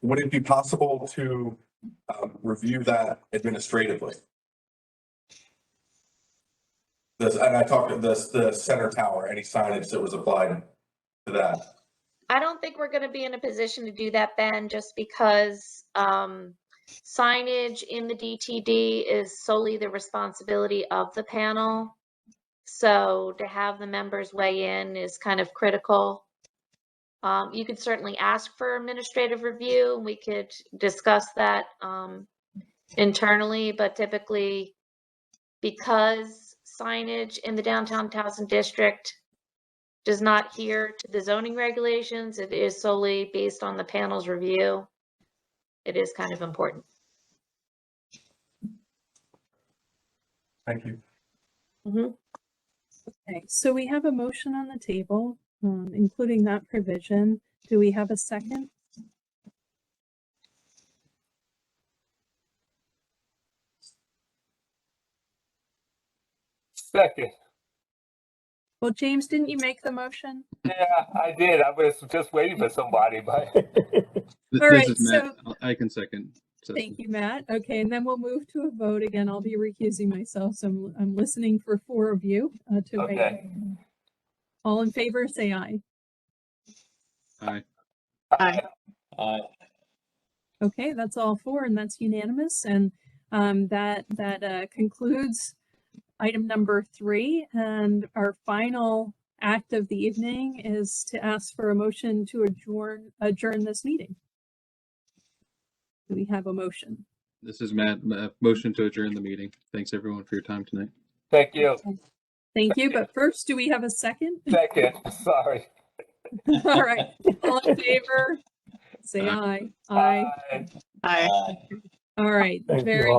Would it be possible to review that administratively? this, and I talked to the center tower, any signage that was applied to that. I don't think we're gonna be in a position to do that, Ben, just because signage in the DTD is solely the responsibility of the panel. So to have the members weigh in is kind of critical. You could certainly ask for administrative review, and we could discuss that internally, but typically, because signage in the downtown Towson district does not adhere to the zoning regulations, it is solely based on the panel's review. It is kind of important. Thank you. Okay, so we have a motion on the table, including that provision. Do we have a second? Second. Well, James, didn't you make the motion? Yeah, I did. I was just waiting for somebody, but. All right, This is Matt. so I can second. thank you, Matt. Okay, and then we'll move to a vote. Again, I'll be recusing myself, so I'm listening for 4 of you to weigh in. All in favor, say aye. Aye. Aye. Aye. Okay, that's all 4, and that's unanimous. And that concludes item number 3. And our final act of the evening is to ask for a motion to adjourn this meeting. Do we have a motion? This is Matt. Motion to adjourn the meeting. Thanks everyone for your time tonight. Thank you. Thank you. But first, do we have a second? Second, sorry. All right. All in favor? Say aye. Aye. Aye. All right. Thank you Very all.